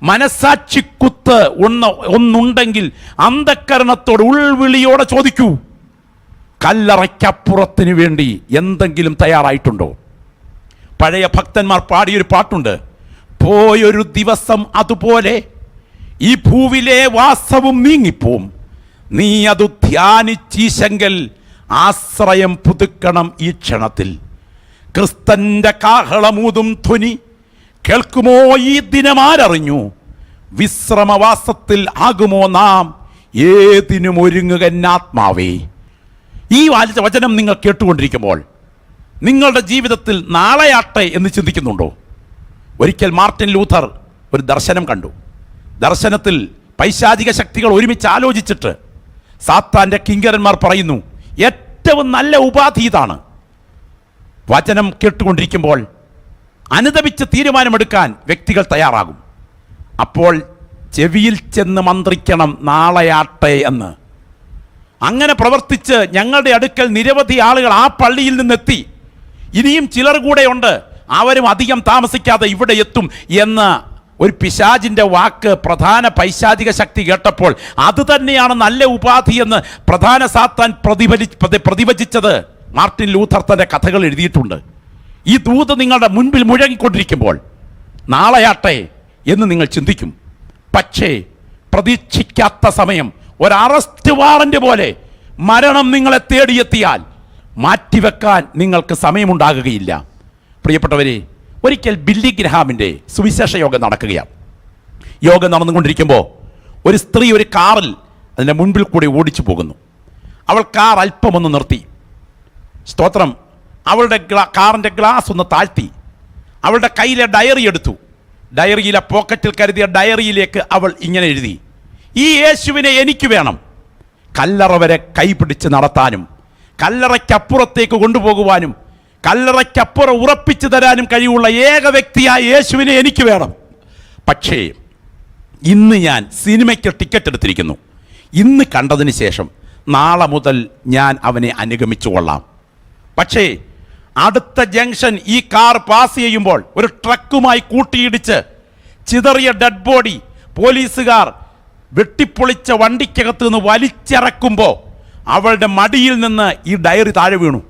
മനസാക്ഷിക്കുത്ത് ഒന്നുണ്ടെങ്കിൽ അന്ധക്കരണത്തോട് ഉൾവിളിയോടെ ചോദിക്കൂ, കല്ലറയ്ക്കപ്പുറത്തിന് വേണ്ടി എന്തെങ്കിലും തയ്യാറായിട്ടുണ്ടോ? പഴയ ഭക്തന്മാർ പാടിയൊരു പാട്ടുണ്ട്, പോയൊരു ദിവസം അതുപോലെ ഈ ഭൂവിലെ വാസവും നീങ്ങിപ്പോവും, നീ അത് ധ്യാനിച്ചീശങ്കൽ ആശ്രയം പുതുക്കണം ഈ ക്ഷണത്തിൽ. ക്രിസ്തന്റെ കാഹളമൂതും ധ്വനി കേൾക്കുമോ ഈ ദിനമാരറിഞ്ഞു, വിശ്രമവാസത്തിൽ ആകുമോ നാം ഏതിനും ഒരുങ്ങുകന്നാത്മാവേ. ഈ വചനം നിങ്ങൾ കേട്ടുകൊണ്ടിരിക്കുമ്പോൾ നിങ്ങളുടെ ജീവിതത്തിൽ നാളെയാട്ടെ എന്ന് ചിന്തിക്കുന്നുണ്ടോ? ഒരിക്കൽ മാർട്ടിൻ ലൂഥർ ഒരു ദർശനം കണ്ടു. ദർശനത്തിൽ പൈശാചിക ശക്തികൾ ഒരുമിച്ച് ആലോചിച്ചിട്ട് സാത്താൻ്റെ കിങ്കരന്മാർ പറയുന്നു, ഏറ്റവും നല്ല ഉപാധി ഇതാണ്. വചനം കേട്ടുകൊണ്ടിരിക്കുമ്പോൾ അനുദപിച്ച് തീരുമാനമെടുക്കാൻ വ്യക്തികൾ തയ്യാറാകും. അപ്പോൾ ചെവിയിൽ ചെന്ന് മന്ത്രിക്കണം, നാളെയാട്ടെ എന്ന്. അങ്ങനെ പ്രവർത്തിച്ച് ഞങ്ങളുടെ അടുക്കൽ നിരവധി ആളുകൾ ആ പള്ളിയിൽ നിന്നെത്തി. ഇനിയും ചിലർ കൂടെയുണ്ട്, അവരും അധികം താമസിക്കാതെ ഇവിടെ എത്തും എന്ന് ഒരു പിശാചിൻ്റെ വാക്ക് പ്രധാന പൈശാചിക ശക്തി കേട്ടപ്പോൾ അത് തന്നെയാണ് നല്ല ഉപാധി എന്ന് പ്രധാന സാത്താൻ പ്രതിവചിച്ചത് മാർട്ടിൻ ലൂഥർ തൻ്റെ കഥകൾ എഴുതിയിട്ടുണ്ട്. ഈ ദൂത് നിങ്ങളുടെ മുൻപിൽ മുഴങ്ങിക്കൊണ്ടിരിക്കുമ്പോൾ നാളെയാട്ടെ എന്ന് നിങ്ങൾ ചിന്തിക്കും. പക്ഷേ പ്രതീക്ഷിക്കാത്ത സമയം ഒരു അറസ്റ്റ് വാറന്റ് പോലെ മരണം നിങ്ങളെ തേടിയെത്തിയാൽ മാറ്റിവെക്കാൻ നിങ്ങൾക്ക് സമയമുണ്ടാകുകയില്ല. പ്രിയപ്പെട്ടവരെ, ഒരിക്കൽ ബില്ലി ഗ്രഹാമിൻ്റെ സുവിശേഷ യോഗം നടക്കുകയാണ്. യോഗം നടന്നുകൊണ്ടിരിക്കുമ്പോൾ ഒരു സ്ത്രീ ഒരു കാറിൽ അതിൻ്റെ മുൻപിൽ കൂടി ഓടിച്ചു പോകുന്നു. അവൾ കാർ അല്പമൊന്ന് നിർത്തി. സ്തോത്രം. അവളുടെ കാറിൻ്റെ ഗ്ലാസ് ഒന്ന് താഴ്ത്തി. അവളുടെ കയ്യിലെ ഡയറി എടുത്തു. ഡയറിയിലെ പോക്കറ്റിൽ കരുതിയ ഡയറിയിലേക്ക് അവൾ ഇങ്ങനെ എഴുതി, ഈ യേശുവിനെ എനിക്ക് വേണം. കല്ലറ വരെ കൈപിടിച്ച് നടത്താനും കല്ലറയ്ക്കപ്പുറത്തേക്ക് കൊണ്ടുപോകുവാനും കല്ലറയ്ക്കപ്പുറം ഉറപ്പിച്ചു തരാനും കഴിവുള്ള ഏക വ്യക്തിയായ യേശുവിനെ എനിക്ക് വേണം. പക്ഷേ ഇന്ന് ഞാൻ സിനിമയ്ക്ക് ടിക്കറ്റ് എടുത്തിരിക്കുന്നു. ഇന്ന് കണ്ടതിന് ശേഷം നാളെ മുതൽ ഞാൻ അവനെ അനുഗമിച്ചു കൊള്ളാം. പക്ഷേ അടുത്ത ജംഗ്ഷൻ ഈ കാർ പാസ് ചെയ്യുമ്പോൾ ഒരു ട്രക്കുമായി കൂട്ടിയിടിച്ച് ചിതറിയ ഡെഡ് ബോഡി പോലീസുകാർ വെട്ടിപ്പൊളിച്ച വണ്ടിക്കകത്ത് നിന്ന് വലിച്ചിറക്കുമ്പോൾ അവളുടെ മടിയിൽ നിന്ന് ഈ ഡയറി താഴെ വീണു.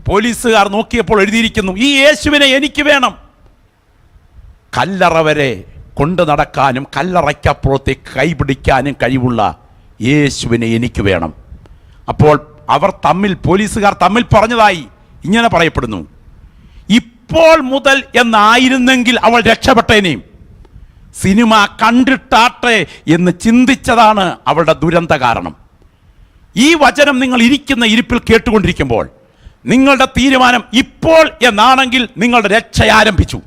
പോലീസുകാർ നോക്കിയപ്പോൾ എഴുതിയിരിക്കുന്നു, ഈ യേശുവിനെ എനിക്ക് വേണം. കല്ലറ വരെ കൊണ്ടു നടക്കാനും കല്ലറയ്ക്കപ്പുറത്തേക്ക് കൈപിടിക്കാനും കഴിവുള്ള യേശുവിനെ എനിക്ക് വേണം. അപ്പോൾ പോലീസുകാർ തമ്മിൽ പറഞ്ഞതായി ഇങ്ങനെ പറയപ്പെടുന്നു, ഇപ്പോൾ മുതൽ എന്നായിരുന്നെങ്കിൽ അവൾ രക്ഷപ്പെട്ടേനെയും. സിനിമ കണ്ടിട്ടാട്ടെ എന്ന് ചിന്തിച്ചതാണ് അവളുടെ ദുരന്ത കാരണം. ഈ വചനം നിങ്ങൾ ഇരിക്കുന്ന ഇരിപ്പിൽ കേട്ടുകൊണ്ടിരിക്കുമ്പോൾ നിങ്ങളുടെ തീരുമാനം ഇപ്പോൾ എന്നാണെങ്കിൽ നിങ്ങളുടെ രക്ഷ ആരംഭിച്ചു.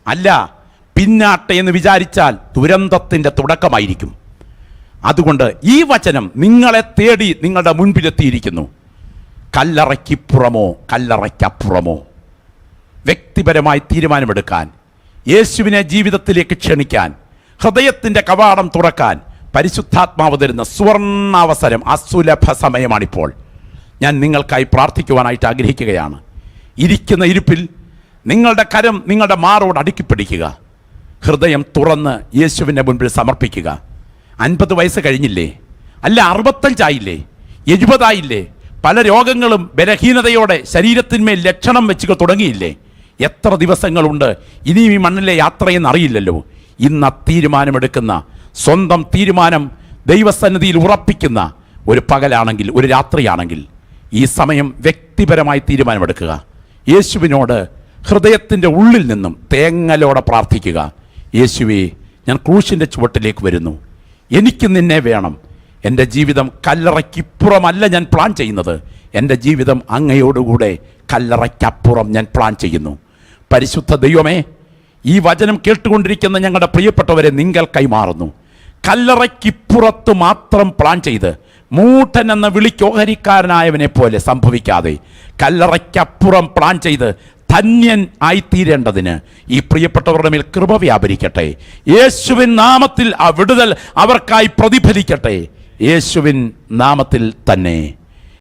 അല്ല, പിന്നാട്ടെ എന്ന് വിചാരിച്ചാൽ ദുരന്തത്തിൻ്റെ തുടക്കമായിരിക്കും. അതുകൊണ്ട് ഈ വചനം നിങ്ങളെ തേടി നിങ്ങളുടെ മുൻപിലെത്തിയിരിക്കുന്നു. കല്ലറയ്ക്കിപ്പുറമോ കല്ലറയ്ക്കപ്പുറമോ വ്യക്തിപരമായി തീരുമാനമെടുക്കാൻ, യേശുവിനെ ജീവിതത്തിലേക്ക് ക്ഷണിക്കാൻ, ഹൃദയത്തിൻ്റെ കവാടം തുറക്കാൻ പരിശുദ്ധാത്മാവ് തരുന്ന സുവർണാവസരം, അസുലഭ സമയമാണിപ്പോൾ. ഞാൻ നിങ്ങൾക്കായി പ്രാർത്ഥിക്കുവാനായിട്ട് ആഗ്രഹിക്കുകയാണ്. ഇരിക്കുന്ന ഇരിപ്പിൽ നിങ്ങളുടെ കരം നിങ്ങളുടെ മാറോട് അടുക്കിപ്പിടിക്കുക. ഹൃദയം തുറന്ന് യേശുവിൻ്റെ മുൻപിൽ സമർപ്പിക്കുക. 50 വയസ്സ് കഴിഞ്ഞില്ലേ? അല്ല, 65 ആയില്ലേ? 70 ആയില്ലേ? പല രോഗങ്ങളും ബലഹീനതയോടെ ശരീരത്തിന്മേൽ ലക്ഷണം വെച്ചുക തുടങ്ങിയില്ലേ? എത്ര ദിവസങ്ങളുണ്ട് ഇനിയും ഈ മണ്ണിലെ യാത്രയെന്ന് അറിയില്ലല്ലോ. ഇന്ന് തീരുമാനമെടുക്കുന്ന, സ്വന്തം തീരുമാനം ദൈവസന്നിധിയിൽ ഉറപ്പിക്കുന്ന ഒരു പകലാണെങ്കിൽ, ഒരു രാത്രിയാണെങ്കിൽ, ഈ സമയം വ്യക്തിപരമായി തീരുമാനമെടുക്കുക. യേശുവിനോട് ഹൃദയത്തിൻ്റെ ഉള്ളിൽ നിന്നും തേങ്ങലോടെ പ്രാർത്ഥിക്കുക. യേശുവേ, ഞാൻ ക്രൂശിൻ്റെ ചുവട്ടിലേക്ക് വരുന്നു. എനിക്ക് നിന്നെ വേണം. എൻ്റെ ജീവിതം കല്ലറയ്ക്കിപ്പുറമല്ല ഞാൻ പ്ലാൻ ചെയ്യുന്നത്. എൻ്റെ ജീവിതം അങ്ങയോടുകൂടെ കല്ലറയ്ക്കപ്പുറം ഞാൻ പ്ലാൻ ചെയ്യുന്നു. പരിശുദ്ധ ദൈവമേ, ഈ വചനം കേട്ടുകൊണ്ടിരിക്കുന്ന ഞങ്ങളുടെ പ്രിയപ്പെട്ടവരെ നിങ്ങൾ കൈമാറുന്നു. കല്ലറയ്ക്കിപ്പുറത്ത് മാത്രം പ്ലാൻ ചെയ്ത് മൂഢൻ എന്ന വിളിക്കോഹരിക്കാരനായവനെ പോലെ സംഭവിക്കാതെ കല്ലറയ്ക്കപ്പുറം പ്ലാൻ ചെയ്ത് ധന്യൻ ആയിത്തീരേണ്ടതിന് ഈ പ്രിയപ്പെട്ടവരുടെ മേൽ കൃപ വ്യാപരിക്കട്ടെ. യേശുവിൻ നാമത്തിൽ ആ വിടുതൽ അവർക്കായി പ്രതിഫലിക്കട്ടെ. യേശുവിൻ നാമത്തിൽ തന്നെ.